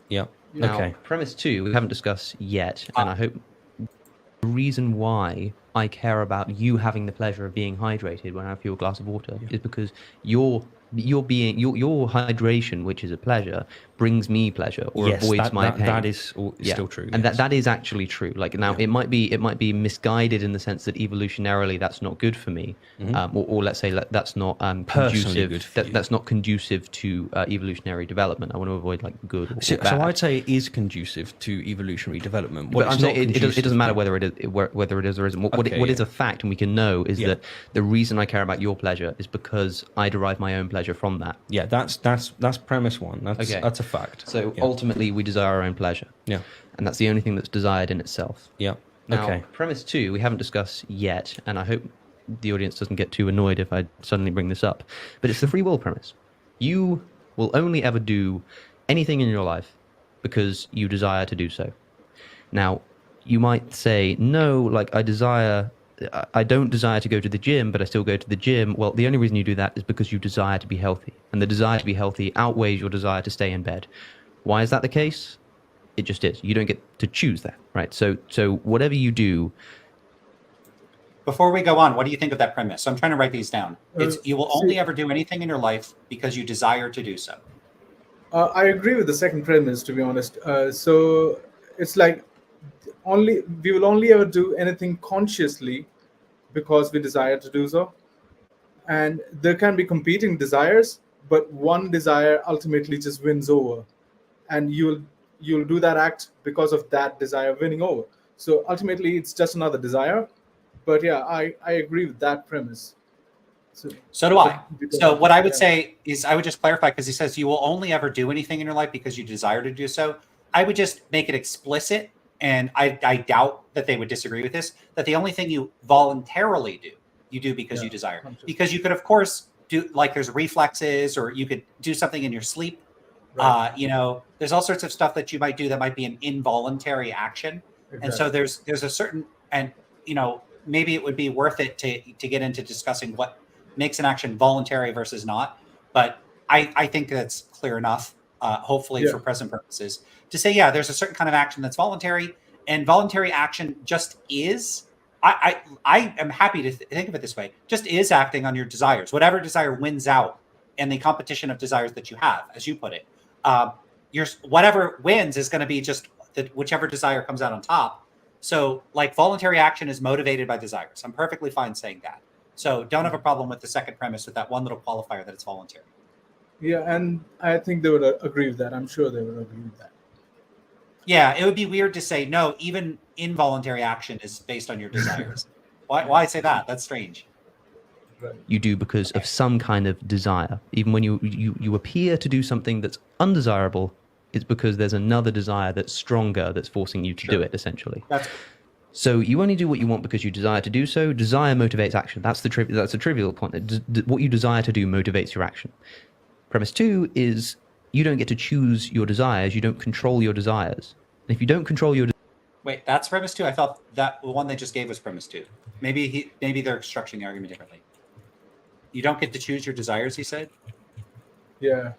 Yeah. Now, Okay. premise 2, we haven't discussed yet, and I hope the reason why I care about you having the pleasure of being hydrated when I have your glass of water is because your hydration, which is a pleasure, brings me pleasure or avoids my pain. That is still true. And that is actually true. Like, now it might be misguided in the sense that evolutionarily that's not good for me, or let's say that's not conducive. Good for you. That's not conducive to evolutionary development. I want to avoid like good or bad. So I'd say it is conducive to evolutionary development. But I'm saying it doesn't matter whether it is or isn't. What is a fact, and we can know, is that the reason I care about your pleasure is because I derive my own pleasure pleasure from that. Yeah, that's premise one. That's a fact. So yeah. ultimately, we desire our own pleasure. Yeah. And that's the only thing that's desired in itself. Yeah. Now, Okay. premise 2, we haven't discussed yet, and I hope the audience doesn't get too annoyed if I suddenly bring this up, but it's the free will premise. You will only ever do anything in your life because you desire to do so. Now, you might say, no, like I don't desire to go to the gym, but I still go to the gym. Well, the only reason you do that is because you desire to be healthy, and the desire to be healthy outweighs your desire to stay in bed. Why is that the case? It just is. You don't get to choose that, right? So whatever you do. Before we go on, what do you think of that premise? So I'm trying to write these down. It's you will only ever do anything in your life because you desire to do so. I agree with the second premise, to be honest. So it's like we will only ever do anything consciously because we desire to do so. And there can be competing desires, but one desire ultimately just wins over. And you'll do that act because of that desire winning over. So ultimately, it's just another desire. But yeah, I agree with that premise. So do I. So what I would say is I would just clarify, because he says you will only ever do anything in your life because you desire to do so. I would just make it explicit, and I doubt that they would disagree with this, that the only thing you voluntarily do, you do because you desire. Because you could, of course, do, like there's reflexes, or you could do something in your sleep. Right. There's all sorts of stuff that you might do that might be an involuntary action. Exactly. And so there's a certain, and maybe it would be worth it to get into discussing what makes an action voluntary versus not. But I think that's clear enough, hopefully for present purposes, to say, yeah, there's a certain kind of action that's voluntary, and voluntary action just is. I am happy to think of it this way, just is acting on your desires. Whatever desire wins out in the competition of desires that you have, as you put it. Whatever wins is going to be just whichever desire comes out on top. So like voluntary action is motivated by desires. I'm perfectly fine saying that. So don't have a problem with the second premise with that one little qualifier that it's voluntary. Yeah, and I think they would agree with that. I'm sure they would agree with that. Yeah, it would be weird to say, no, even involuntary action is based on your desires. Why say that? That's strange. Right. You do because of some kind of desire. Even when you appear to do something that's undesirable, it's because there's another desire that's stronger that's forcing you to do it, essentially. So you only do what you want because you desire to do so. Desire motivates action. That's a trivial point. What you desire to do motivates your action. Premise 2 is you don't get to choose your desires. You don't control your desires. And if you don't control your Wait, that's premise 2? I thought that the one they just gave was premise 2. Maybe they're structuring the argument differently. You don't get to choose your desires, he said? Yeah.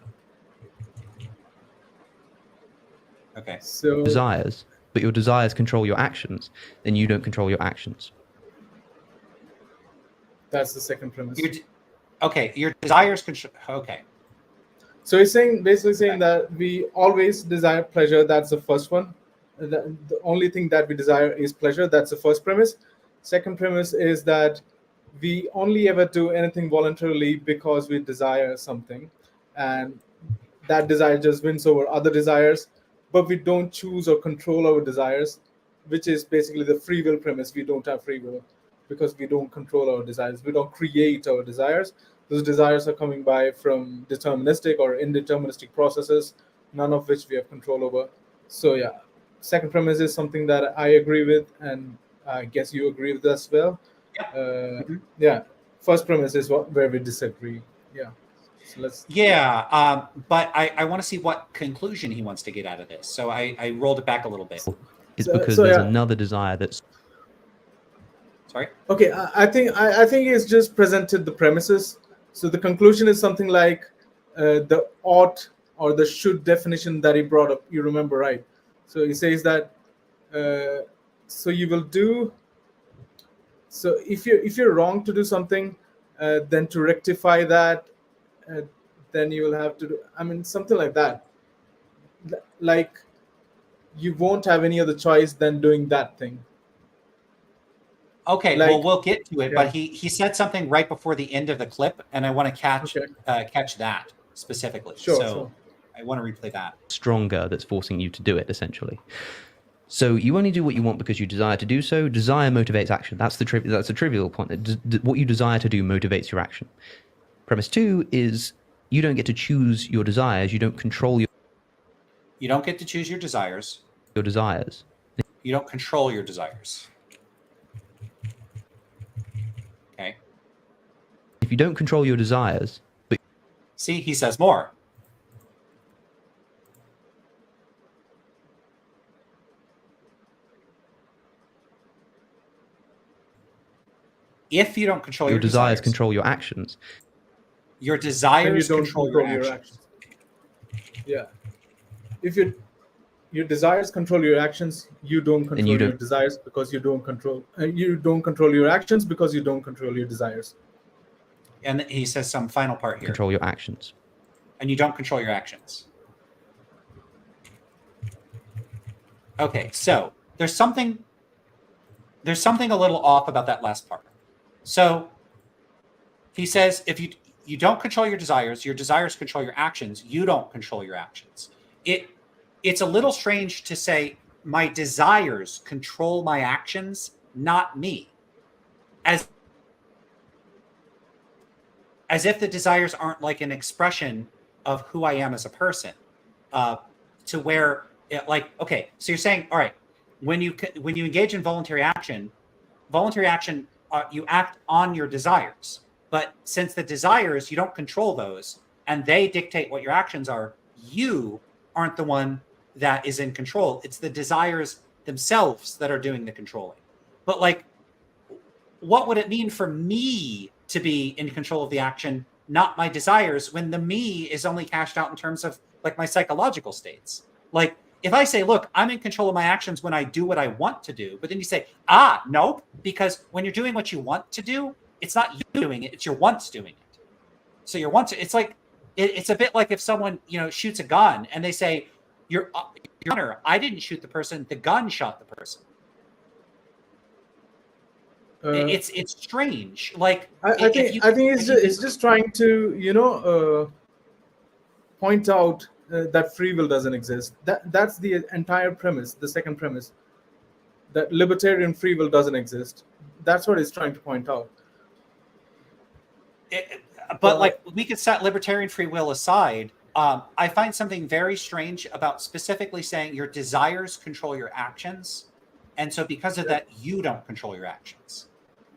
Okay. So desires, but your desires control your actions, then you don't control your actions. That's the second premise. Your desires control. Okay. So he's basically saying that we always desire pleasure. That's the first one. The only thing that we desire is pleasure. That's the first premise. Second premise is that we only ever do anything voluntarily because we desire something, and that desire just wins over other desires, but we don't choose or control our desires, which is basically the free will premise. We don't have free will because we don't control our desires. We don't create our desires. Those desires are coming by from deterministic or indeterministic processes, none of which we have control over. So yeah, second premise is something that I agree with, and I guess you agree with as well. Yeah. First premise is where we disagree. Yeah. So let's. Yeah, but I want to see what conclusion he wants to get out of this. So I rolled it back a little bit. It's because there's another desire that's. Sorry. Okay, I think it's just presented the premises. So the conclusion is something like the ought or the should definition that he brought up. You remember, right? So he says that. So you will do. So if you're wrong to do something, then to rectify that, then you will have to do. I mean, something like that. Like you won't have any other choice than doing that thing. Okay, well, we'll get to it, but he said something right before the end of the clip, and I want to catch that specifically. Sure. I want to replay that. Stronger that's forcing you to do it, essentially. So you only do what you want because you desire to do so. Desire motivates action. That's a trivial point. What you desire to do motivates your action. Premise 2 is You don't get to choose your desires. You don't control You don't get to choose your desires. your desires. You don't control your desires. Okay. If you don't control your desires, but See, he says more. If you don't control your desires control your actions. Your And you desires don't control your actions. Yeah. If your desires control your actions, you don't control you your don't- desires because you don't control. You don't control your actions because you don't control your desires. And he says some final part here. Control your actions. And you don't control your actions. Okay, so there's something a little off about that last part. So he says if you don't control your desires control your actions, you don't control your actions. It's a little strange to say my desires control my actions, not me. As if the desires aren't like an expression of who I am as a person, to where okay, so you're saying, all right, when you engage in voluntary action, you act on your desires, but since the desires, you don't control those and they dictate what your actions are, you aren't the one that is in control. It's the desires themselves that are doing the controlling. But like, what would it mean for me to be in control of the action, not my desires, when the me is only cashed out in terms of like my psychological states? Like if I say, look, I'm in control of my actions when I do what I want to do, but then you say, nope, because when you're doing what you want to do, it's not you doing it, it's your wants doing it. So your wants, it's like, it's a bit like if someone, shoots a gun and they say, Your Honor, I didn't shoot the person, the gun shot the person. It's strange. Like I think it's just trying to point out that free will doesn't exist. That's the entire premise. The second premise, that libertarian free will doesn't exist. That's what it's trying to point out. But like we could set libertarian free will aside. I find something very strange about specifically saying your desires control your actions, and so because of that, you don't control your actions.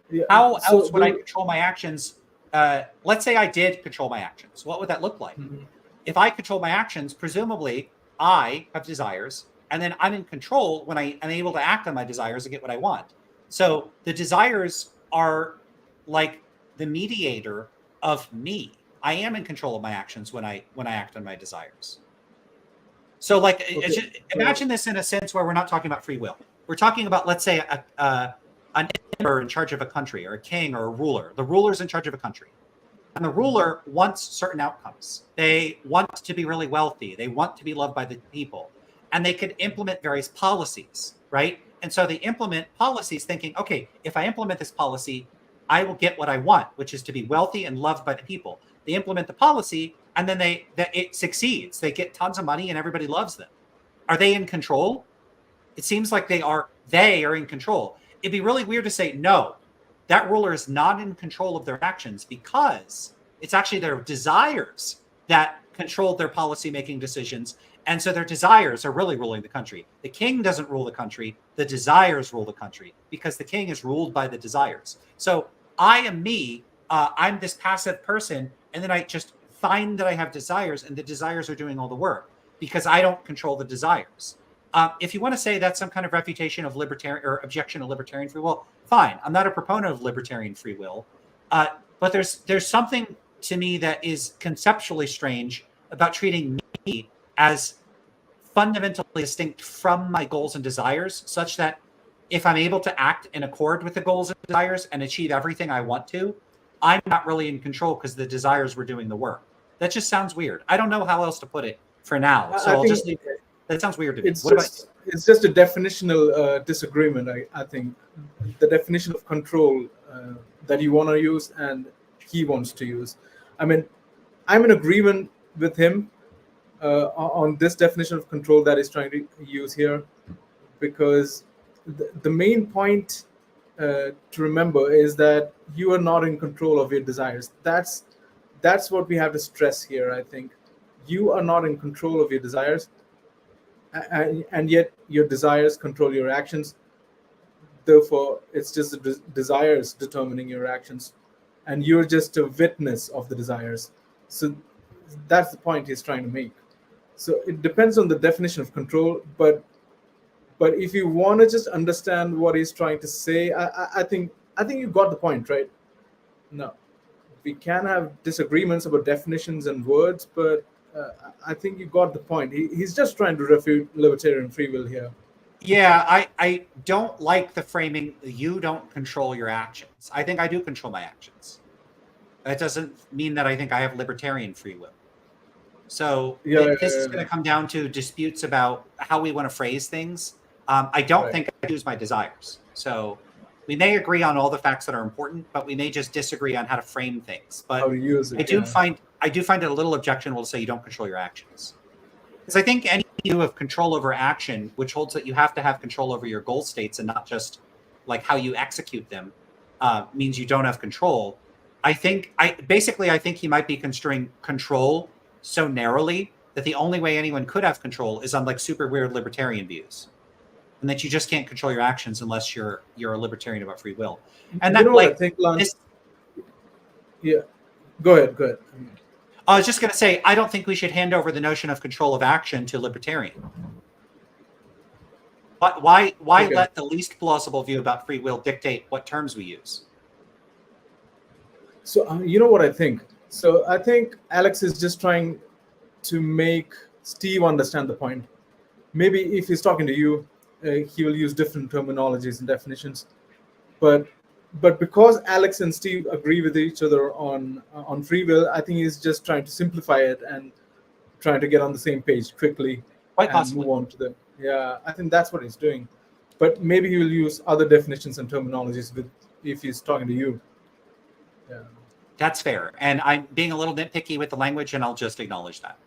Yeah. How else would I control my actions? Let's say I did control my actions. What would that look like? Mm-hmm. If I control my actions, presumably I have desires, and then I'm in control when I am able to act on my desires and get what I want. So the desires are like the mediator of me. I am in control of my actions when I act on my desires. So like, imagine this in a sense where we're not talking about free will. We're talking about, let's say, an emperor in charge of a country, or a king, or a ruler. The ruler's in charge of a country. And the ruler wants certain outcomes. They want to be really wealthy. They want to be loved by the people. And they could implement various policies, right? And so they implement policies thinking, okay, if I implement this policy, I will get what I want, which is to be wealthy and loved by the people. They implement the policy, and then it succeeds. They get tons of money, and everybody loves them. Are they in control? It seems like they are in control. It'd be really weird to say, no, that ruler is not in control of their actions, because it's actually their desires that control their policy-making decisions. And so their desires are really ruling the country. The king doesn't rule the country. The desires rule the country, because the king is ruled by the desires. So I am me. I'm this passive person. And then I just find that I have desires, and the desires are doing all the work because I don't control the desires. If you want to say that's some kind of refutation of libertarian or objection to libertarian free will, fine. I'm not a proponent of libertarian free will, but there's something to me that is conceptually strange about treating me as fundamentally distinct from my goals and desires, such that if I'm able to act in accord with the goals and desires and achieve everything I want to, I'm not really in control because the desires were doing the work. That just sounds weird. I don't know how else to put it for now. So I'll just leave it. That sounds weird to me. It's just a definitional disagreement, I think. The definition of control that you want to use and he wants to use. I mean, I'm in agreement with him on this definition of control that he's trying to use here, because the main point to remember is that you are not in control of your desires. That's that's what we have to stress here. I think you are not in control of your desires, and yet your desires control your actions. Therefore, it's just the desires determining your actions, and you're just a witness of the desires. So that's the point he's trying to make. So it depends on the definition of control, but if you want to just understand what he's trying to say, I think you got the point, right? No, we can have disagreements about definitions and words, but I think you got the point. He's just trying to refute libertarian free will here. Yeah, I don't like the framing, you don't control your actions. I think I do control my actions. That doesn't mean that I think I have libertarian free will. So this is going to come down to disputes about how we want to phrase things. I don't think I use my desires. So we may agree on all the facts that are important, but we may just disagree on how to frame things. But I do find it a little objectionable to say you don't control your actions. Because I think any view of control over action, which holds that you have to have control over your goal states and not just like how you execute them, means you don't have control. I think he might be construing control so narrowly that the only way anyone could have control is on like super weird libertarian views, and that you just can't control your actions unless you're a libertarian about free will. And that, I think, Lance, yeah, go ahead. I was just going to say, I don't think we should hand over the notion of control of action to libertarian. But why let the least plausible view about free will dictate what terms we use? So you know what I think? So I think Alex is just trying to make Steve understand the point. Maybe if he's talking to you, he will use different terminologies and definitions. But because Alex and Steve agree with each other on free will, I think he's just trying to simplify it and trying to get on the same page quickly and move on to the. Yeah, I think that's what he's doing. But maybe he will use other definitions and terminologies if he's talking to you. Yeah. That's fair. And I'm being a little nitpicky with the language, and I'll just acknowledge that.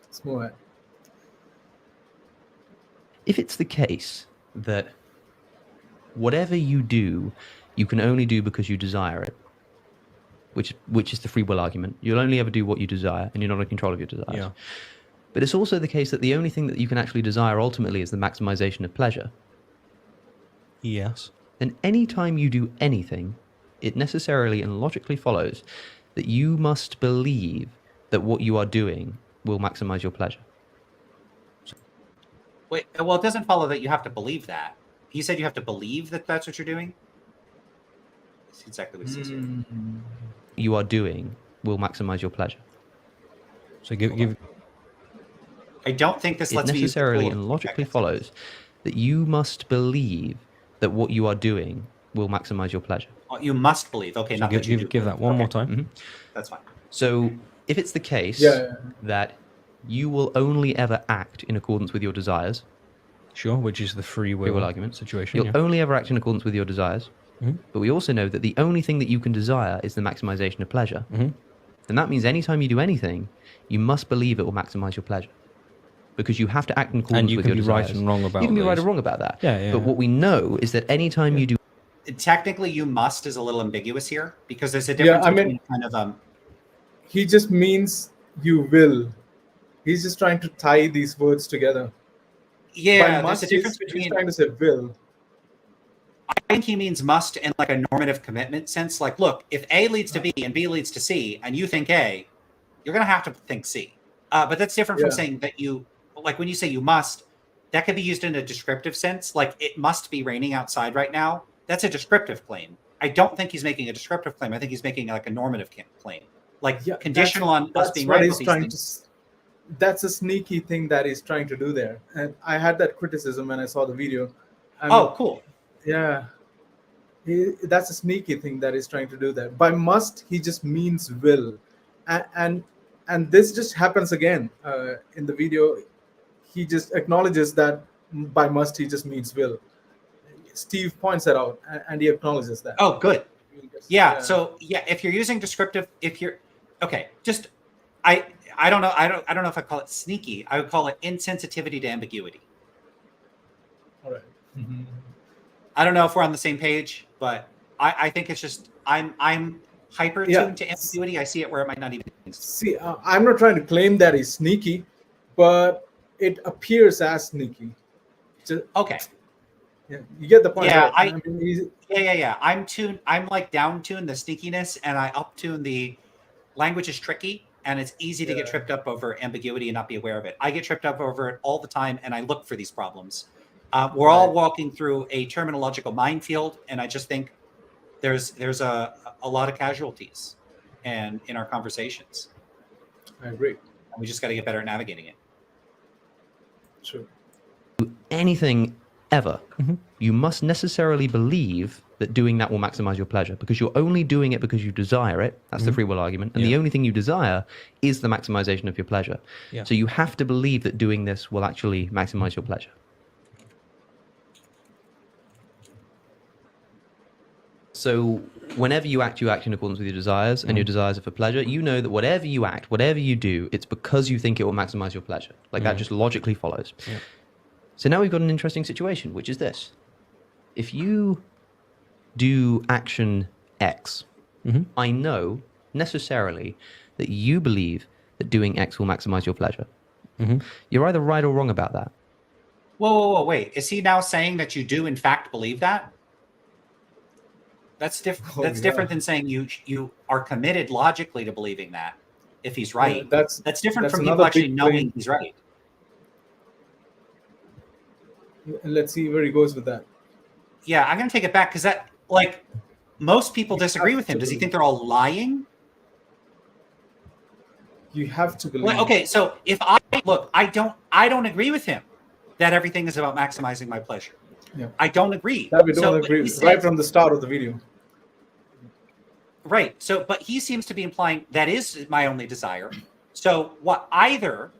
Let's move on. If it's the case that whatever you do, you can only do because you desire it, which is the free will argument. You'll only ever do what you desire, and you're not in control of your desires. Yeah. But it's also the case that the only thing that you can actually desire ultimately is the maximization of pleasure. Yes. And any time you do anything, it necessarily and logically follows that you must believe that what you are doing will maximize your pleasure. Wait, well, it doesn't follow that you have to believe that. He said you have to believe that that's what you're doing? That's exactly what he says here. You are doing will maximize your pleasure. So give I don't think this lets me... It necessarily and logically follows that you must believe that what you are doing will maximize your pleasure. Oh, you must believe. Okay, so not that you do. Give that one more time. Mm-hmm. That's fine. So if it's the case that you will only ever act in accordance with your desires... Sure, which is the free will argument situation. You'll only ever act in accordance with your desires. Mm-hmm. But we also know that the only thing that you can desire is the maximization of pleasure. Mm-hmm. And that means anytime you do anything, you must believe it will maximize your pleasure. Because you have to act in accordance with your desires. And you can be right and wrong about that. You can be right or wrong about that. Yeah. But what we know is that anytime you do... Technically, you must is a little ambiguous here, because there's a difference between kind of... He just means you will. He's just trying to tie these words together. Yeah, there's a difference between... He's trying to say will. I think he means must in like a normative commitment sense. Like, look, if A leads to B and B leads to C, and you think A, you're going to have to think C. But that's different from saying that you... Like when you say you must, that could be used in a descriptive sense. Like it must be raining outside right now. That's a descriptive claim. I don't think he's making a descriptive claim. I think he's making like a normative claim. Like conditional on us being right. That's a sneaky thing that he's trying to do there. And I had that criticism when I saw the video. Oh, cool. Yeah. That's a sneaky thing that he's trying to do there. By must, he just means will. And this just happens again in the video. He just acknowledges that by must, he just means will. Steve points that out, and he acknowledges that. Oh, good. Yeah. So if you're using descriptive, just I don't know. I don't know if I call it sneaky. I would call it insensitivity to ambiguity. All right. Mm-hmm. I don't know if we're on the same page, but I think it's just I'm hyper Yeah. tuned to ambiguity. I see it where it might not even. See, I'm not trying to claim that he's sneaky, but it appears as sneaky. Okay. Yeah, you get the point. Yeah, right? I mean, yeah. I'm like down tuned the sneakiness, and I up tune the language is tricky, and it's easy to get tripped up over ambiguity and not be aware of it. I get tripped up over it all the time, and I look for these problems. We're all walking through a terminological minefield, and I just think there's a lot of casualties, and in our conversations. I agree. And we just got to get better at navigating it. Sure. Anything ever, you must necessarily believe that doing that will maximize your pleasure, because you're only doing it because you desire it. That's the free will argument. And the only thing you desire is the maximization of your pleasure. Yeah. So you have to believe that doing this will actually maximize your pleasure. So whenever you act in accordance with your desires, and your desires are for pleasure, you know that whatever you act, whatever you do, it's because you think it will maximize your pleasure. Like that just logically follows. Yeah. So now we've got an interesting situation, which is this. If you do action X, I know necessarily that you believe that doing X will maximize your pleasure. You're either right or wrong about that. Whoa, wait. Is he now saying that you do in fact believe that? That's different. That's different than saying you are committed logically to believing that. If he's right, that's different from people actually knowing he's right. Let's see where he goes with that. Yeah, I'm gonna take it back because that, like, most people disagree with him. Does he think they're all lying? You have to believe. Well, okay, so if I don't agree with him that everything is about maximizing my pleasure. Yeah. I don't agree. That we don't agree with, right from the start of the video. Right. So, but he seems to be implying that is my only desire. So what, either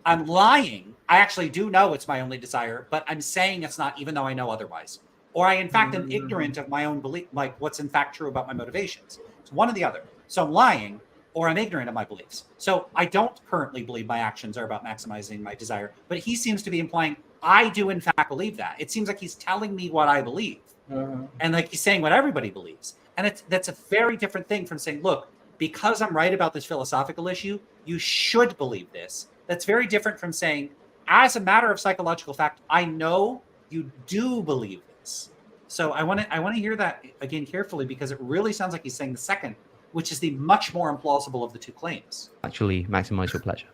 I'm lying, I actually do know it's my only desire, but I'm saying it's not, even though I know otherwise. Or I, in fact, am ignorant of my own belief, like what's in fact true about my motivations. It's one or the other. So I'm lying, or I'm ignorant of my beliefs. So I don't currently believe my actions are about maximizing my desire, but he seems to be implying I do in fact believe that. It seems like he's telling me what I believe. And like he's saying what everybody believes. And that's a very different thing from saying, look, because I'm right about this philosophical issue, you should believe this. That's very different from saying, as a matter of psychological fact, I know you do believe this. So I want to hear that again carefully, because it really sounds like he's saying the second, which is the much more implausible of the two claims. Actually maximize your pleasure.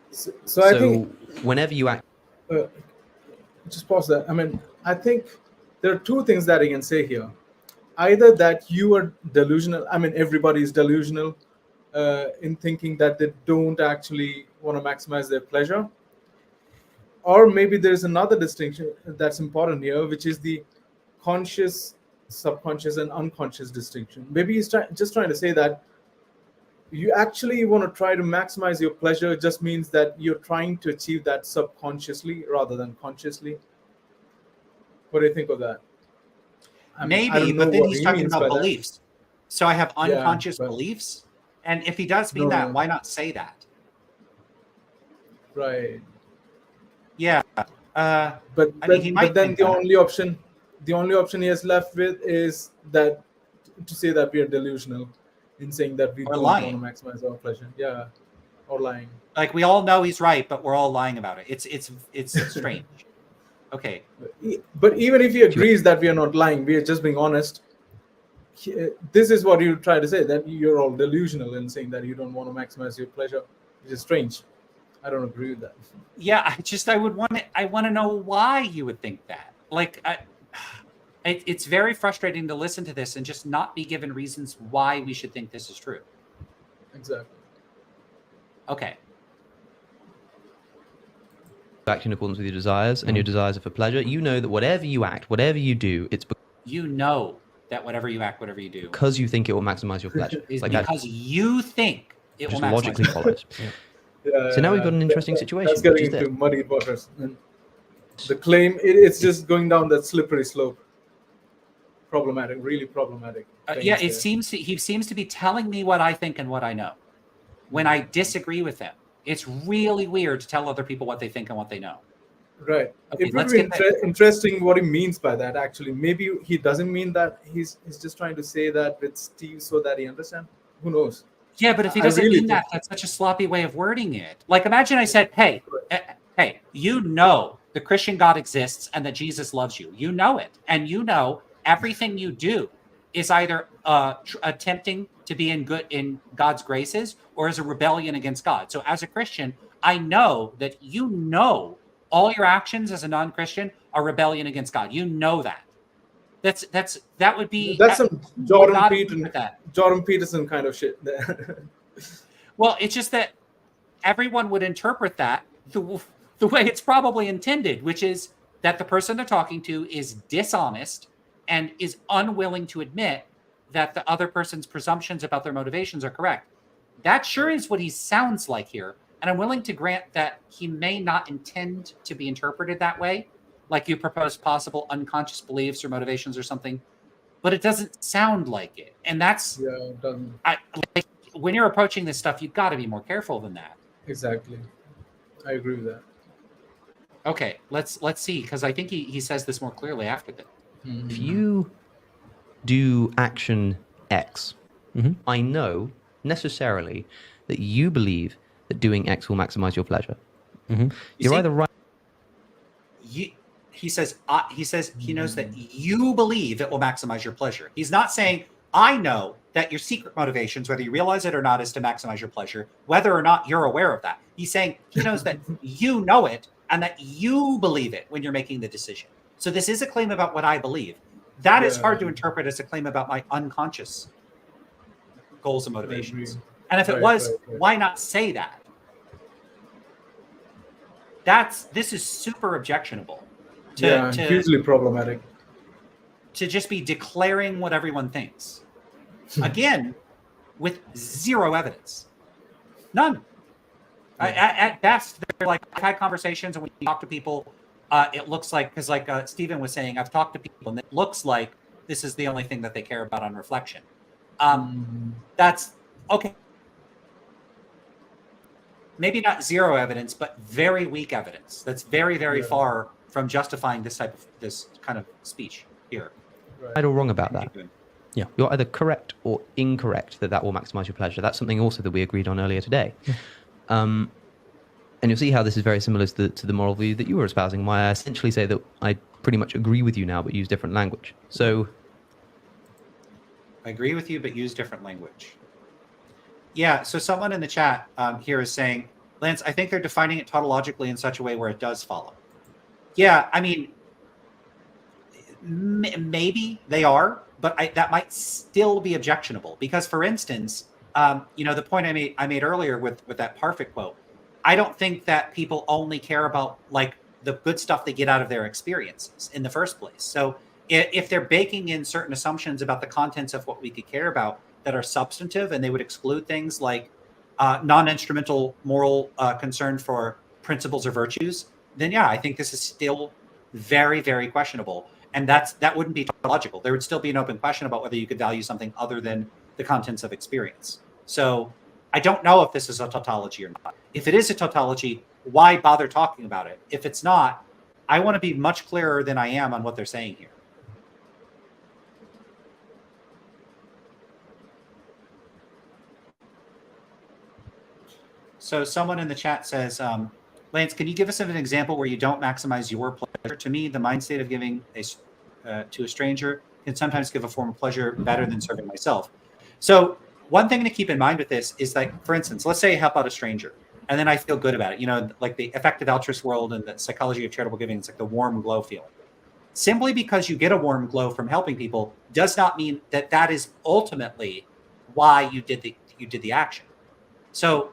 So I think whenever you act, just pause that. I mean, I think there are two things that I can say here. Either that you are delusional. I mean, everybody is delusional in thinking that they don't actually want to maximize their pleasure. Or maybe there's another distinction that's important here, which is the conscious, subconscious, and unconscious distinction. Maybe he's just trying to say that you actually want to try to maximize your pleasure. It just means that you're trying to achieve that subconsciously rather than consciously. What do you think of that? Maybe, but then he's talking about beliefs. So I have unconscious beliefs. And if he does mean that, why not say that? Right. Yeah. But then the only option he has left with is that to say that we are delusional in saying that we don't want to maximize our pleasure. Yeah. Or lying. Like we all know he's right, but we're all lying about it. It's strange. Okay. But even if he agrees that we are not lying, we are just being honest. This is what you try to say, that you're all delusional in saying that you don't want to maximize your pleasure, which is strange. I don't agree with that. Yeah, I want to know why you would think that. Like, it's very frustrating to listen to this and just not be given reasons why we should think this is true. Exactly. Okay. Act in accordance with your desires, and your desires are for pleasure. You know that whatever you act, whatever you do, it's you know that whatever you act, whatever you do, because you think it will maximize your pleasure. Is like because that, you think it will maximize logically follows. So now we've got an interesting situation. That's getting into muddied waters. And the claim, it's just going down that slippery slope. Problematic, really problematic. Yeah, he seems to be telling me what I think and what I know. When I disagree with him, it's really weird to tell other people what they think and what they know. Right. Okay, It would let's be get that. interesting what he means by that. Actually, maybe he doesn't mean that. He's just trying to say that with Steve so that he understands. Who knows? Yeah, but if he I doesn't really mean think. that, that's such a sloppy way of wording it. Like, imagine I said, hey, you know the Christian God exists and that Jesus loves you. You know it. And you know everything you do is either attempting to be in God's graces or is a rebellion against God. So as a Christian, I know that you know all your actions as a non-Christian are rebellion against God. You know that. That would be That's some Jordan Peterson kind of shit. Well, it's just that everyone would interpret that the way it's probably intended, which is that the person they're talking to is dishonest and is unwilling to admit that the other person's presumptions about their motivations are correct. That sure is what he sounds like here. And I'm willing to grant that he may not intend to be interpreted that way, like you proposed possible unconscious beliefs or motivations or something, but it doesn't sound like it. And that's, it doesn't. When you're approaching this stuff, you've got to be more careful than that. Exactly. I agree with that. Okay, let's see, because I think he says this more clearly after that. If you do action X, I know necessarily that you believe that doing X will maximize your pleasure. You're either right. He says he knows that you believe it will maximize your pleasure. He's not saying, I know that your secret motivations, whether you realize it or not, is to maximize your pleasure, whether or not you're aware of that. He's saying he knows that you know it and that you believe it when you're making the decision. So this is a claim about what I believe. That is hard to interpret as a claim about my unconscious goals and motivations. And if it was, why not say that? This is super objectionable. Hugely problematic. To just be declaring what everyone thinks. Again, with zero evidence. None. At best, they're like, I've had conversations, and when you talk to people, it looks like, because like Stephen was saying, I've talked to people, and it looks like this is the only thing that they care about on reflection. That's okay. Maybe not zero evidence, but very weak evidence. That's very, very far from justifying this kind of speech here. Right or wrong about that. Yeah, you're either correct or incorrect that will maximize your pleasure. That's something also that we agreed on earlier today. And you'll see how this is very similar to the moral view that you were espousing, why I essentially say that I pretty much agree with you now, but use different language. So I agree with you, but use different language. Yeah, so someone in the chat here is saying, Lance, I think they're defining it tautologically in such a way where it does follow. Yeah, I mean, maybe they are, but that might still be objectionable because, for instance, the point I made earlier with that Parfit quote, I don't think that people only care about like the good stuff they get out of their experiences in the first place. So if they're baking in certain assumptions about the contents of what we could care about that are substantive, and they would exclude things like non-instrumental moral concern for principles or virtues, then yeah, I think this is still very, very questionable. And that wouldn't be tautological. There would still be an open question about whether you could value something other than the contents of experience. So I don't know if this is a tautology or not. If it is a tautology, why bother talking about it? If it's not, I want to be much clearer than I am on what they're saying here. So someone in the chat says, Lance, can you give us an example where you don't maximize your pleasure? To me, the mind state of giving to a stranger can sometimes give a form of pleasure better than serving myself. So one thing to keep in mind with this is like, for instance, let's say I help out a stranger and then I feel good about it. You know, like the effective altruist world and the psychology of charitable giving, it's like the warm glow feeling. Simply because you get a warm glow from helping people does not mean that that is ultimately why you did the action. So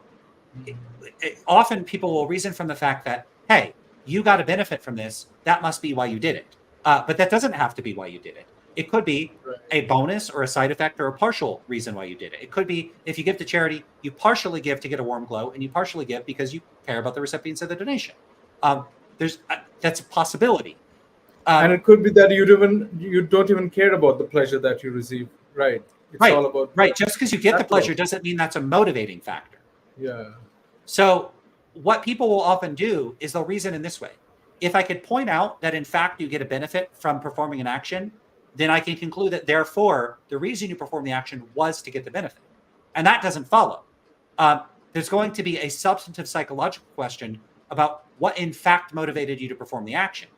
often people will reason from the fact that, hey, you got a benefit from this. That must be why you did it. But that doesn't have to be why you did it. It could be a bonus or a side effect or a partial reason why you did it. It could be if you give to charity, you partially give to get a warm glow, and you partially give because you care about the recipients of the donation. That's a possibility. And it could be that you don't even care about the pleasure that you receive. Right. It's all about Just because you get the pleasure doesn't mean that's a motivating factor. Yeah. So what people will often do is they'll reason in this way. if I could point out that in fact you get a benefit from performing an action, then I can conclude that therefore the reason you perform the action was to get the benefit. And that doesn't follow. There's going to be a substantive psychological question about what in fact motivated you to perform the action.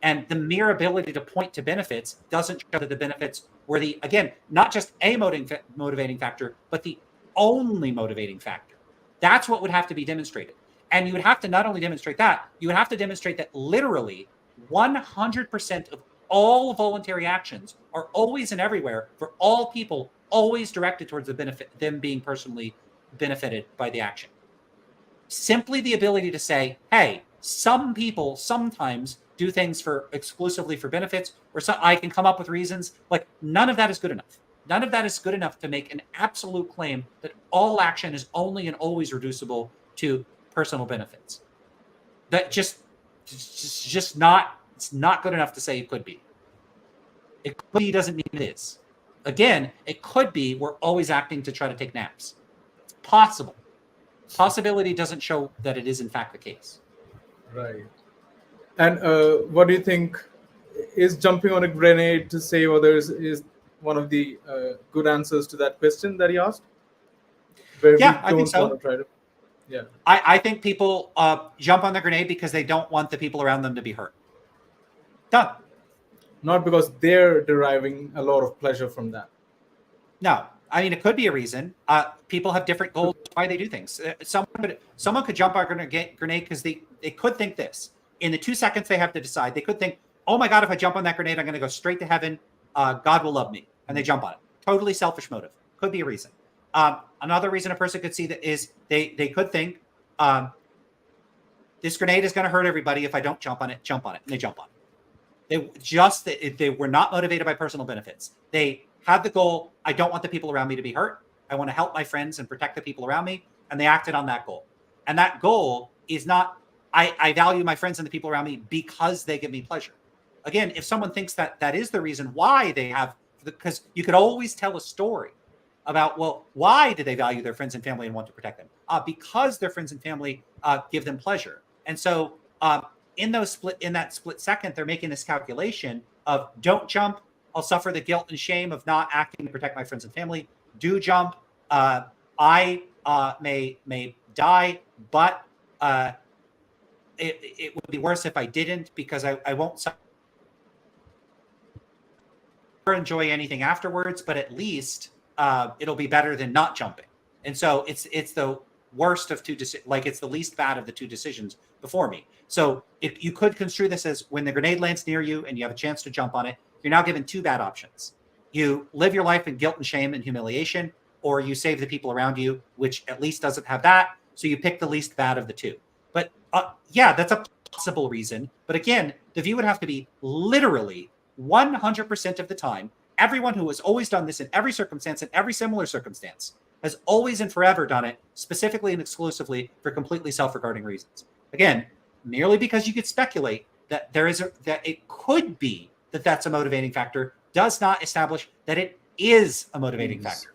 And the mere ability to point to benefits doesn't show that the benefits were the, again, not just a motivating factor, but the only motivating factor. That's what would have to be demonstrated. And you would have to not only demonstrate that, you would have to demonstrate that literally 100% of all voluntary actions are always and everywhere for all people, always directed towards the benefit, them being personally benefited by the action. Simply the ability to say, hey, some people sometimes do things for exclusively for benefits, or so I can come up with reasons. Like, none of that is good enough. None of that is good enough to make an absolute claim that all action is only and always reducible to personal benefits. That just not, it's not good enough to say it could be. It could be doesn't mean it is. Again, it could be we're always acting to try to take naps. It's possible. Possibility doesn't show that it is in fact the case. Right. And what do you think? Is jumping on a grenade to save others is one of the good answers to that question that he asked? Where yeah, I think so. Want to try to, yeah. I think people jump on the grenade because they don't want the people around them to be hurt. Done. Not because they're deriving a lot of pleasure from that. No. I mean, it could be a reason. People have different goals why they do things. Someone could jump on a grenade because they could think this. In the 2 seconds they have to decide, they could think, oh my God, if I jump on that grenade, I'm going to go straight to heaven. God will love me. And they jump on it. Totally selfish motive. Could be a reason. Another reason a person could see that is they could think, this grenade is going to hurt everybody if I don't jump on it. And they jump on it. They were not motivated by personal benefits. They had the goal, I don't want the people around me to be hurt. I want to help my friends and protect the people around me. And they acted on that goal. And that goal is not, I value my friends and the people around me because they give me pleasure. Again, if someone thinks that that is the reason why they have, because you could always tell a story about, well, why do they value their friends and family and want to protect them? Because their friends and family give them pleasure. And so in that split second, they're making this calculation of don't jump, I'll suffer the guilt and shame of not acting to protect my friends and family. Do jump, I may die, but it would be worse if I didn't because I won't suffer or enjoy anything afterwards, but at least it'll be better than not jumping. And so it's the worst of two it's the least bad of the two decisions before me. So if you could construe this as when the grenade lands near you and you have a chance to jump on it, you're now given two bad options. You live your life in guilt and shame and humiliation, or you save the people around you, which at least doesn't have that. So you pick the least bad of the two. But yeah, that's a possible reason. But again, the view would have to be literally 100% of the time. Everyone who has always done this in every circumstance, in every similar circumstance, has always and forever done it specifically and exclusively for completely self-regarding reasons. Again, merely because you could speculate that that it could be that that's a motivating factor does not establish that it is a motivating factor,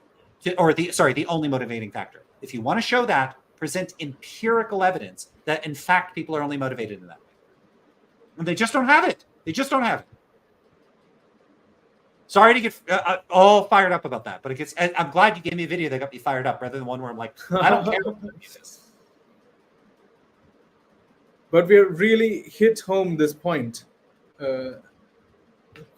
or the only motivating factor. If you want to show that, present empirical evidence that in fact people are only motivated in that way. And they just don't have it. They just don't have it. Sorry to get all fired up about that, but I'm glad you gave me a video that got me fired up rather than one where I'm like, I don't care about this. But we really hit home this point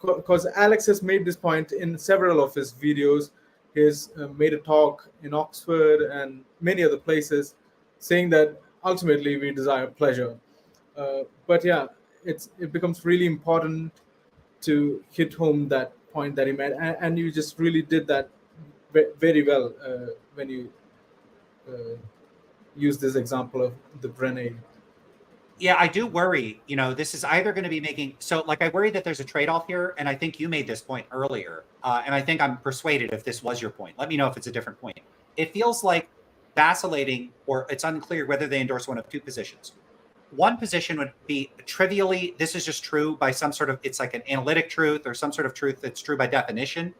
because Alex has made this point in several of his videos. He's made a talk in Oxford and many other places saying that ultimately we desire pleasure. But yeah, it becomes really important to hit home that point that he made. And you just really did that very well when you use this example of the grenade. Yeah, I do worry, this is either going to be I worry that there's a trade-off here. And I think you made this point earlier. And I think I'm persuaded if this was your point. Let me know if it's a different point. It feels like vacillating, or it's unclear whether they endorse one of two positions. One position would be trivially, this is just true by some sort of, it's like an analytic truth or some sort of truth that's true by definition.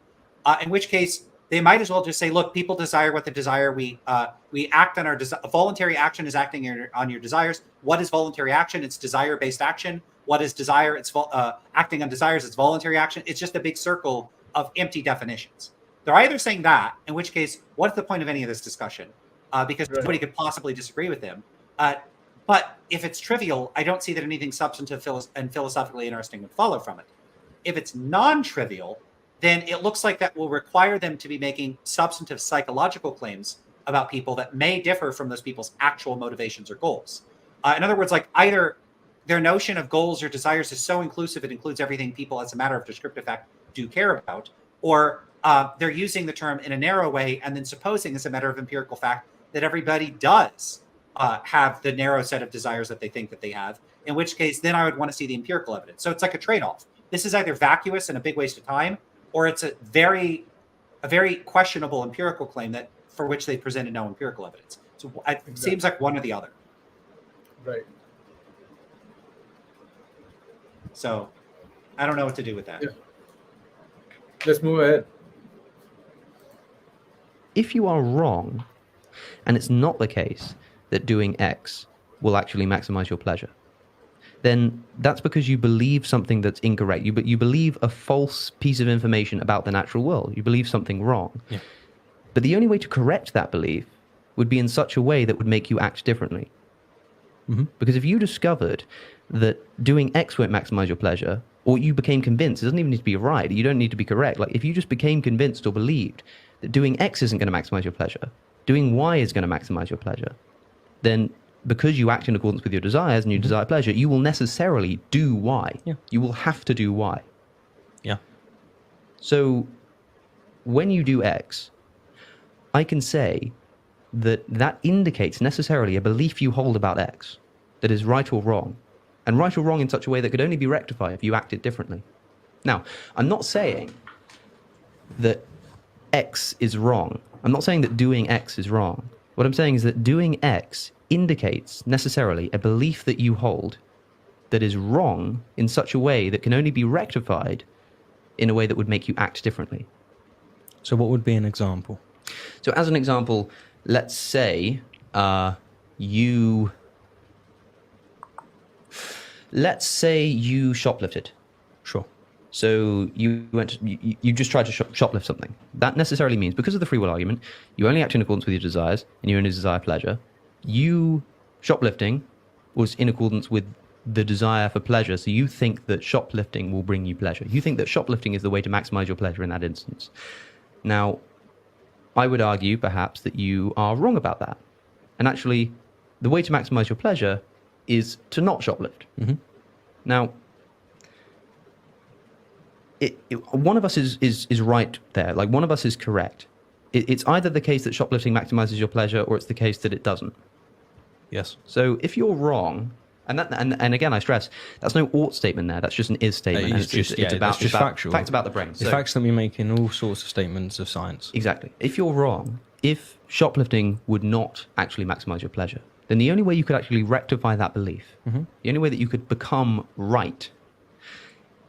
In which case, they might as well just say, look, people desire what they desire. We act on our voluntary action is acting on your desires. What is voluntary action? It's desire-based action. what is desire? It's acting on desires. It's voluntary action. It's just a big circle of empty definitions. They're either saying that, in which case, what's the point of any of this discussion? Because nobody could possibly disagree with them. But if it's trivial, I don't see that anything substantive and philosophically interesting would follow from it. If it's non-trivial, then it looks like that will require them to be making substantive psychological claims about people that may differ from those people's actual motivations or goals. In other words, like either their notion of goals or desires is so inclusive it includes everything people as a matter of descriptive fact do care about, or they're using the term in a narrow way and then supposing as a matter of empirical fact that everybody does have the narrow set of desires that they think that they have, in which case then I would want to see the empirical evidence. So it's like a trade-off. This is either vacuous and a big waste of time, or it's a very questionable empirical claim that for which they presented no empirical evidence. So it seems like one or the other. Right. So I don't know what to do with that. Yeah. Let's move ahead. If you are wrong, and it's not the case that doing X will actually maximize your pleasure, then that's because you believe something that's incorrect. You believe a false piece of information about the natural world. You believe something wrong. Yeah. But the only way to correct that belief would be in such a way that would make you act differently. Mm-hmm. Because if you discovered that doing X won't maximize your pleasure, or you became convinced, it doesn't even need to be right, you don't need to be correct. Like if you just became convinced or believed that doing X isn't going to maximize your pleasure, doing Y is going to maximize your pleasure, then because you act in accordance with your desires and you desire pleasure, you will necessarily do Y. Yeah. You will have to do Y. Yeah. So when you do X, I can say that that indicates necessarily a belief you hold about X that is right or wrong, and right or wrong in such a way that could only be rectified if you acted differently. Now, I'm not saying that X is wrong. I'm not saying that doing X is wrong. What I'm saying is that doing X indicates necessarily a belief that you hold that is wrong in such a way that can only be rectified in a way that would make you act differently. So what would be an example? So as an example, let's say you shoplifted. Sure. So you just tried to shoplift something. That necessarily means, because of the free will argument, you only act in accordance with your desires and you only desire pleasure. You shoplifting was in accordance with the desire for pleasure. So you think that shoplifting will bring you pleasure. You think that shoplifting is the way to maximize your pleasure in that instance. Now, I would argue perhaps that you are wrong about that. And actually, the way to maximize your pleasure is to not shoplift. Mm-hmm. Now, one of us is right there. Like, one of us is correct. It's either the case that shoplifting maximizes your pleasure, or it's the case that it doesn't. Yes. So if you're wrong, and again I stress, that's no ought statement there. That's just an is statement. It's about factual. Facts about the brain. The facts that we make in all sorts of statements of science. Exactly. If you're wrong, if shoplifting would not actually maximize your pleasure, then the only way you could actually rectify that belief, the only way that you could become right,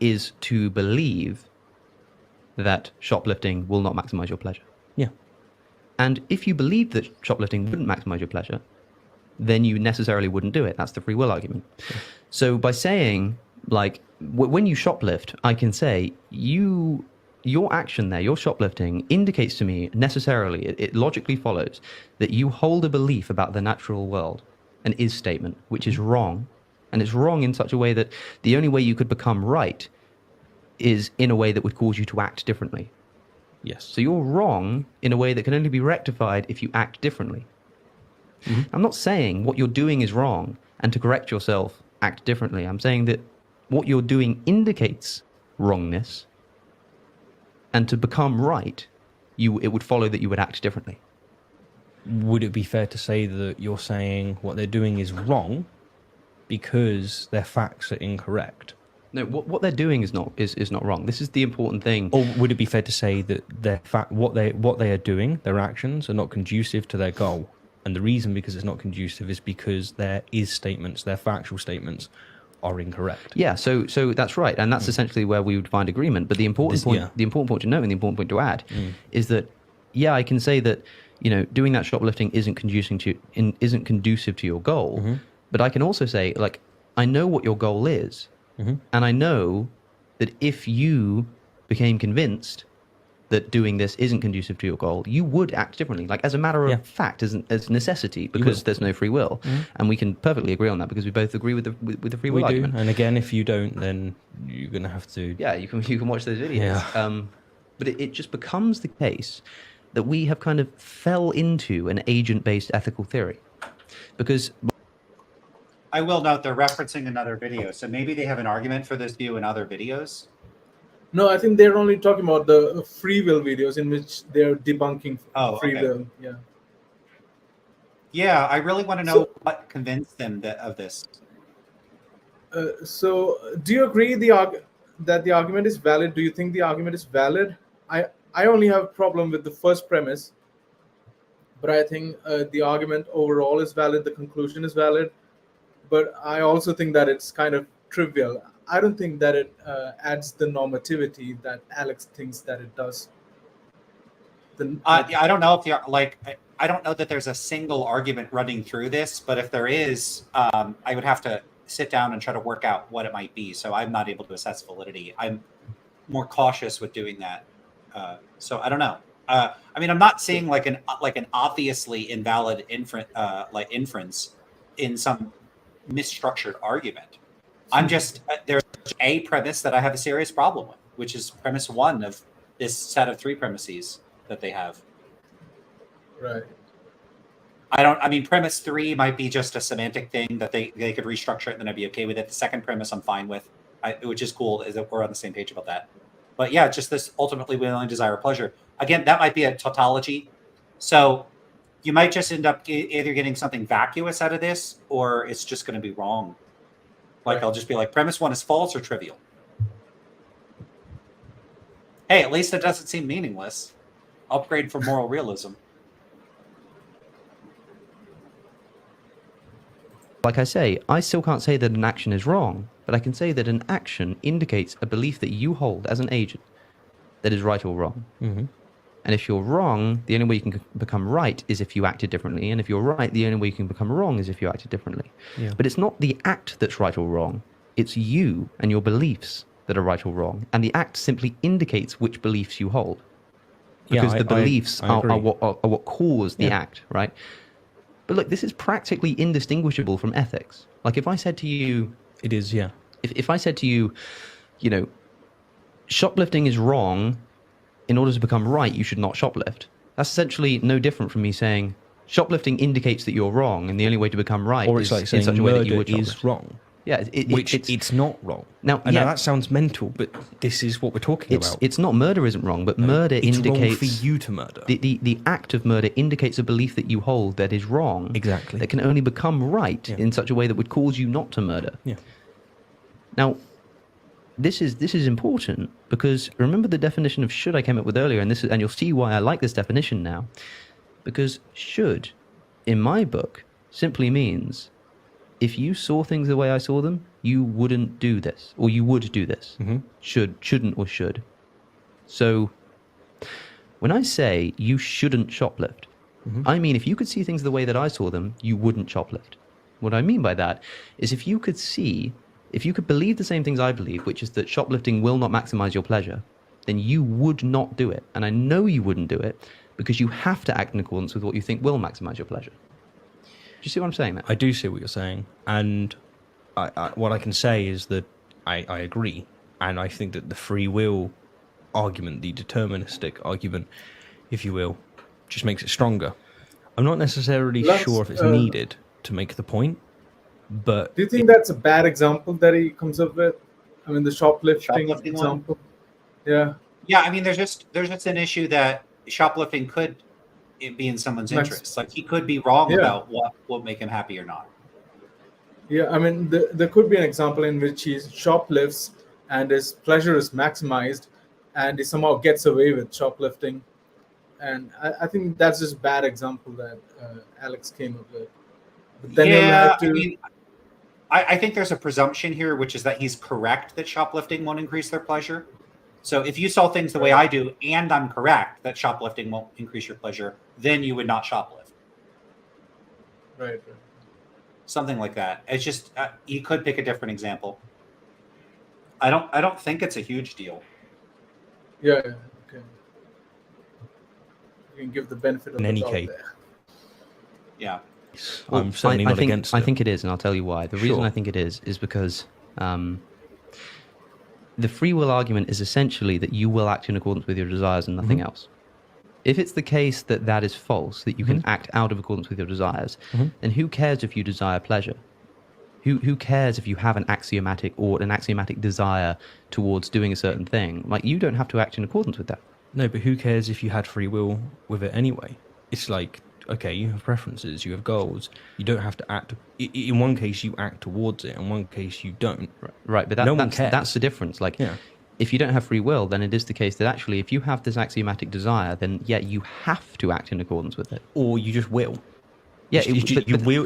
is to believe that shoplifting will not maximize your pleasure. Yeah. And if you believe that shoplifting wouldn't maximize your pleasure, then you necessarily wouldn't do it. That's the free will argument. Yeah. So by saying, like, when you shoplift, I can say, your action there, your shoplifting, indicates to me necessarily, it logically follows, that you hold a belief about the natural world, an is statement, which is wrong. And it's wrong in such a way that the only way you could become right is in a way that would cause you to act differently. Yes. So you're wrong in a way that can only be rectified if you act differently. Mm-hmm. I'm not saying what you're doing is wrong and to correct yourself, act differently. I'm saying that what you're doing indicates wrongness, and to become right, it would follow that you would act differently. Would it be fair to say that you're saying what they're doing is wrong because their facts are incorrect? No, what they're doing is not wrong. This is the important thing. Or would it be fair to say that what they are doing, their actions, are not conducive to their goal? And the reason because it's not conducive is because their is statements, their factual statements, are incorrect. Yeah, so that's right, and that's essentially where we would find agreement. But the important point to note and the important point to add is that, I can say that doing that shoplifting isn't conducive to your goal. Mm-hmm. But I can also say, like, I know what your goal is, And I know that if you became convinced that doing this isn't conducive to your goal, you would act differently, like as a matter of fact, as necessity, because there's no free will. And we can perfectly agree on that because we both agree with the free will argument. And again, if you don't, then you're going to have to... Yeah, you can watch those videos. Yeah. But it just becomes the case that we have kind of fell into an agent-based ethical theory. Because... I will note they're referencing another video, so maybe they have an argument for this view in other videos. No, I think they're only talking about the free will videos in which they're debunking free will. Yeah. Yeah, I really want to know what convinced them of this. So, do you agree that the argument is valid? Do you think the argument is valid? I only have a problem with the first premise, but I think the argument overall is valid. The conclusion is valid, but I also think that it's kind of trivial. I don't think that it adds the normativity that Alex thinks that it does. I don't know if you're I don't know that there's a single argument running through this, but if there is, I would have to sit down and try to work out what it might be. So I'm not able to assess validity. I'm more cautious with doing that. So I don't know. I mean, I'm not seeing like an obviously invalid inference in some misstructured argument. I'm just there's a premise that I have a serious problem with, which is premise one of this set of three premises that they have. Right. I mean, premise three might be just a semantic thing that they could restructure it and then I'd be okay with it. The second premise I'm fine with, which is cool, is that we're on the same page about that. But yeah, just this ultimately we only desire pleasure. Again, that might be a tautology. So you might just end up either getting something vacuous out of this or it's just going to be wrong. Like, I'll just be like, premise one is false or trivial. Hey, at least it doesn't seem meaningless. Upgrade for moral realism. Like I say, I still can't say that an action is wrong, but I can say that an action indicates a belief that you hold as an agent that is right or wrong. And if you're wrong, the only way you can become right is if you acted differently. And if you're right, the only way you can become wrong is if you acted differently. Yeah. But it's not the act that's right or wrong. It's you and your beliefs that are right or wrong. And the act simply indicates which beliefs you hold. Because the beliefs are what cause the act, right? But look, this is practically indistinguishable from ethics. Like if I said to you... It is, yeah. If I said to you, you know, shoplifting is wrong... in order to become right, you should not shoplift. That's essentially no different from me saying shoplifting indicates that you're wrong, and the only way to become right is like saying in such a way that you would murder shoplift. is wrong. Yeah, it's not wrong. Now, I know that sounds mental, but this is what we're talking about. It's not murder isn't wrong, but murder indicates wrong for you to murder. The act of murder indicates a belief that you hold that is wrong. Exactly. That can only become right in such a way that would cause you not to murder. Yeah. Now, this is important because remember the definition of should I came up with earlier, and you'll see why I like this definition now, because should, in my book, simply means if you saw things the way I saw them, you wouldn't do this, or you would do this. Should, shouldn't, or should. So when I say you shouldn't shoplift, I mean if you could see things the way that I saw them, you wouldn't shoplift. What I mean by that is if you could believe the same things I believe, which is that shoplifting will not maximize your pleasure, then you would not do it. And I know you wouldn't do it because you have to act in accordance with what you think will maximize your pleasure. Do you see what I'm saying there? I do see what you're saying. And what I can say is that I agree. And I think that the free will argument, the deterministic argument, if you will, just makes it stronger. I'm not necessarily sure if it's needed to make the point. But do you think that's a bad example that he comes up with? I mean, the shoplifting example. Yeah. Yeah, I mean, there's just an issue that shoplifting could be in someone's interest. Like he could be wrong about what will make him happy or not. Yeah, I mean, there could be an example in which he shoplifts and his pleasure is maximized, and he somehow gets away with shoplifting. And I think that's just a bad example that Alex came up with. But then he'll have to... I think there's a presumption here, which is that he's correct that shoplifting won't increase their pleasure. So if you saw things the way I do, and I'm correct that shoplifting won't increase your pleasure, then you would not shoplift. Right. Something like that. It's just, you could pick a different example. I don't think it's a huge deal. Yeah. Okay. You can give the benefit of In the any doubt case. there. Yeah. I'm certainly not against it. I think it is, and I'll tell you why. The reason Sure. I think it is because the free will argument is essentially that you will act in accordance with your desires and nothing else. If it's the case that that is false, that you can act out of accordance with your desires, then who cares if you desire pleasure? Who cares if you have an axiomatic desire towards doing a certain thing? Like, you don't have to act in accordance with that. No, but who cares if you had free will with it anyway? It's like, okay, you have preferences, you have goals. You don't have to act. In one case, you act towards it. In one case, you don't. Right, but No one cares. that's the difference. Like, if you don't have free will, then it is the case that actually, if you have this axiomatic desire, then you have to act in accordance with it. Or you just will. Yeah, You will.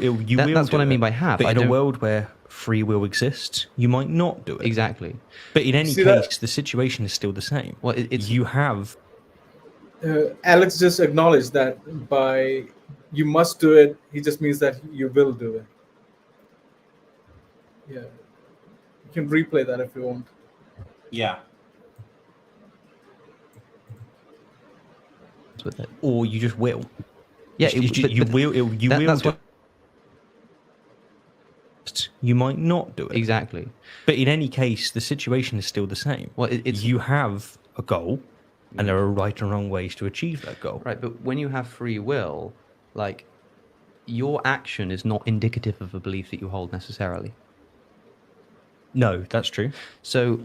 That's what I mean by have. But in a world where free will exists, you might not do it. Exactly. But in any case, the situation is still the same. Well, it's you have. Alex just acknowledged that by you must do it, he just means that you will do it. Yeah. You can replay that if you want. Yeah. with it. Or you just will. Yeah, You will that's do what. it. You might not do it. Exactly. But in any case, the situation is still the same. Well, it's you have a goal, and there are right and wrong ways to achieve that goal. right. But when you have free will, like, your action is not indicative of a belief that you hold necessarily. No, that's true. So,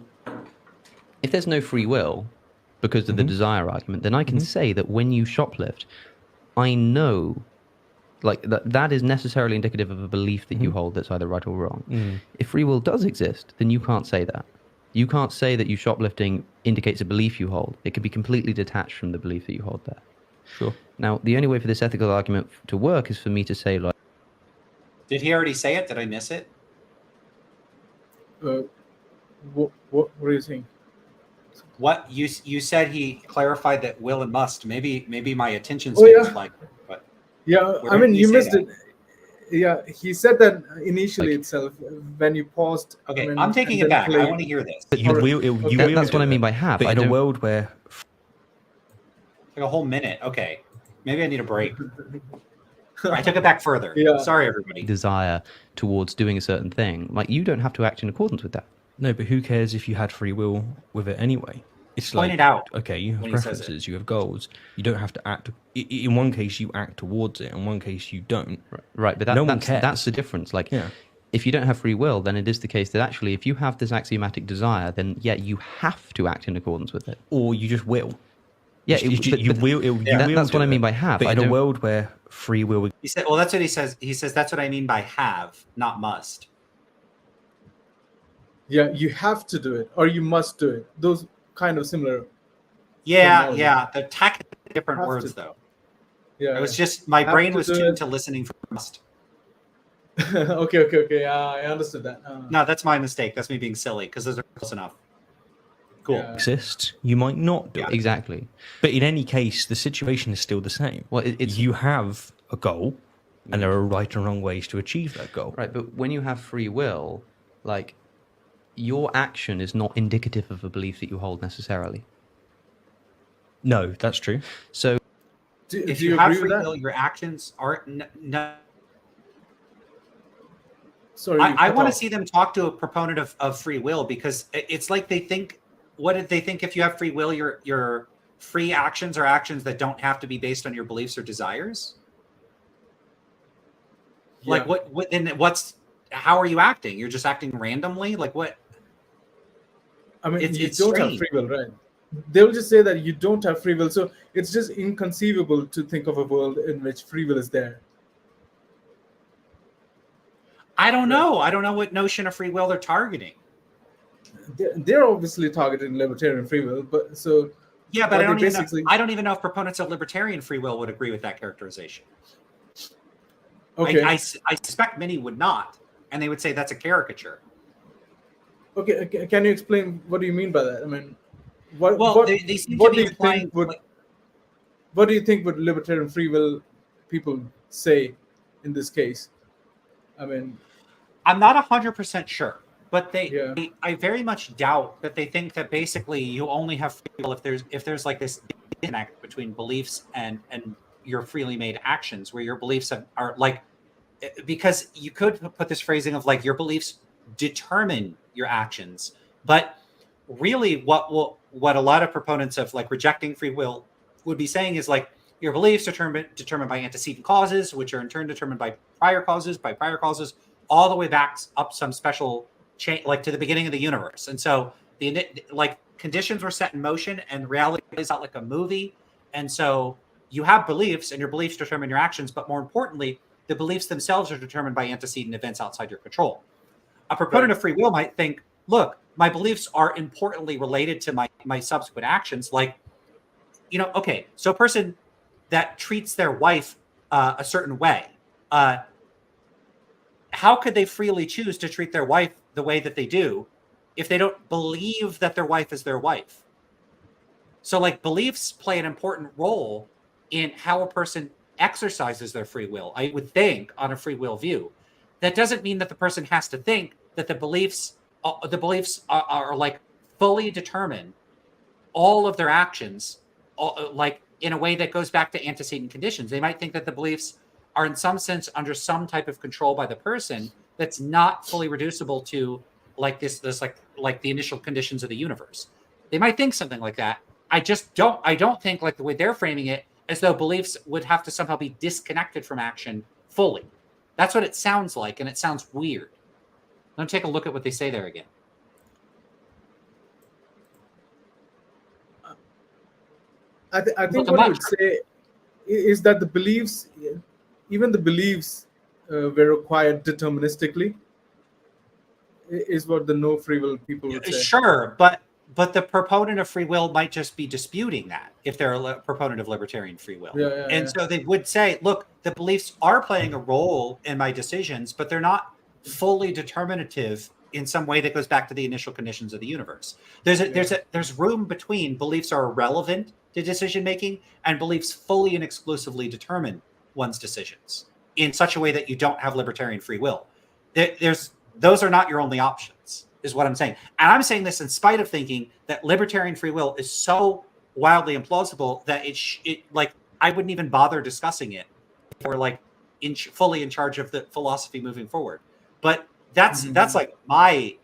if there's no free will because of the desire argument, then I can say that when you shoplift, I know, like, that is necessarily indicative of a belief that you hold that's either right or wrong. If free will does exist, then you can't say that. You can't say that you shoplifting indicates a belief you hold. It can be completely detached from the belief that you hold there. Sure. Now, the only way for this ethical argument to work is for me to say, like, Did he already say it? Did I miss it? What are you saying? What you said he clarified that will and must. Maybe my attention Oh, span is yeah. like, but Yeah, Where I did mean, he you say missed that? it. Yeah, he said that initially Like- itself when you paused. okay, I mean, I'm taking and it then back. I played. want to hear this. You Alright. will. Okay. You will. that's do what I it. mean by have. But I in a don't- world where Like a whole minute. Okay, maybe I need a break. I took it back further. Yeah. Sorry, everybody. desire towards doing a certain thing, like, you don't have to act in accordance with that. no, but who cares if you had free will with it anyway? It's Point like, it out okay, you have when he says it. preferences, you have goals. You don't have to act. In one case, you act towards it. In one case, you don't. Right, but No one that's cares. the difference. Like, Yeah. if you don't have free will, then it is the case that actually, if you have this axiomatic desire, then you have to act in accordance with it. Or you just will. Yeah, You will. You will that's do what I it. mean by have. But I in a don't- world where free will, He said, well, that's what he says. He says, that's what I mean by have, not must. Yeah, you have to do it or you must do it. Those kind of similar. Yeah, Terminology. yeah. The technically different Have words, to. though. Yeah. It was just, my Have brain to was do tuned it. to listening for must. Okay. I understood that. No, that's my mistake. That's me being silly, because those are close enough. Cool. Yeah. exists, you might not do Yeah. it. Exactly. But in any case, the situation is still the same. Well, it's You have a goal, and there are right and wrong ways to achieve that goal. right, but when you have free will, like, your action is not indicative of a belief that you hold necessarily. No, that's true. So, Do If you you have agree with free that? will, your actions aren't. Sorry, you I cut want to off. see them talk to a proponent of free will, because it's like they think, what did they think? If you have free will, your free actions are actions that don't have to be based on your beliefs or desires. Like Yeah. what then how are you acting? You're just acting randomly? Like what? I mean, It's you don't strange. have free will, right? They'll just say that you don't have free will. So it's just inconceivable to think of a world in which free will is there. I don't know. I don't know what notion of free will they're targeting. They're obviously targeting libertarian free will, but so Yeah, But but they I don't even know if proponents of libertarian free will would agree with that characterization. okay, I suspect many would not, and they would say that's a caricature. okay. Can you explain what do you mean by that? I mean, what Well, what, they seem what to do be you implying. think would what do you think would libertarian free will people say in this case? I mean, I'm not 100% sure. But Yeah. I very much doubt that they think that basically you only have free will if there's like this disconnect between beliefs and your freely made actions, where your beliefs are like, because you could put this phrasing of like your beliefs determine your actions, but really what a lot of proponents of like rejecting free will would be saying is like your beliefs are determined by antecedent causes, which are in turn determined by prior causes, all the way back up some special chain, like to the beginning of the universe. And so the like conditions were set in motion, and reality is not like a movie. And so you have beliefs, and your beliefs determine your actions. But more importantly, the beliefs themselves are determined by antecedent events outside your control. A proponent of free will might think, look, my beliefs are importantly related to my subsequent actions. Like, okay, so a person that treats their wife a certain way, how could they freely choose to treat their wife the way that they do if they don't believe that their wife is their wife? So like beliefs play an important role in how a person exercises their free will, I would think, on a free will view. That doesn't mean that the person has to think that the beliefs are like fully determine all of their actions, like in a way that goes back to antecedent conditions. They might think that the beliefs are in some sense under some type of control by the person that's not fully reducible to like this like the initial conditions of the universe. They might think something like that. I don't think like the way they're framing it as though beliefs would have to somehow be disconnected from action fully. That's what it sounds like, and it sounds weird. Let me take a look at what they say there again. I think what I would say is that the beliefs, even the beliefs, were required deterministically, is what the no free will people would say. Sure, but the proponent of free will might just be disputing that if they're a proponent of libertarian free will. So they would say, look, the beliefs are playing a role in my decisions, but they're not fully determinative in some way that goes back to the initial conditions of the universe. There's room between beliefs are irrelevant to decision making and beliefs fully and exclusively determine one's decisions in such a way that you don't have libertarian free will. Those are not your only options, is what I'm saying. And I'm saying this in spite of thinking that libertarian free will is so wildly implausible that it like I wouldn't even bother discussing it if we're like fully in charge of the philosophy moving forward. But that's like my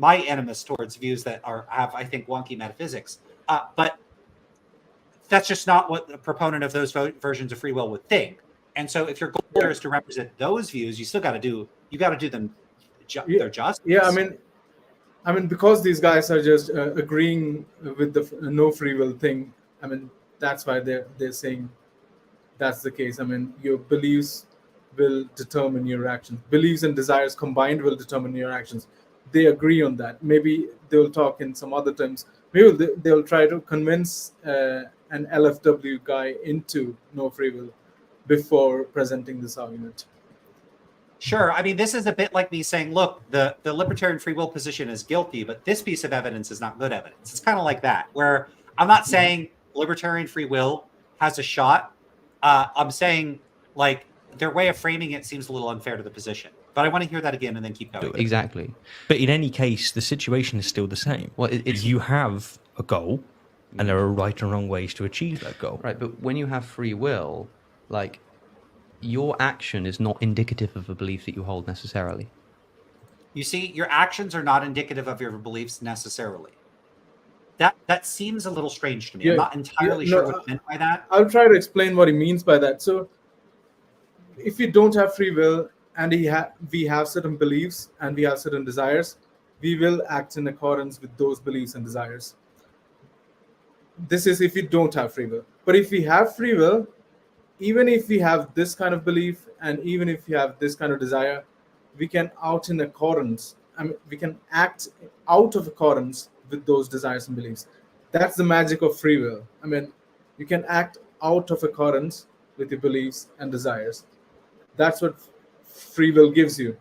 animus towards views that have I think wonky metaphysics. But that's just not what the proponent of those versions of free will would think. And so if your goal there is to represent those views, you still got to do them their justice. Yeah, I mean, because these guys are just agreeing with the no free will thing. I mean, that's why they're saying that's the case. I mean, your beliefs will determine your actions. Beliefs and desires combined will determine your actions. They agree on that. Maybe they'll talk in some other terms. Maybe they'll try to convince an LFW guy into no free will before presenting this argument. Sure. I mean, this is a bit like me saying, look, the libertarian free will position is guilty, but this piece of evidence is not good evidence. It's kind of like that, where I'm not saying libertarian free will has a shot. I'm saying, like, their way of framing it seems a little unfair to the position. But I want to hear that again and then keep going. Exactly. But in any case, the situation is still the same. Well, you have a goal, and there are right and wrong ways to achieve that goal. Right, but when you have free will, like, your action is not indicative of a belief that you hold necessarily. You see, your actions are not indicative of your beliefs necessarily. That seems a little strange to me. I'm not entirely sure what he meant by that. I'll try to explain what he means by that. So if you don't have free will and we have certain beliefs and we have certain desires, we will act in accordance with those beliefs and desires. This is if you don't have free will. But if we have free will, even if we have this kind of belief and even if we have this kind of desire, we can act in accordance. We can act out of accordance with those desires and beliefs. That's the magic of free will. I mean, you can act out of accordance with your beliefs and desires. That's what free will gives you.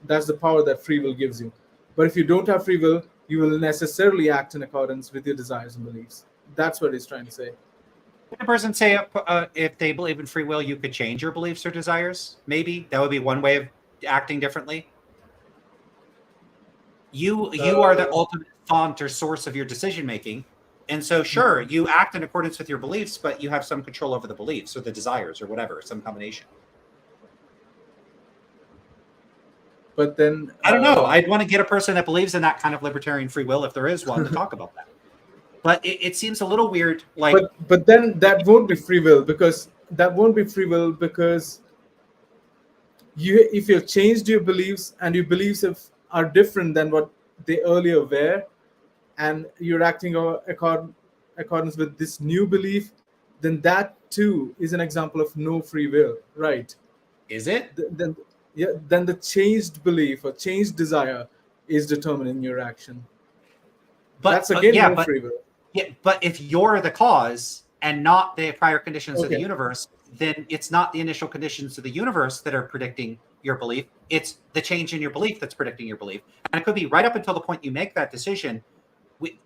That's the power that free will gives you. But if you don't have free will, you will necessarily act in accordance with your desires and beliefs. That's what he's trying to say. Did a person say if they believe in free will, you could change your beliefs or desires? Maybe that would be one way of acting differently. You are the ultimate font or source of your decision making. And so, sure, you act in accordance with your beliefs, but you have some control over the beliefs or the desires or whatever, some combination. But then I don't know. I'd want to get a person that believes in that kind of libertarian free will, if there is one, to talk about that. But it seems a little weird. Like, but then that won't be free will because if you've changed your beliefs and your beliefs are different than what they earlier were, and you're acting accordance with this new belief, then that too is an example of no free will, right? Is it? Then the changed belief or changed desire is determining your action. But that's again no free will. Yeah, but if you're the cause and not the prior conditions of the universe, then it's not the initial conditions of the universe that are predicting your belief. It's the change in your belief that's predicting your belief. And it could be right up until the point you make that decision.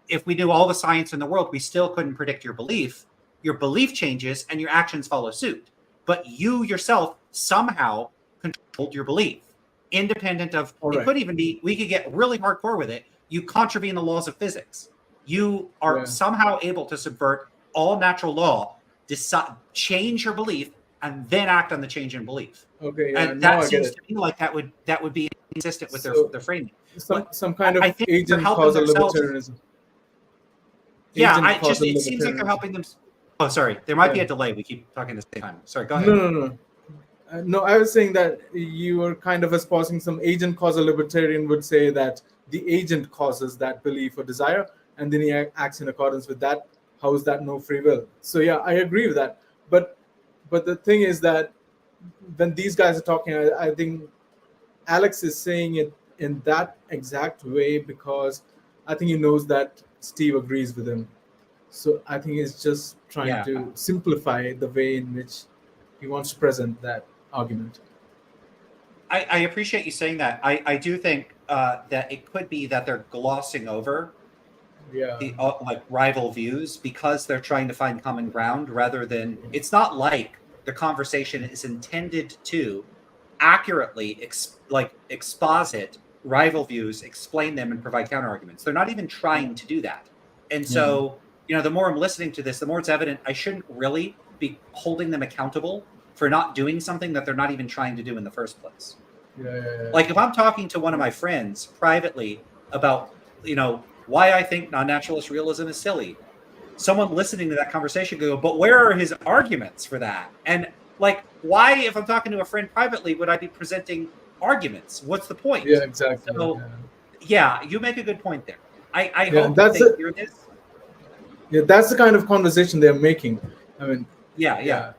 If we knew all the science in the world, we still couldn't predict your belief. Your belief changes and your actions follow suit. But you yourself somehow controlled your belief, independent of, it could even be, we could get really hardcore with it. You contravene the laws of physics. You are somehow able to subvert all natural law, change your belief, and then act on the change in belief. Okay, and that seems to me like that would be consistent with their framing. Some kind of agent causal libertarianism. Yeah, it seems like they're helping them. Oh, sorry, there might be a delay. We keep talking at the same time. Sorry, go ahead. No, I was saying that you were kind of espousing some agent causal libertarian would say that the agent causes that belief or desire, and then he acts in accordance with that. How is that no free will? So yeah, I agree with that. But the thing is that when these guys are talking, I think Alex is saying it in that exact way because I think he knows that Steve agrees with him. So I think he's just trying to simplify the way in which he wants to present that argument. I appreciate you saying that. I do think that it could be that they're glossing over the rival views because they're trying to find common ground rather than, it's not like the conversation is intended to accurately exposit rival views, explain them, and provide counter arguments. They're not even trying to do that. And so, the more I'm listening to this, the more it's evident I shouldn't really be holding them accountable for not doing something that they're not even trying to do in the first place. Like if I'm talking to one of my friends privately about, why I think non-naturalist realism is silly, someone listening to that conversation could go, but where are his arguments for that? And why, if I'm talking to a friend privately, would I be presenting arguments? What's the point? Yeah, exactly. So, you make a good point there. I hope that they hear this. Yeah, that's the kind of conversation they're making. I mean, yeah.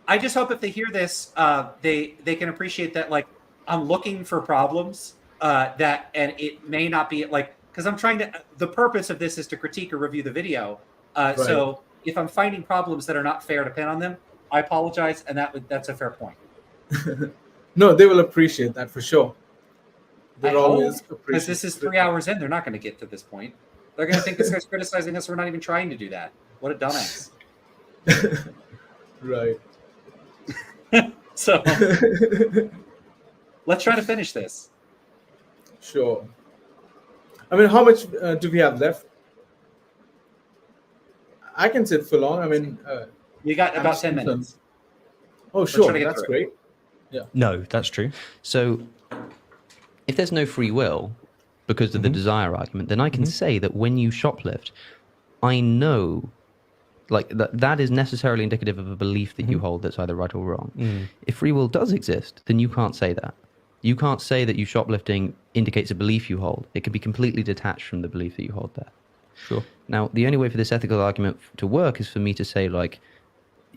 I just hope if they hear this, they can appreciate that. I'm looking for problems and it may not be because I'm trying to. The purpose of this is to critique or review the video. So if I'm finding problems that are not fair to pin on them, I apologize, and that's a fair point. No, they will appreciate that for sure. They're always appreciate because this is 3 hours in. They're not going to get to this point. They're going to think this guy's criticizing us. We're not even trying to do that. What a dumbass. Right. So let's try to finish this. Sure. I mean, how much do we have left? I can sit for long. I mean, you got about 10 minutes. Oh, sure. That's great. Yeah. No, that's true. So if there's no free will because of the desire argument, then I can say that when you shoplift, I know that is necessarily indicative of a belief that you hold that's either right or wrong. If free will does exist, then you can't say that. You can't say that you shoplifting indicates a belief you hold. It can be completely detached from the belief that you hold there. Sure. Now, the only way for this ethical argument to work is for me to say,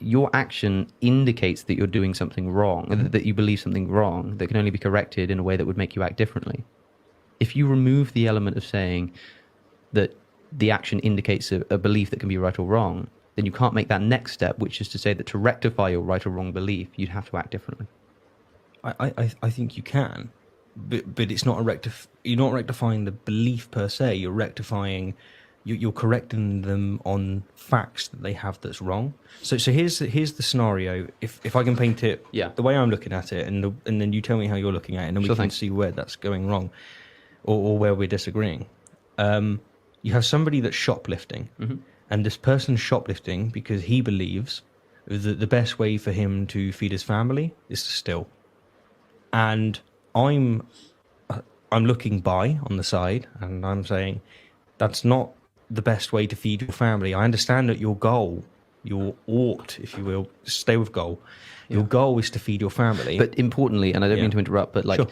your action indicates that you're doing something wrong, that you believe something wrong, that can only be corrected in a way that would make you act differently. If you remove the element of saying that the action indicates a belief that can be right or wrong, then you can't make that next step, which is to say that to rectify your right or wrong belief, you'd have to act differently. I think you can, but it's not you're not rectifying the belief per se. You're rectifying, you're correcting them on facts that they have that's wrong. So here's the scenario. If I can paint it, the way I'm looking at it, and then you tell me how you're looking at it, and then we can see where that's going wrong. or where we're disagreeing. You have somebody that's shoplifting, and this person's shoplifting because he believes that the best way for him to feed his family is to steal. And I'm looking by on the side, and I'm saying that's not the best way to feed your family. I understand that your goal, your ought, if you will, stay with goal. Your goal is to feed your family. But importantly, and I don't mean to interrupt, but like, Sure.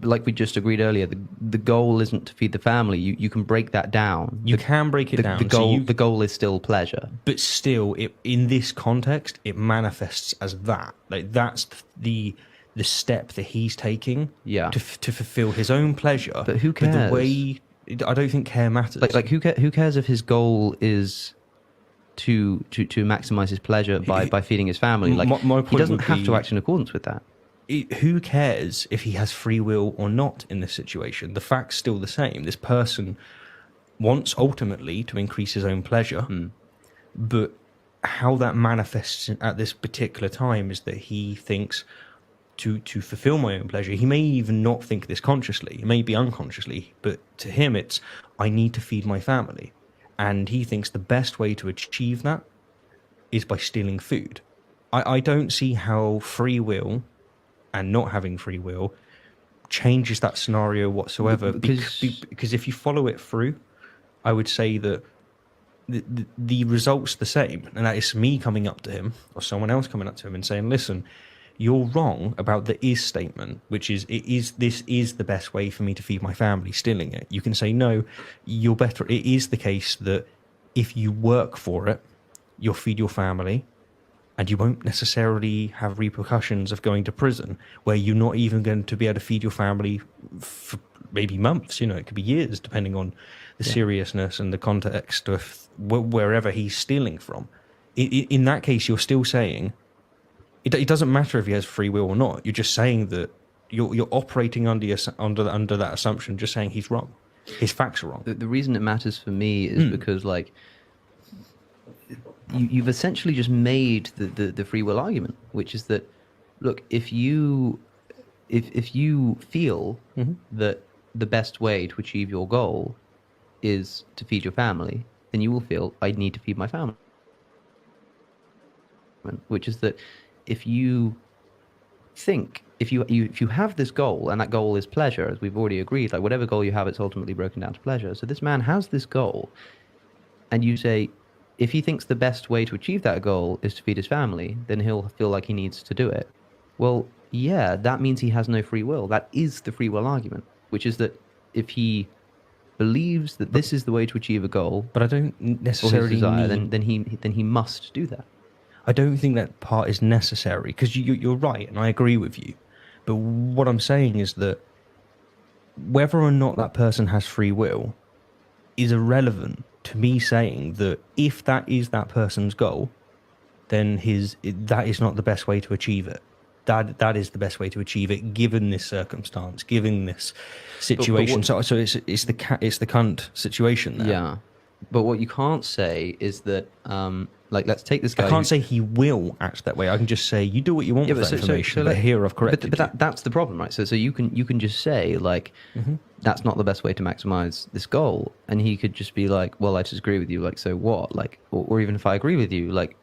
like we just agreed earlier, the goal isn't to feed the family. You can break that down. You can break it down. The goal is still pleasure. But still, in this context, it manifests as that. Like that's the step that he's taking to fulfill his own pleasure. But who cares? But the way, I don't think care matters. Like who cares if his goal is to maximize his pleasure by feeding his family? Like my point he doesn't would have be, to act in accordance with that. Who cares if he has free will or not in this situation? The fact's still the same. This person wants ultimately to increase his own pleasure, but how that manifests at this particular time is that he thinks to fulfill my own pleasure. He may even not think this consciously, it may be unconsciously, but to him it's, I need to feed my family. And he thinks the best way to achieve that is by stealing food. I don't see how free will and not having free will changes that scenario whatsoever. Because if you follow it through, I would say that the result's the same. And that is me coming up to him or someone else coming up to him and saying, listen, you're wrong about the is statement, which is, this is the best way for me to feed my family, stealing it. You can say, no, you're better. It is the case that if you work for it, you'll feed your family, and you won't necessarily have repercussions of going to prison where you're not even going to be able to feed your family for maybe months. You know, it could be years, depending on the seriousness and the context of wherever he's stealing from. In that case, you're still saying, it doesn't matter if he has free will or not. You're just saying that you're operating under that assumption, just saying he's wrong. His facts are wrong. The reason it matters for me is because, like, you've essentially just made the free will argument, which is that, look, if you feel that the best way to achieve your goal is to feed your family, then you will feel, I need to feed my family. Which is that if you think, if you have this goal, and that goal is pleasure, as we've already agreed, like whatever goal you have, it's ultimately broken down to pleasure. So this man has this goal, and you say, if he thinks the best way to achieve that goal is to feed his family, then he'll feel like he needs to do it. Well, yeah, that means he has no free will. That is the free will argument, which is that if he believes that this is the way to achieve a goal, but I don't necessarily desire, then he must do that. I don't think that part is necessary, because you're right, and I agree with you. But what I'm saying is that whether or not that person has free will is irrelevant to me saying that if that is that person's goal, then that is not the best way to achieve it. That is the best way to achieve it, given this circumstance, given this situation. So it's the cunt situation there. Yeah, but what you can't say is that, like, let's take this guy. I can't say he will act that way. I can just say you do what you want with that information. But here I've corrected. But that's the problem, right? So you can just say, like, that's not the best way to maximize this goal, and he could just be like, well, I disagree with you. Like, so what? Like, or even if I agree with you, like,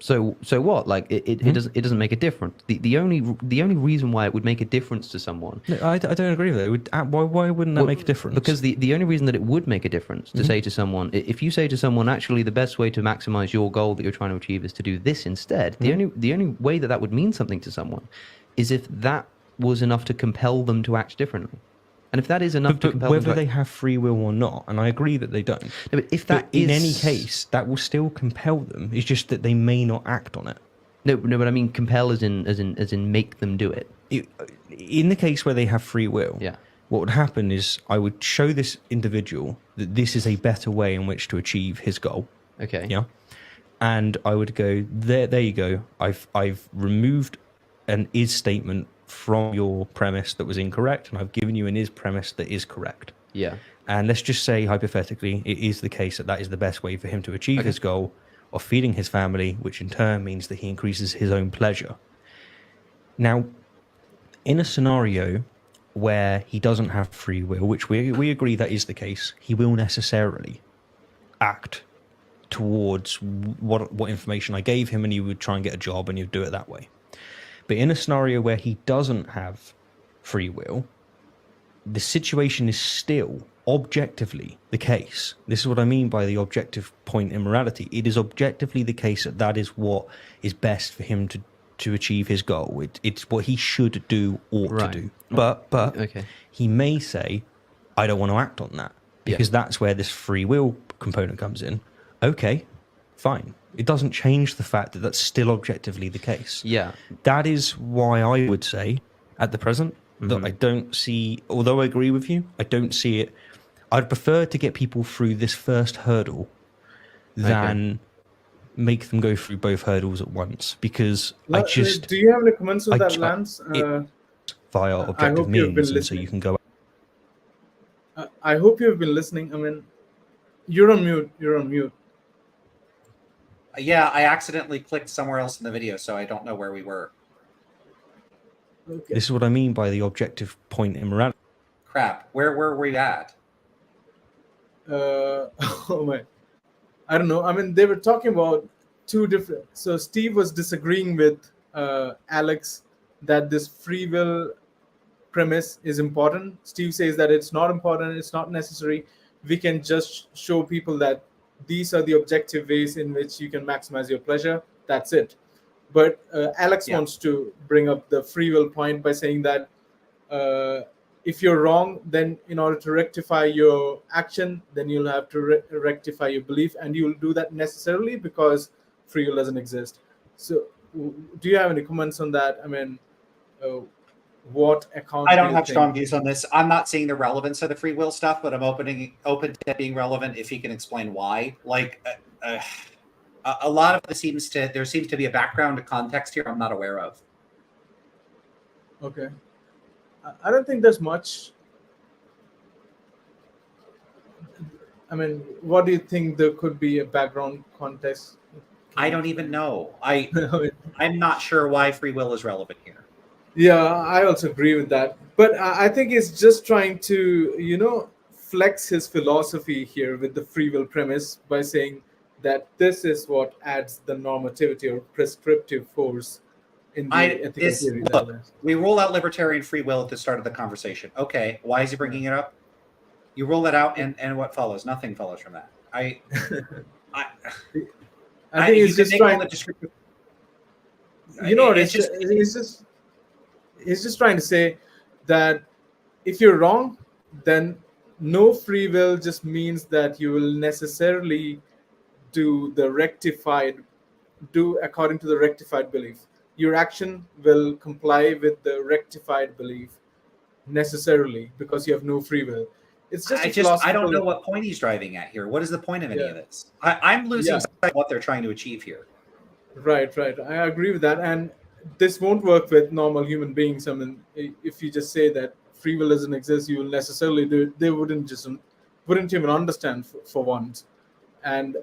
so what? Like, it doesn't make a difference. The only reason why it would make a difference to someone. No, I don't agree with that. Why wouldn't that make a difference? Because the only reason that it would make a difference to say to someone, if you say to someone, actually, the best way to maximize your goal that you're trying to achieve is to do this instead. The only way that would mean something to someone is if that was enough to compel them to act differently. And if that is enough to compel them whether they have free will or not, and I agree that they don't. No, but if that is, in any case, that will still compel them. It's just that they may not act on it. No, but I mean compel as in make them do it. In the case where they have free will, yeah, what would happen is I would show this individual that this is a better way in which to achieve his goal. Okay. Yeah. And I would go, there you go. I've removed an is statement from your premise that was incorrect, and I've given you an is premise that is correct. Yeah. And let's just say, hypothetically, it is the case that is the best way for him to achieve his goal of feeding his family, which in turn means that he increases his own pleasure. Now, in a scenario where he doesn't have free will, which we agree that is the case, he will necessarily act towards what information I gave him, and he would try and get a job, and he'd do it that way. But in a scenario where he doesn't have free will, the situation is still objectively the case. This is what I mean by the objective point in morality. It is objectively the case that that is what is best for him to achieve his goal. It's what he should do, ought to do. But okay. he may say, I don't want to act on that, because that's where this free will component comes in. Okay, fine. It doesn't change the fact that that's still objectively the case. Yeah. That is why I would say, at the present, that I don't see, although I agree with you, I don't see it. I'd prefer to get people through this first hurdle than make them go through both hurdles at once, because I just... Do you have any comments on that, Lance? Via objective means, and so you can go... I hope you've been listening. I mean, you're on mute. Yeah, I accidentally clicked somewhere else in the video, so I don't know where we were. Okay. This is what I mean by the objective point in morality. Crap, where were we at? Oh my, I don't know. I mean, they were talking about two different. So Steve was disagreeing with Alex that this free will premise is important. Steve says that it's not important, it's not necessary. We can just show people that these are the objective ways in which you can maximize your pleasure. That's it. But Alex wants to bring up the free will point by saying that if you're wrong, then in order to rectify your action, then you'll have to rectify your belief, and you'll do that necessarily because free will doesn't exist. So do you have any comments on that? I mean, what account? I don't have strong views on this. I'm not seeing the relevance of the free will stuff, but I'm open to being relevant if he can explain why. Like, a lot of it there seems to be a background to context here I'm not aware of. Okay. I don't think there's much. I mean, what do you think there could be a background context? I don't even know. I'm not sure why free will is relevant here. Yeah, I also agree with that. But I think he's just trying to, flex his philosophy here with the free will premise by saying that this is what adds the normativity or prescriptive force in the ethical theory. Look, we rule out libertarian free will at the start of the conversation. Okay, why is he bringing it up? You rule that out, and what follows? Nothing follows from that. I think he's just trying. He's just trying to say that if you're wrong, then no free will just means that you will necessarily do according to the rectified belief. Your action will comply with the rectified belief necessarily because you have no free will. It's just I don't know what point he's driving at here. What is the point of any of this? I'm losing sight of what they're trying to achieve here. Right. I agree with that. And this won't work with normal human beings. I mean, if you just say that free will doesn't exist, you will necessarily do it. They wouldn't even understand for once. And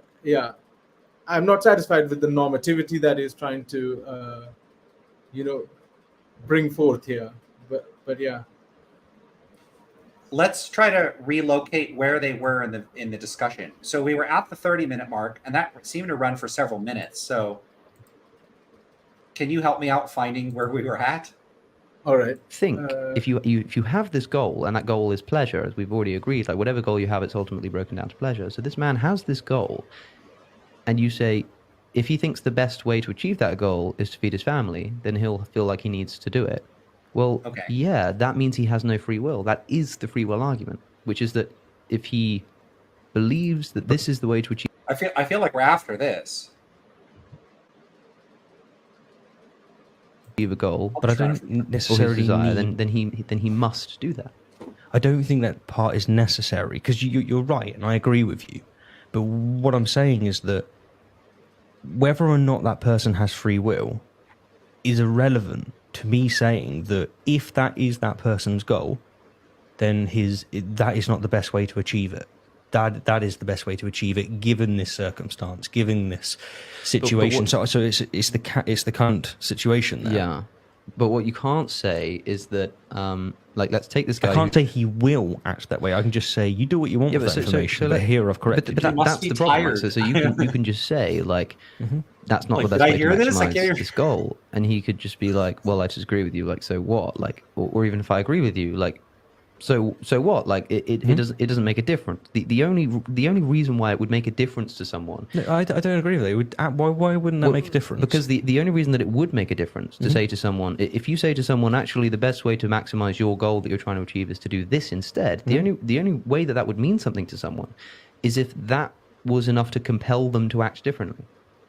I'm not satisfied with the normativity that is trying to, bring forth here. But yeah. Let's try to relocate where they were in the discussion. So we were at the 30-minute mark, and that seemed to run for several minutes. So can you help me out finding where we were at? All right. Think if you have this goal, and that goal is pleasure, as we've already agreed, like whatever goal you have, it's ultimately broken down to pleasure. So this man has this goal, and you say, if he thinks the best way to achieve that goal is to feed his family, then he'll feel like he needs to do it. Well, yeah, that means he has no free will. That is the free will argument, which is that if he believes that this is the way to achieve... I feel like we're after this. A goal, but I don't necessarily desire, then he must do that. I don't think that part is necessary, because you're right, and I agree with you. But what I'm saying is that whether or not that person has free will is irrelevant to me saying that if that is that person's goal, then that is not the best way to achieve it. That is the best way to achieve it, given this circumstance, given this situation. So it's the current situation. There. Yeah, But what you can't say is that, like, let's take this guy. I can't say he will act that way. I can just say you do what you want with that information. But here I've corrected you. must That's be the problem. Right? tired. So you can just say like, that's not Like, the did best I way to hear this? I maximize can't hear- this goal, and he could just be like, well, I disagree with you. Like, so what? Like, or even if I agree with you, like, so what? Like, it doesn't make a difference. The only reason why it would make a difference to someone. No, I don't agree with that. Why wouldn't that make a difference? Because the only reason that it would make a difference to say to someone, if you say to someone, actually, the best way to maximize your goal that you're trying to achieve is to do this instead. The only way that would mean something to someone is if that was enough to compel them to act differently.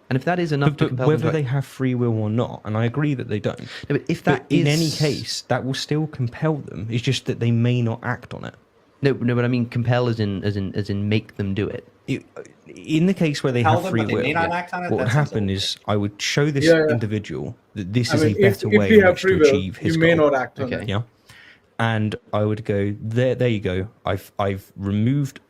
And if that is enough to compel whether them to they have free will or not, and I agree that they don't. No, but if that in is- any case, that will still compel them. It's just that they may not act on it. No, but I mean compel as in make them do it. In the case where they Tell have them, free but they will, may not act on it. what would That seems happen a is I would show this Yeah. individual that this I is mean, a better if way you in have which free to will, achieve his you may goal. not act on Okay. it. Yeah, and I would go there. You go. I've removed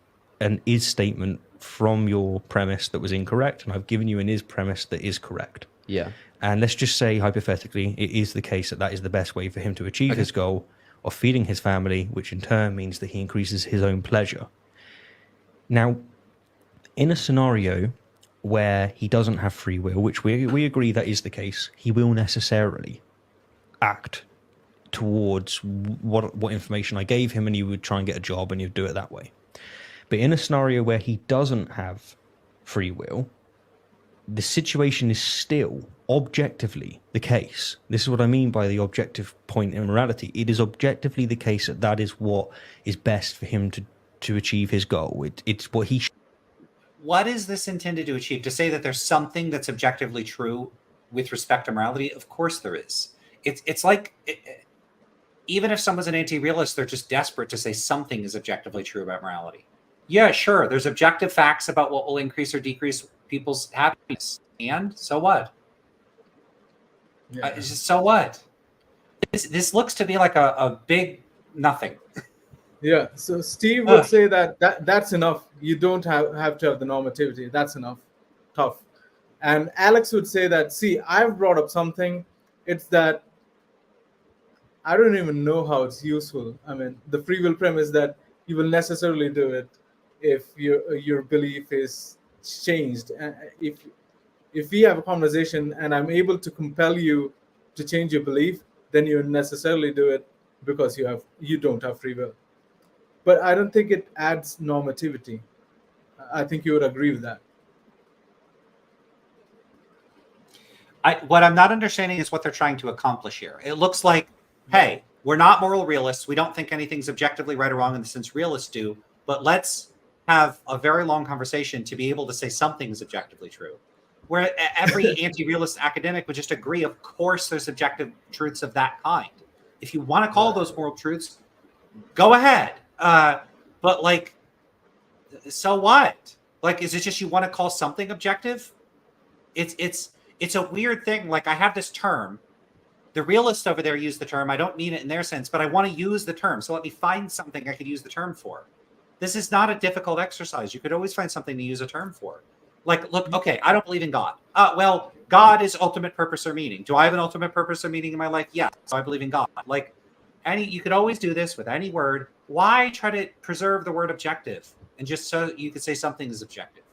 an is statement from your premise that was incorrect, and I've given you an is premise that is correct. Yeah. And let's just say hypothetically, it is the case that is the best way for him to achieve his goal of feeding his family, which in turn means that he increases his own pleasure. Now, in a scenario where he doesn't have free will, which we agree that is the case, he will necessarily act towards what information I gave him, and he would try and get a job, and he'd do it that way. But in a scenario where he doesn't have free will, the situation is still objectively the case. This is what I mean by the objective point in morality. It is objectively the case that is what is best for him to achieve his goal. It's what he What is this intended to achieve? To say that there's something that's objectively true with respect to morality? Of course there is. It's like, even if someone's an anti-realist, they're just desperate to say something is objectively true about morality. Yeah, sure, there's objective facts about what will increase or decrease people's happiness. And so what? Yeah. It's just, so what? This looks to be like a big nothing. Yeah, so Steve would say that's enough. You don't have to have the normativity. That's enough. Tough. And Alex would say that, see, I've brought up something. It's that I don't even know how it's useful. I mean, the free will premise that you will necessarily do it if your belief is changed. If we have a conversation and I'm able to compel you to change your belief, then you necessarily do it because you don't have free will. But I don't think it adds normativity. I think you would agree with that. What I'm not understanding is what they're trying to accomplish here. It looks like, hey, we're not moral realists. We don't think anything's objectively right or wrong in the sense realists do, but let's have a very long conversation to be able to say something is objectively true. Where every anti-realist academic would just agree, of course, there's objective truths of that kind. If you want to call those moral truths, go ahead. But like, so what? Like, is it just you want to call something objective? It's a weird thing. Like, I have this term. The realists over there use the term. I don't mean it in their sense, but I want to use the term. So let me find something I could use the term for. This is not a difficult exercise. You could always find something to use a term for. Like, look, okay, I don't believe in God. Well, God is ultimate purpose or meaning. Do I have an ultimate purpose or meaning in my life? Yeah. So I believe in God. Like, you could always do this with any word. Why try to preserve the word objective and just so you could say something is objective?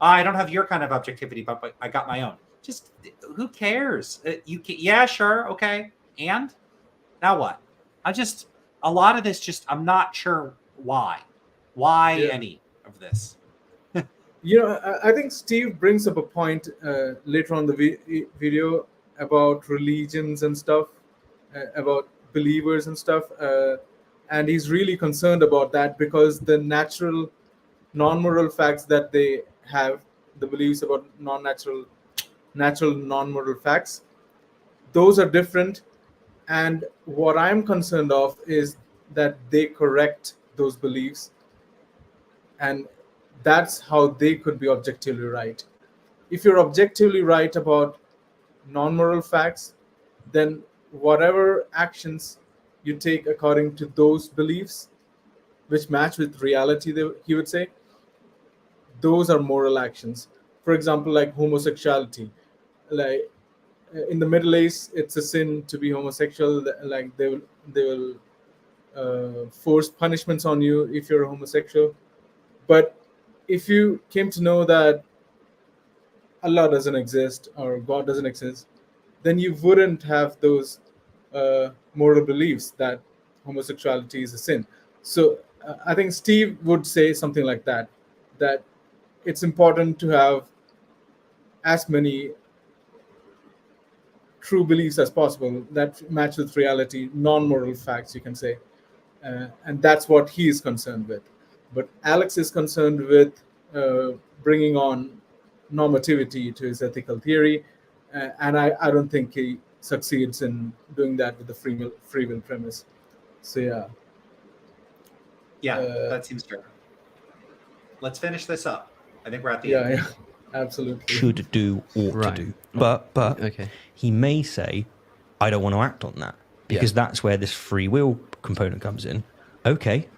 I don't have your kind of objectivity, but I got my own. Just, who cares? Yeah, sure, okay. And now what? A lot of this just, I'm not sure why. Why any of this? I think Steve brings up a point later on the video about religions and stuff, about believers and stuff. And he's really concerned about that because the natural, non-moral facts that they have, the beliefs about natural, non-moral facts, those are different. And what I'm concerned of is that they correct those beliefs. And that's how they could be objectively right. If you're objectively right about non-moral facts, then whatever actions you take according to those beliefs, which match with reality, he would say, those are moral actions. For example, like homosexuality. Like in the Middle East, it's a sin to be homosexual. Like they will force punishments on you if you're a homosexual. But if you came to know that Allah doesn't exist or God doesn't exist, then you wouldn't have those moral beliefs that homosexuality is a sin. So I think Steve would say something like that it's important to have as many true beliefs as possible that match with reality, non-moral facts, you can say. And that's what he is concerned with. But Alex is concerned with bringing on normativity to his ethical theory. And I don't think he succeeds in doing that with the free will premise. So, yeah. Yeah, that seems fair. Let's finish this up. I think we're at the end. Yeah, absolutely. Should do, ought to do. But okay. He may say, I don't want to act on that, because that's where this free will component comes in. Okay,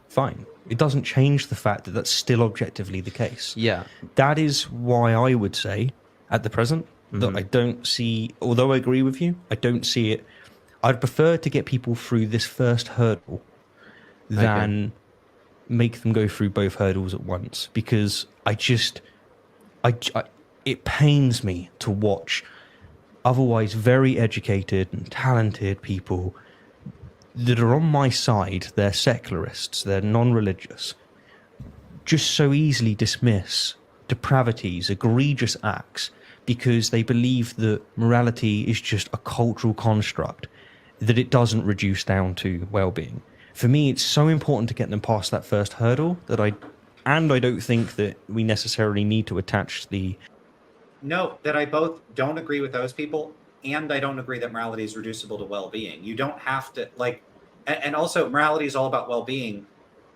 fine. It doesn't change the fact that that's still objectively the case. Yeah. That is why I would say, at the present, that I don't see, although I agree with you, I don't see it. I'd prefer to get people through this first hurdle than make them go through both hurdles at once, because it pains me to watch otherwise very educated and talented people that are on my side, they're secularists, they're non-religious, just so easily dismiss depravities, egregious acts, because they believe that morality is just a cultural construct, that it doesn't reduce down to well-being. For me, it's so important to get them past that first hurdle that I don't think that we necessarily need to attach the... No, that I both don't agree with those people, and I don't agree that morality is reducible to well-being. You don't have to, like, and also morality is all about well-being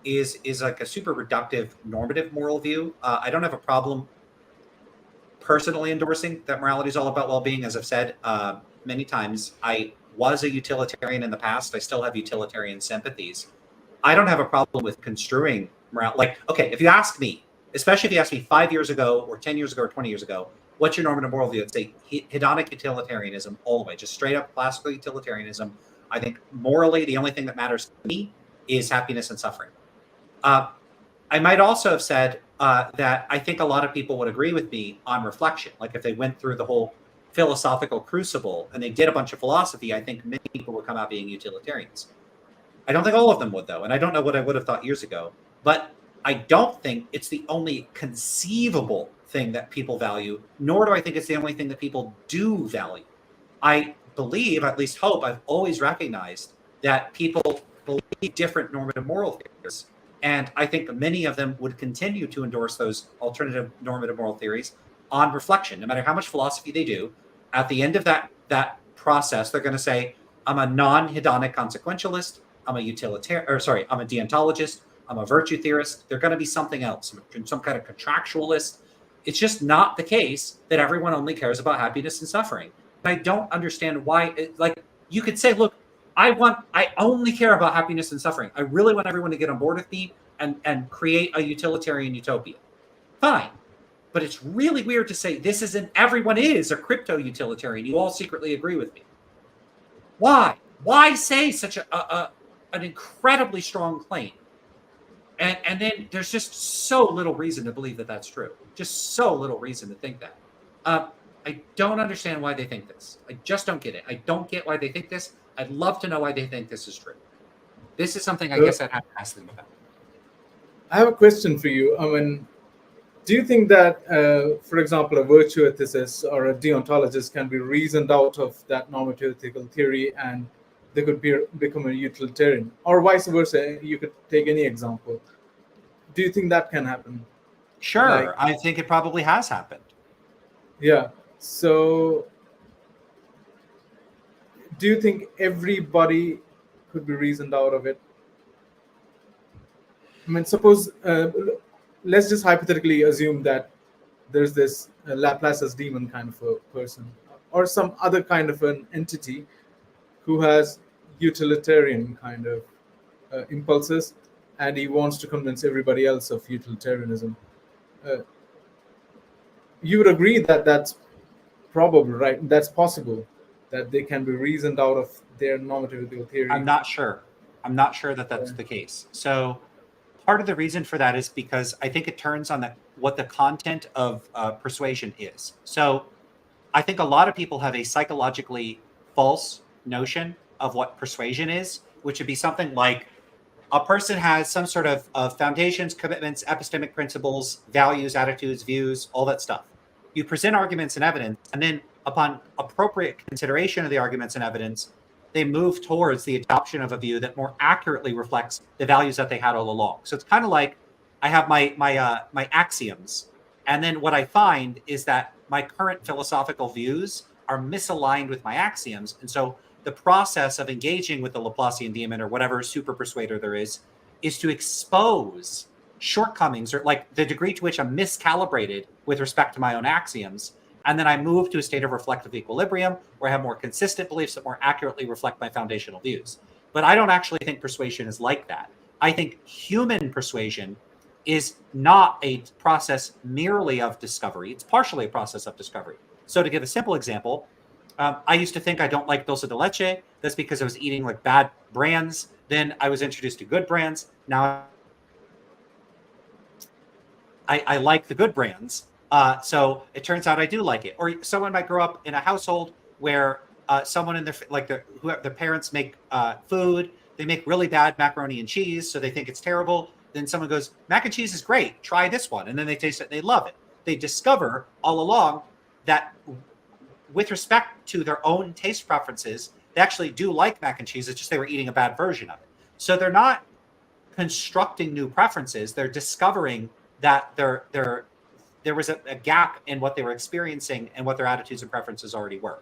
is like a super reductive normative moral view. I don't have a problem personally endorsing that morality is all about well-being. As I've said many times, I was a utilitarian in the past. I still have utilitarian sympathies. I don't have a problem with construing morality. Like, okay, if you ask me, especially if you asked me 5 years ago or 10 years ago or 20 years ago, what's your normative moral view? I'd say hedonic utilitarianism all the way, just straight up classical utilitarianism. I think morally, the only thing that matters to me is happiness and suffering. I might also have said that I think a lot of people would agree with me on reflection. Like if they went through the whole philosophical crucible and they did a bunch of philosophy, I think many people would come out being utilitarians. I don't think all of them would, though, and I don't know what I would have thought years ago. But I don't think it's the only conceivable thing that people value, nor do I think it's the only thing that people do value. I believe, at least hope, I've always recognized that people believe different normative moral theories. And I think many of them would continue to endorse those alternative normative moral theories on reflection. No matter how much philosophy they do, at the end of that process, they're going to say, I'm a non-hedonic consequentialist, I'm a I'm a deontologist, I'm a virtue theorist. They're going to be something else, some kind of contractualist. It's just not the case that everyone only cares about happiness and suffering. I don't understand why. Like, you could say, look, I only care about happiness and suffering. I really want everyone to get on board with me and create a utilitarian utopia. Fine. But it's really weird to say everyone is a crypto utilitarian. You all secretly agree with me. Why? Why say such an incredibly strong claim? And then there's just so little reason to believe that that's true. Just so little reason to think that. I don't understand why they think this. I just don't get it. I don't get why they think this. I'd love to know why they think this is true. This is something I guess I'd have to ask them about. I have a question for you. I mean, do you think that, for example, a virtue ethicist or a deontologist can be reasoned out of that normative ethical theory and they could become a utilitarian? Or vice versa, you could take any example. Do you think that can happen? Sure. I think it probably has happened. Yeah. So do you think everybody could be reasoned out of it? I mean, suppose, let's just hypothetically assume that there's this Laplace's demon kind of a person or some other kind of an entity who has utilitarian kind of impulses, and he wants to convince everybody else of utilitarianism. You would agree that that's probable, right? That's possible that they can be reasoned out of their normative theory. I'm not sure that that's the case. So part of the reason for that is because I think it turns on what the content of persuasion is. So I think a lot of people have a psychologically false notion of what persuasion is, which would be something like a person has some sort of foundations, commitments, epistemic principles, values, attitudes, views, all that stuff. You present arguments and evidence, and then upon appropriate consideration of the arguments and evidence, they move towards the adoption of a view that more accurately reflects the values that they had all along. So it's kind of like I have my axioms, and then what I find is that my current philosophical views are misaligned with my axioms, and so the process of engaging with the Laplacian demon or whatever super persuader there is to expose shortcomings or like the degree to which I'm miscalibrated with respect to my own axioms. And then I move to a state of reflective equilibrium where I have more consistent beliefs that more accurately reflect my foundational views. But I don't actually think persuasion is like that. I think human persuasion is not a process merely of discovery. It's partially a process of discovery. So to give a simple example, I used to think I don't like dulce de leche. That's because I was eating like bad brands. Then I was introduced to good brands. Now I like the good brands. So it turns out I do like it. Or someone might grow up in a household where someone in their parents make food. They make really bad macaroni and cheese, so they think it's terrible. Then someone goes, mac and cheese is great. Try this one. And then they taste it and they love it. They discover all along that with respect to their own taste preferences, they actually do like mac and cheese. It's just they were eating a bad version of it. So they're not constructing new preferences. They're discovering that there was a gap in what they were experiencing and what their attitudes and preferences already were.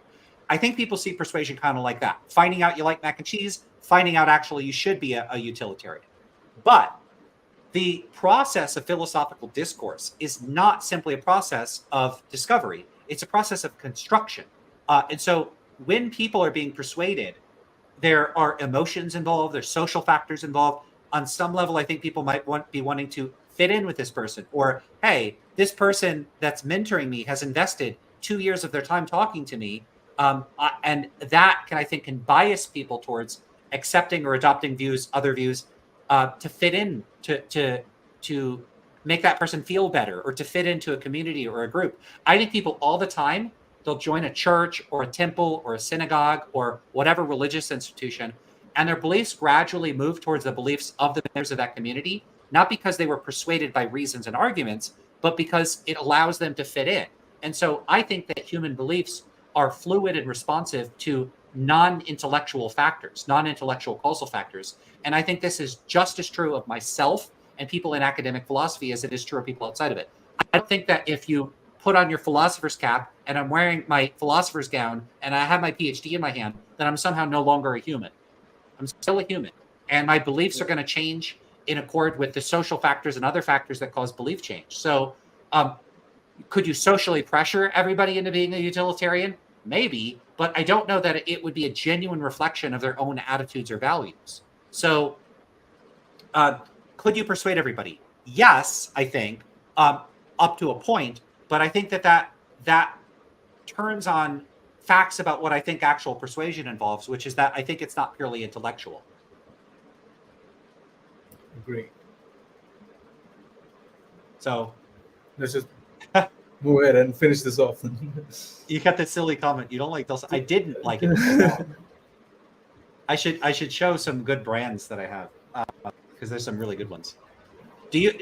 I think people see persuasion kind of like that. Finding out you like mac and cheese, finding out actually you should be a utilitarian. But the process of philosophical discourse is not simply a process of discovery. It's a process of construction. And so when people are being persuaded, there are emotions involved, there's social factors involved. On some level, I think people might be wanting to fit in with this person. Or, hey, this person that's mentoring me has invested 2 years of their time talking to me. And that can bias people towards accepting or adopting other views, to fit in, to make that person feel better, or to fit into a community or a group. I think people all the time, they'll join a church or a temple or a synagogue or whatever religious institution, and their beliefs gradually move towards the beliefs of the members of that community, not because they were persuaded by reasons and arguments, but because it allows them to fit in. And so I think that human beliefs are fluid and responsive to non-intellectual factors, non-intellectual causal factors. And I think this is just as true of myself and people in academic philosophy as it is true of people outside of it. I don't think that if you put on your philosopher's cap and I'm wearing my philosopher's gown and I have my PhD in my hand, that I'm somehow no longer a human. I'm still a human. And my beliefs are going to change in accord with the social factors and other factors that cause belief change. So could you socially pressure everybody into being a utilitarian? Maybe, but I don't know that it would be a genuine reflection of their own attitudes or values. So could you persuade everybody? Yes, I think, up to a point, but I think that turns on facts about what I think actual persuasion involves, which is that I think it's not purely intellectual. Agree. So let's just move ahead and finish this off. You got that silly comment. You don't like those. I didn't like it. I should show some good brands that I have, because there's some really good ones. Do you?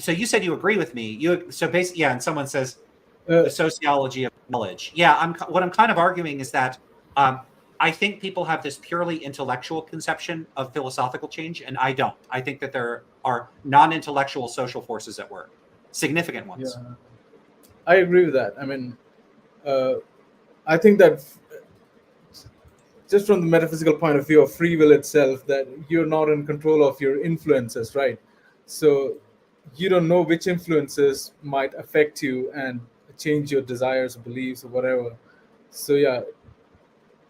So you said you agree with me. So basically, yeah. And someone says the sociology of knowledge. Yeah. What I'm kind of arguing is that I think people have this purely intellectual conception of philosophical change, and I don't. I think that there are non-intellectual social forces at work, significant ones. Yeah. I agree with that. I mean, I think that just from the metaphysical point of view of free will itself, that you're not in control of your influences, right? So you don't know which influences might affect you and change your desires, beliefs, or whatever. So yeah,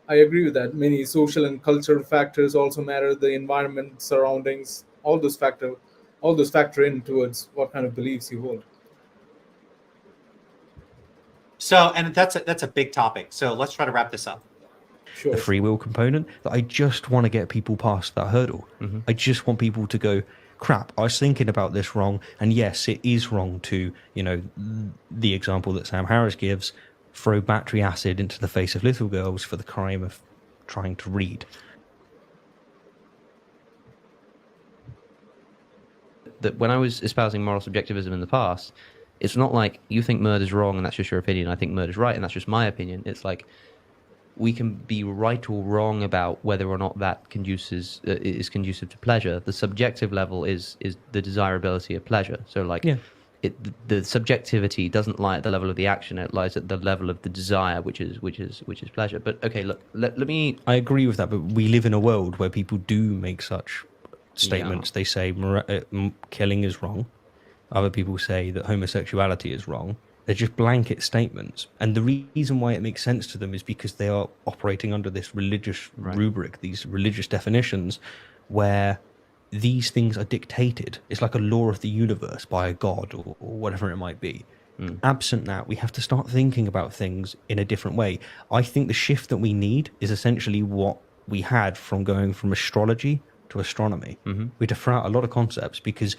I agree with that. Many social and cultural factors also matter. The environment, surroundings, all those factor in towards what kind of beliefs you hold. So, and that's a big topic. So let's try to wrap this up. Sure. The free will component, that I just want to get people past that hurdle. I just want people to go, crap, I was thinking about this wrong. And yes, it is wrong to, the example that Sam Harris gives, throw battery acid into the face of little girls for the crime of trying to read. That when I was espousing moral subjectivism in the past, it's not like you think murder's wrong and that's just your opinion. I think murder's right and that's just my opinion. It's like we can be right or wrong about whether or not that is conducive to pleasure. The subjective level is the desirability of pleasure. So like the subjectivity doesn't lie at the level of the action; it lies at the level of the desire, which is pleasure. But okay, look, let me. I agree with that, but we live in a world where people do make such statements. They say killing is wrong. Other people say that homosexuality is wrong. They're just blanket statements. And the reason why it makes sense to them is because they are operating under this religious rubric, these religious definitions, where these things are dictated. It's like a law of the universe by a god or whatever it might be. Absent that, we have to start thinking about things in a different way. I think the shift that we need is essentially what we had from going from astrology to astronomy. We had to throw out a lot of concepts because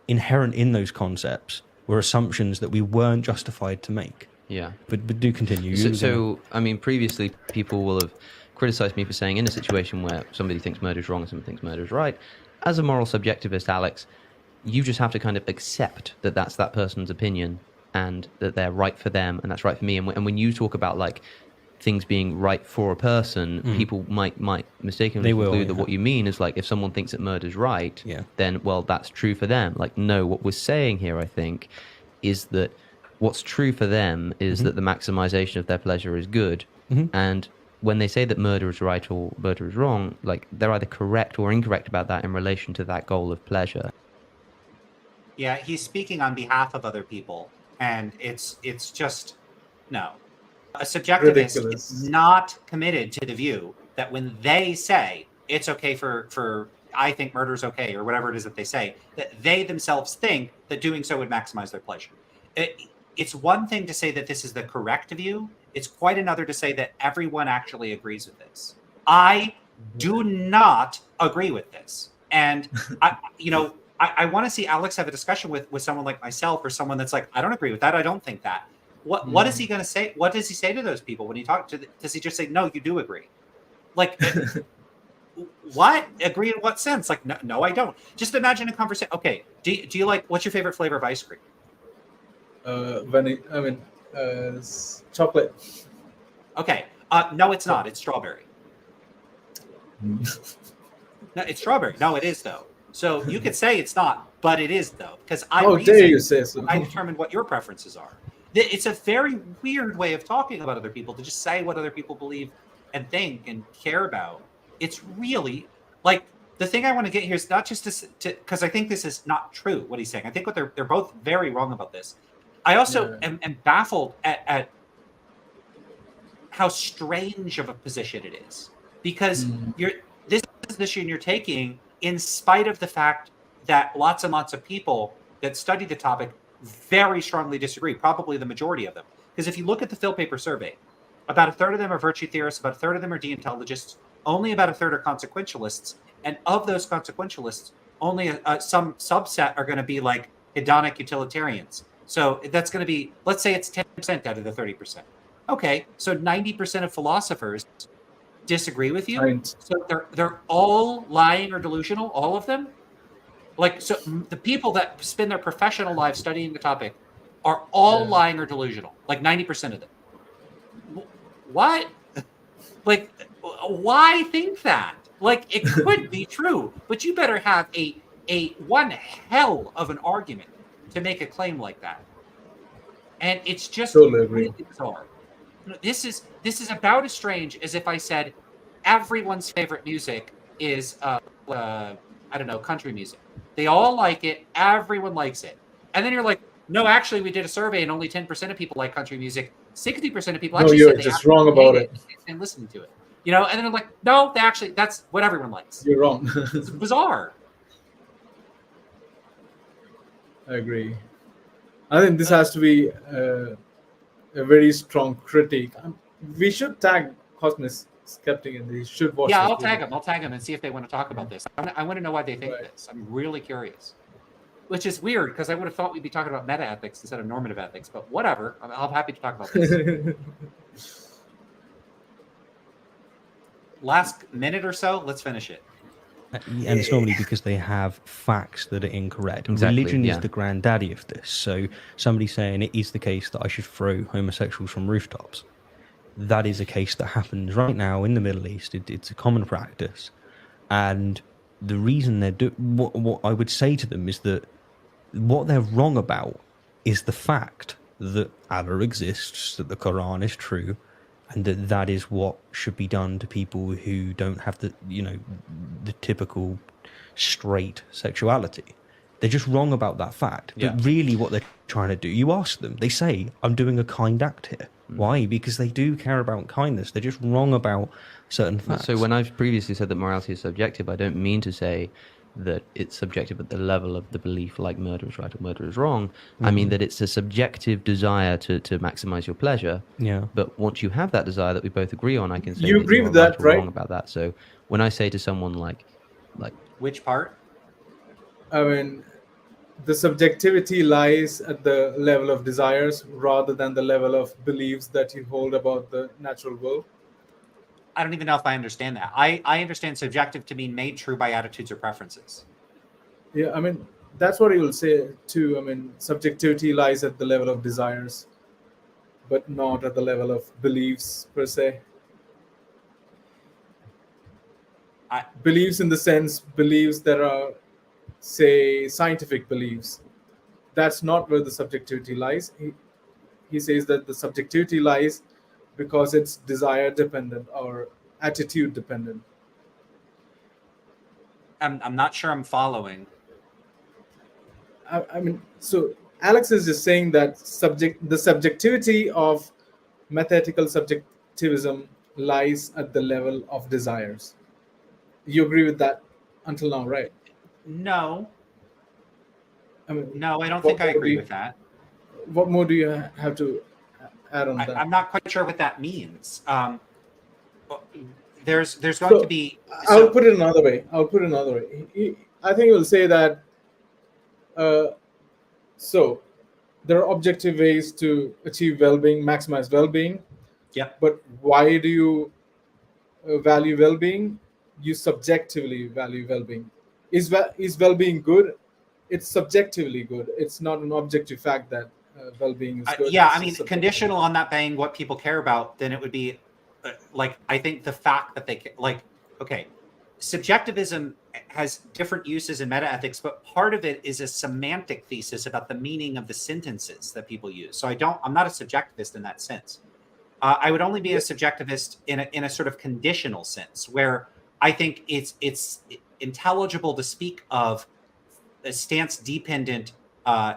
inherent in those concepts were assumptions that we weren't justified to make. Yeah. But do continue. So, I mean, previously people will have criticized me for saying in a situation where somebody thinks murder is wrong and somebody thinks murder is right, as a moral subjectivist, Alex, you just have to kind of accept that that's that person's opinion and that they're right for them and that's right for me. And when you talk about like things being right for a person, people might mistakenly conclude that what you mean is like if someone thinks that murder's right, then well that's true for them. Like no, what we're saying here, I think, is that what's true for them is that the maximization of their pleasure is good, and when they say that murder is right or murder is wrong, like they're either correct or incorrect about that in relation to that goal of pleasure. Yeah, he's speaking on behalf of other people, and it's just no. A subjectivist is not committed to the view that when they say it's okay for I think murder is okay or whatever it is that they say, that they themselves think that doing so would maximize their pleasure. It's one thing to say that this is the correct view. It's quite another to say that everyone actually agrees with this. I do not agree with this. And I want to see Alex have a discussion with someone like myself or someone that's like, I don't agree with that. I don't think that. What is he going to say? What does he say to those people when he talks to? Does he just say, no, you do agree? Like, what? Agree in what sense? Like, no, I don't. Just imagine a conversation. Okay, do you like, what's your favorite flavor of ice cream? Chocolate. Okay. No, it's not. It's strawberry. No, it's strawberry. No, it is though. So you could say it's not, but it is though, because I determine what your preferences are. It's a very weird way of talking about other people to just say what other people believe and think and care about. It's really like the thing I want to get here is not just to because I think this is not true what he's saying. I think they're both very wrong about this. I also am baffled at how strange of a position it is because this position you're taking in spite of the fact that lots and lots of people that study the topic very strongly disagree, probably the majority of them. Because if you look at the Phil paper survey, about a third of them are virtue theorists, about a third of them are deontologists, only about a third are consequentialists. And of those consequentialists, only some subset are going to be like hedonic utilitarians. So that's going to be, let's say it's 10% out of the 30%. Okay, so 90% of philosophers disagree with you. Right. So they're all lying or delusional, all of them? Like, so the people that spend their professional lives studying the topic are all lying or delusional, like 90% of them. What? Like, why think that? Like, it could be true, but you better have a one hell of an argument to make a claim like that. And it's just really bizarre. This is about as strange as if I said everyone's favorite music is I don't know, country music. They all like it. Everyone likes it. And then you're like, no, actually, we did a survey and only 10% of people like country music. 60% of people actually said they just wrong about it and listening to it. And then they're like, no, that's what everyone likes. You're wrong. It's bizarre. I agree. I think this has to be a very strong critique. We should tag Cosmic Skeptic and they should watch. Yeah, this I'll video. tag them. I'll tag them and see if they want to talk about this. I want to know why they think Right. this. I'm really curious. Which is weird because I would have thought we'd be talking about meta ethics instead of normative ethics, but whatever. I'm happy to talk about this. Last minute or so, let's finish it. And it's normally because they have facts that are incorrect. Exactly, Religion yeah. is the granddaddy of this. So somebody saying it is the case that I should throw homosexuals from rooftops. That is a case that happens right now in the Middle East. It's a common practice. And the reason they're what I would say to them is that what they're wrong about is the fact that Allah exists, that the Quran is true, and that is what should be done to people who don't have the typical straight sexuality. They're just wrong about that fact. Yeah. But really what they're trying to do, you ask them, they say, I'm doing a kind act here. Why? Because they do care about kindness. They're just wrong about certain facts. So when I've previously said that morality is subjective, I don't mean to say that it's subjective at the level of the belief like murder is right or murder is wrong. I mean that it's a subjective desire to maximize your pleasure. Yeah. But once you have that desire that we both agree on, I can say You that agree you're with that, or wrong right? about that. So when I say to someone like Which part? I mean, the subjectivity lies at the level of desires rather than the level of beliefs that you hold about the natural world. I don't even know if I understand that. I understand subjective to mean made true by attitudes or preferences. Yeah, I mean, that's what he will say too. I mean, subjectivity lies at the level of desires, but not at the level of beliefs per se. Beliefs in the sense, beliefs that are, say, scientific beliefs. That's not where the subjectivity lies. He says that the subjectivity lies because it's desire dependent or attitude dependent. I'm not sure I'm following. I mean, so Alex is just saying that the subjectivity of mathematical subjectivism lies at the level of desires. You agree with that until now, right? No, I mean, no, I don't what think I more do agree you- with that. What more do you have to add on that? I'm not quite sure what that means. There's going to be. I'll put it another way. I think he'll say that. So, there are objective ways to achieve well-being, maximize well-being. Yeah. But why do you value well-being? You subjectively value well-being. Is well-being good? It's subjectively good. It's not an objective fact that well-being is good. Yeah, It's I mean, subjective. conditional on that being what people care about, then it would be like, I think the fact that okay, subjectivism has different uses in meta ethics, but part of it is a semantic thesis about the meaning of the sentences that people use. So I'm not a subjectivist in that sense. I would only be a subjectivist in a sort of conditional sense, where I think it's intelligible to speak of stance dependent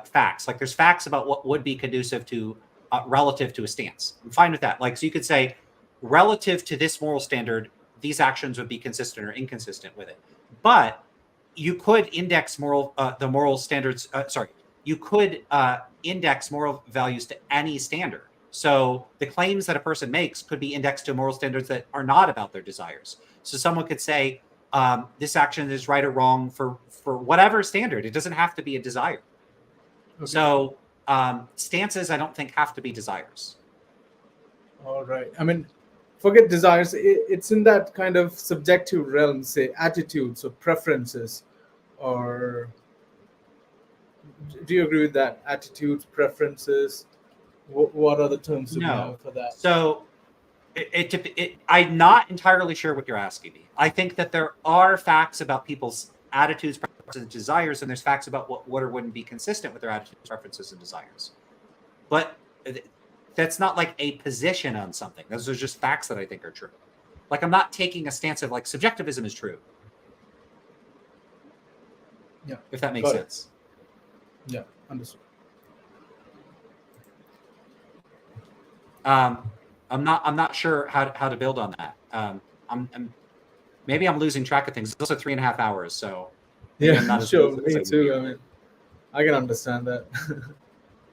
facts. Like there's facts about what would be conducive to relative to a stance. I'm fine with that. Like, so you could say relative to this moral standard, these actions would be consistent or inconsistent with it. But you could index the moral standards. You could index moral values to any standard. So the claims that a person makes could be indexed to moral standards that are not about their desires. So someone could say this action is right or wrong for whatever standard. It doesn't have to be a desire. Okay. So stances, I don't think, have to be desires. All right. I mean, forget desires. It's in that kind of subjective realm, say attitudes or preferences, or do you agree with that? Attitudes, preferences. What are the terms do we have for that? So I'm not entirely sure what you're asking me. I think that there are facts about people's attitudes, preferences, and desires, and there's facts about what would or wouldn't be consistent with their attitudes, preferences, and desires. But that's not like a position on something. Those are just facts that I think are true. Like, I'm not taking a stance of like subjectivism is true. Yeah. If that makes sense. Yeah, understood. I'm not sure how to build on that. Maybe I'm losing track of things. It's also 3.5 hours, so yeah, I'm not sure. Me too. I mean, I can understand that.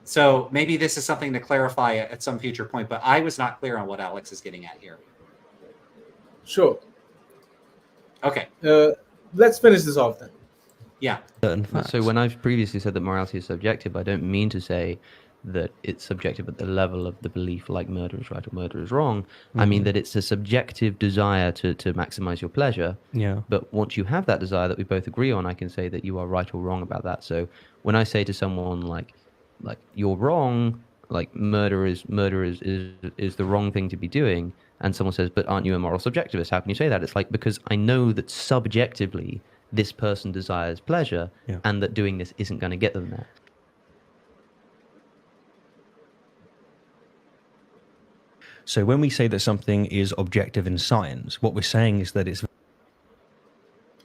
So maybe this is something to clarify at some future point, but I was not clear on what Alex is getting at here. Sure. Okay. Let's finish this off then. Yeah. So when I've previously said that morality is subjective, I don't mean to say that it's subjective at the level of the belief like murder is right or murder is wrong. I mean that it's a subjective desire to maximize your pleasure. Yeah. But once you have that desire that we both agree on, I can say that you are right or wrong about that. So when I say to someone like you're wrong, like murder is the wrong thing to be doing, and someone says, but aren't you a moral subjectivist? How can you say that? It's like, because I know that subjectively this person desires pleasure, and that doing this isn't going to get them there. So when we say that something is objective in science, what we're saying is that it's...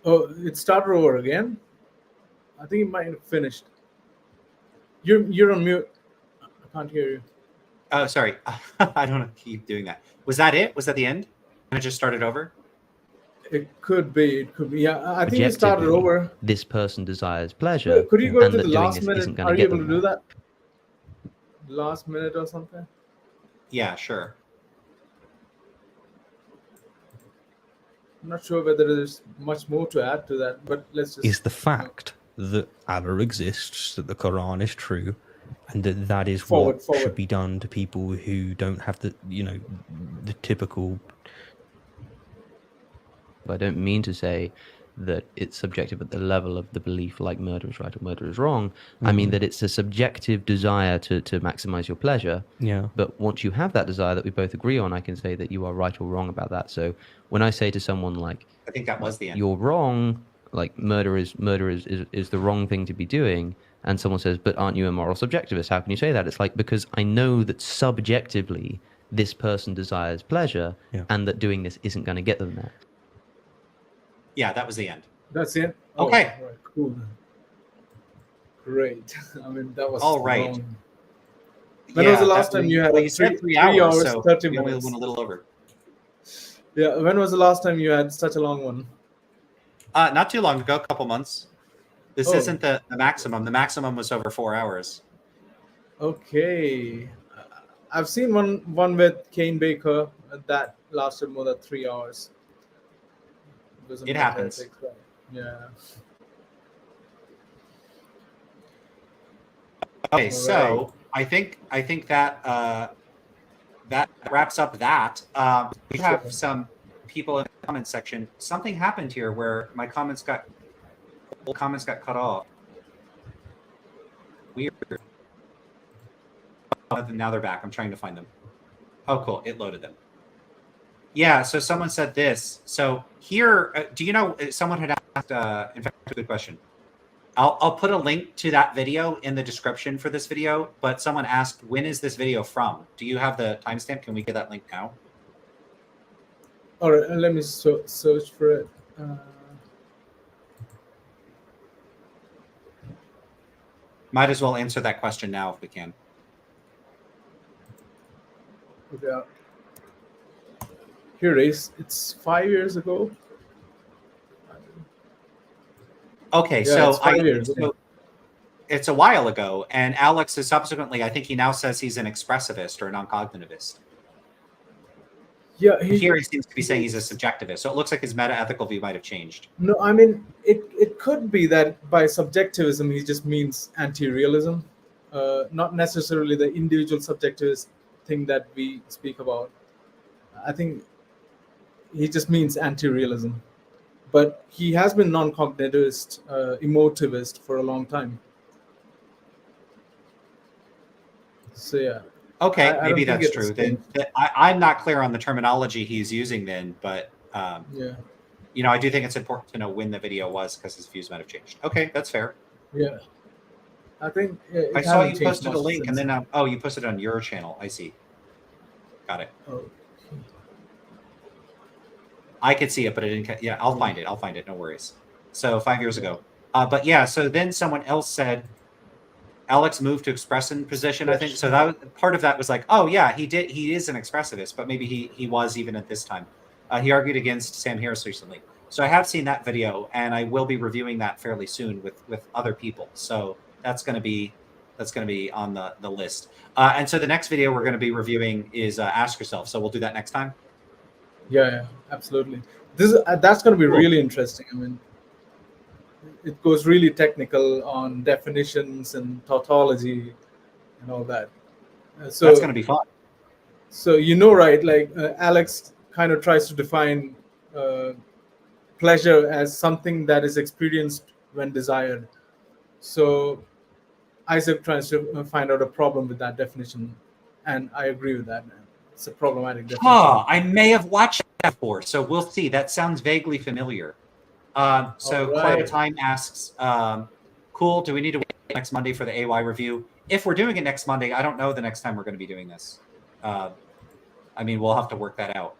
Oh, it started over again? I think it might have finished. You're on mute. I can't hear you. Oh, sorry. I don't know. Keep doing that. Was that it? Was that the end? And it just started over? It could be. It could be. Yeah, I think it started over. This person desires pleasure. Could you go and to that the doing last this minute? isn't going Are to you get able to them do there. that? Last minute or something? Yeah, sure. I'm not sure whether there's much more to add to that, but let's just... Is the fact that Allah exists, that the Quran is true, and that is Forward. should be done to people who don't have the, the typical... I don't mean to say that it's subjective at the level of the belief like murder is right or murder is wrong. I mean that it's a subjective desire to maximize your pleasure. Yeah. But once you have that desire that we both agree on, I can say that you are right or wrong about that. So when I say to someone like, I think that was the end. You're wrong, like murder is the wrong thing to be doing, and someone says, but aren't you a moral subjectivist? How can you say that? It's like, because I know that subjectively this person desires pleasure, and that doing this isn't going to get them there. Yeah, that was the end. That's it? Okay. All right, cool. Great. I mean, that was all right. long. When was the last time you had you said 3 hours, so 30 we minutes? went a little over. Yeah, when was the last time you had such a long one? Not too long ago, a couple months. This Oh. isn't the maximum. The maximum was over 4 hours. Okay. I've seen one with Kane Baker that lasted more than 3 hours. It happens. Yeah. Okay, All so I think that that wraps up that. We have some people in the comments section. Something happened here where my comments got cut off. Weird. Now they're back. I'm trying to find them. Oh, cool. It loaded them. Yeah, so someone said this. So here, do you know, someone had asked, in fact, a good question. I'll put a link to that video in the description for this video, but someone asked, when is this video from? Do you have the timestamp? Can we get that link now? All right, let me search for it. Might as well answer that question now if we can. Okay. Here it is. It's 5 years ago. Okay, Yeah, so it's 5 years. it's a while ago, and Alex is subsequently, I think he now says he's an expressivist or a non-cognitivist. Yeah, Here he seems to be saying he's a subjectivist, so it looks like his meta-ethical view might have changed. No, I mean, it could be that by subjectivism he just means anti-realism, not necessarily the individual subjectivist thing that we speak about. I think he just means anti-realism. But he has been non-cognitivist, emotivist for a long time. So yeah. Okay, I maybe don't that's think true. Then I'm not clear on the terminology he's using then, but Yeah. I do think it's important to know when the video was because his views might have changed. Okay, that's fair. Yeah. I think it I saw you hasn't changed posted a much link, and since. then you posted it on your channel. I see. Got it. Oh. I could see it, but I didn't. Yeah, I'll find it. No worries. So 5 years ago. But yeah, so then someone else said Alex moved to expression position, I think. So that was, part of that was like, oh yeah, he did. He is an expressivist, but maybe he was even at this time. He argued against Sam Harris recently. So I have seen that video, and I will be reviewing that fairly soon with other people. So that's going to be that's going to be on the list. And so the next video we're going to be reviewing is Ask Yourself. So we'll do that next time. Yeah, absolutely. That's going to be Cool. really interesting. I mean, it goes really technical on definitions and tautology and all that. So That's going to be fun. So right, like Alex kind of tries to define pleasure as something that is experienced when desired. So Isaac tries to find out a problem with that definition, and I agree with that. It's a problematic definition. I may have watched that before, so we'll see. That sounds vaguely familiar. So Clara Time asks, cool, do we need to wait next Monday for the AY review? If we're doing it next Monday, I don't know the next time we're going to be doing this. I mean, we'll have to work that out.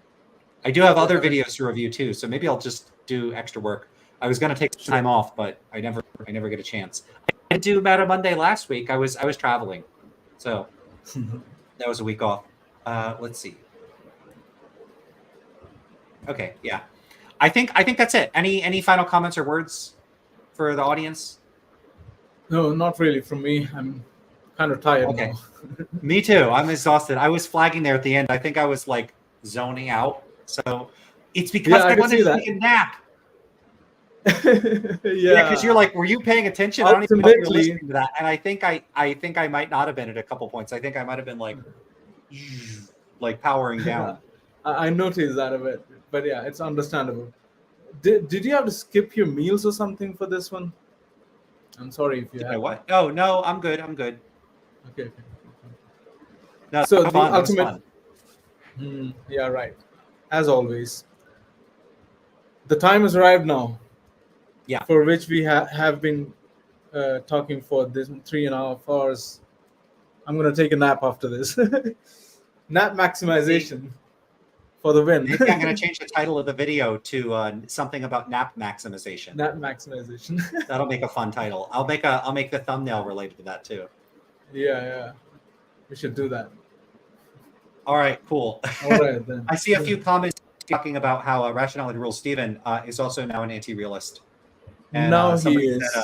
I do have other videos to review too, so maybe I'll just do extra work. I was going to take some time off, but I never get a chance. I did do MetaMonday last week. I was traveling, so that was a week off. Let's see. Okay, yeah. I think that's it. Any final comments or words for the audience? No, not really from me. I'm kind of tired now. Me too. I'm exhausted. I was flagging there at the end. I think I was like zoning out. So it's because I wanted to take a nap. Yeah, because you're like, were you paying attention? I don't even know if you're listening to that. And I think I might not have been at a couple points. I think I might have been like powering down. I noticed that a bit, but yeah, it's understandable. Did you have to skip your meals or something for this one? I'm sorry if you had. What? Oh no, I'm good. Okay. No, so the fun. ultimate. Yeah, right. As always, the time has arrived now. Yeah. For which we have been talking for this 3.5 hours. I'm gonna take a nap after this. Nap maximization for the win. Maybe I'm gonna change the title of the video to something about nap maximization. Nap maximization. That'll make a fun title. I'll make the thumbnail related to that too. Yeah. We should do that. All right, cool. All right, then. I see a few comments talking about how rationality rules. Stephen is also now an anti-realist. And, now he is. Said,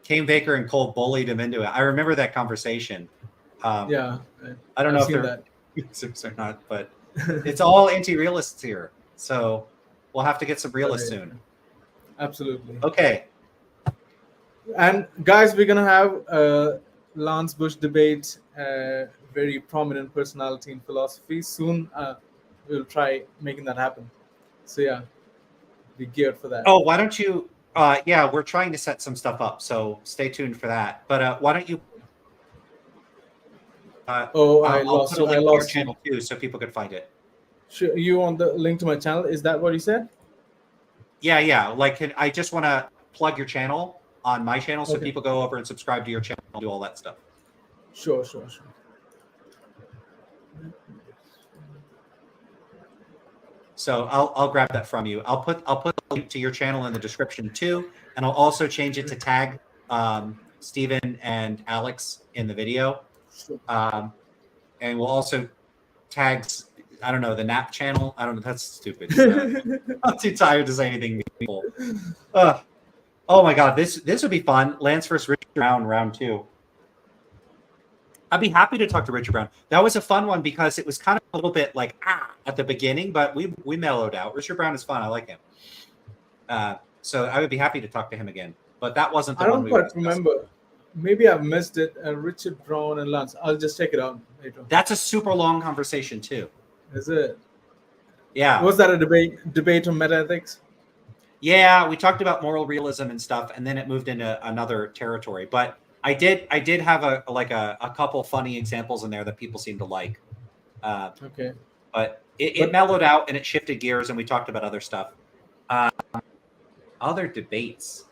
Kane Baker and Cole bullied him into it. I remember that conversation. Yeah. I don't know if they're realists or not, but it's all anti-realists here. So we'll have to get some realists soon. Absolutely. Okay. And guys, we're gonna have Lance Bush debate, very prominent personality in philosophy. Soon we'll try making that happen. So yeah, be geared for that. Oh, why don't you? Yeah, we're trying to set some stuff up, so stay tuned for that. But why don't you? I I'll lost put a link to your you. channel too, so people could find it. Sure, you want the link to my channel? Is that what you said? Yeah. Like, I just want to plug your channel on my channel, so people go over and subscribe to your channel, and do all that stuff. Sure. So I'll grab that from you. I'll put a link to your channel in the description too, and I'll also change it to tag Stephen and Alex in the video, and we'll also tag, I don't know, the nap channel. I don't know. That's stupid. I'm too tired to say anything meaningful. Oh my God, this would be fun. Lance versus Richard Brown, round 2. I'd be happy to talk to Richard Brown. That was a fun one because it was kind of a little bit like at the beginning, but we mellowed out. Richard Brown is fun. I like him. So I would be happy to talk to him again. But that wasn't the one. I don't quite remember. Maybe I've missed it. Richard Brown and Lance. I'll just check it out later. That's a super long conversation too. Is it? Yeah. Was that a debate on metaethics? Yeah, we talked about moral realism and stuff, and then it moved into another territory. But I did have a couple funny examples in there that people seem to like. Okay. But it mellowed out and it shifted gears, and we talked about other stuff. Other debates.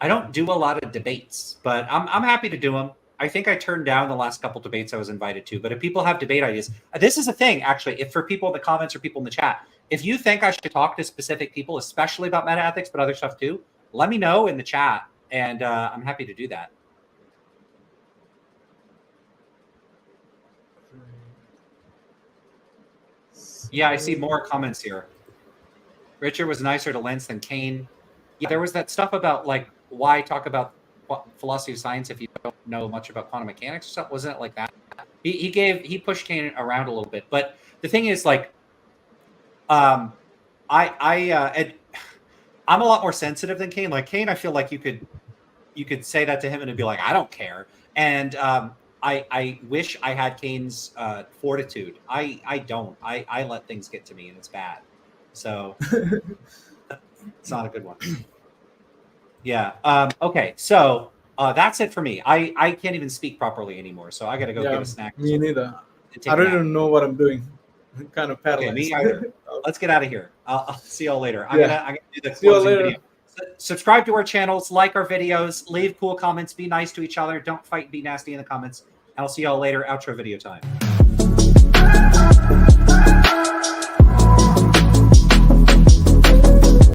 I don't do a lot of debates, but I'm happy to do them. I think I turned down the last couple debates I was invited to. But if people have debate ideas, this is a thing actually. If for people in the comments or people in the chat, if you think I should talk to specific people, especially about metaethics, but other stuff too, let me know in the chat, and I'm happy to do that. Yeah, I see more comments here. Richard was nicer to Lance than Kane. Yeah, there was that stuff about like why talk about philosophy of science if you don't know much about quantum mechanics or something? Wasn't it like that? He pushed Kane around a little bit, but the thing is, like, I'm a lot more sensitive than Kane. Like Kane, I feel like you could say that to him and it'd be like, I don't care. And I wish I had Kane's fortitude. I don't. I let things get to me and it's bad. So it's not a good one. Yeah. Okay. So that's it for me. I can't even speak properly anymore. So I got to go get a snack. Me neither. Take I don't a nap. even know what I'm doing. I'm kind of paralyzed. Okay, me either. Let's get out of here. I'll see y'all later. I'm gonna do the See you closing later. video. Subscribe to our channels, like our videos, leave cool comments, be nice to each other. Don't fight and be nasty in the comments. And I'll see y'all later. Outro video time.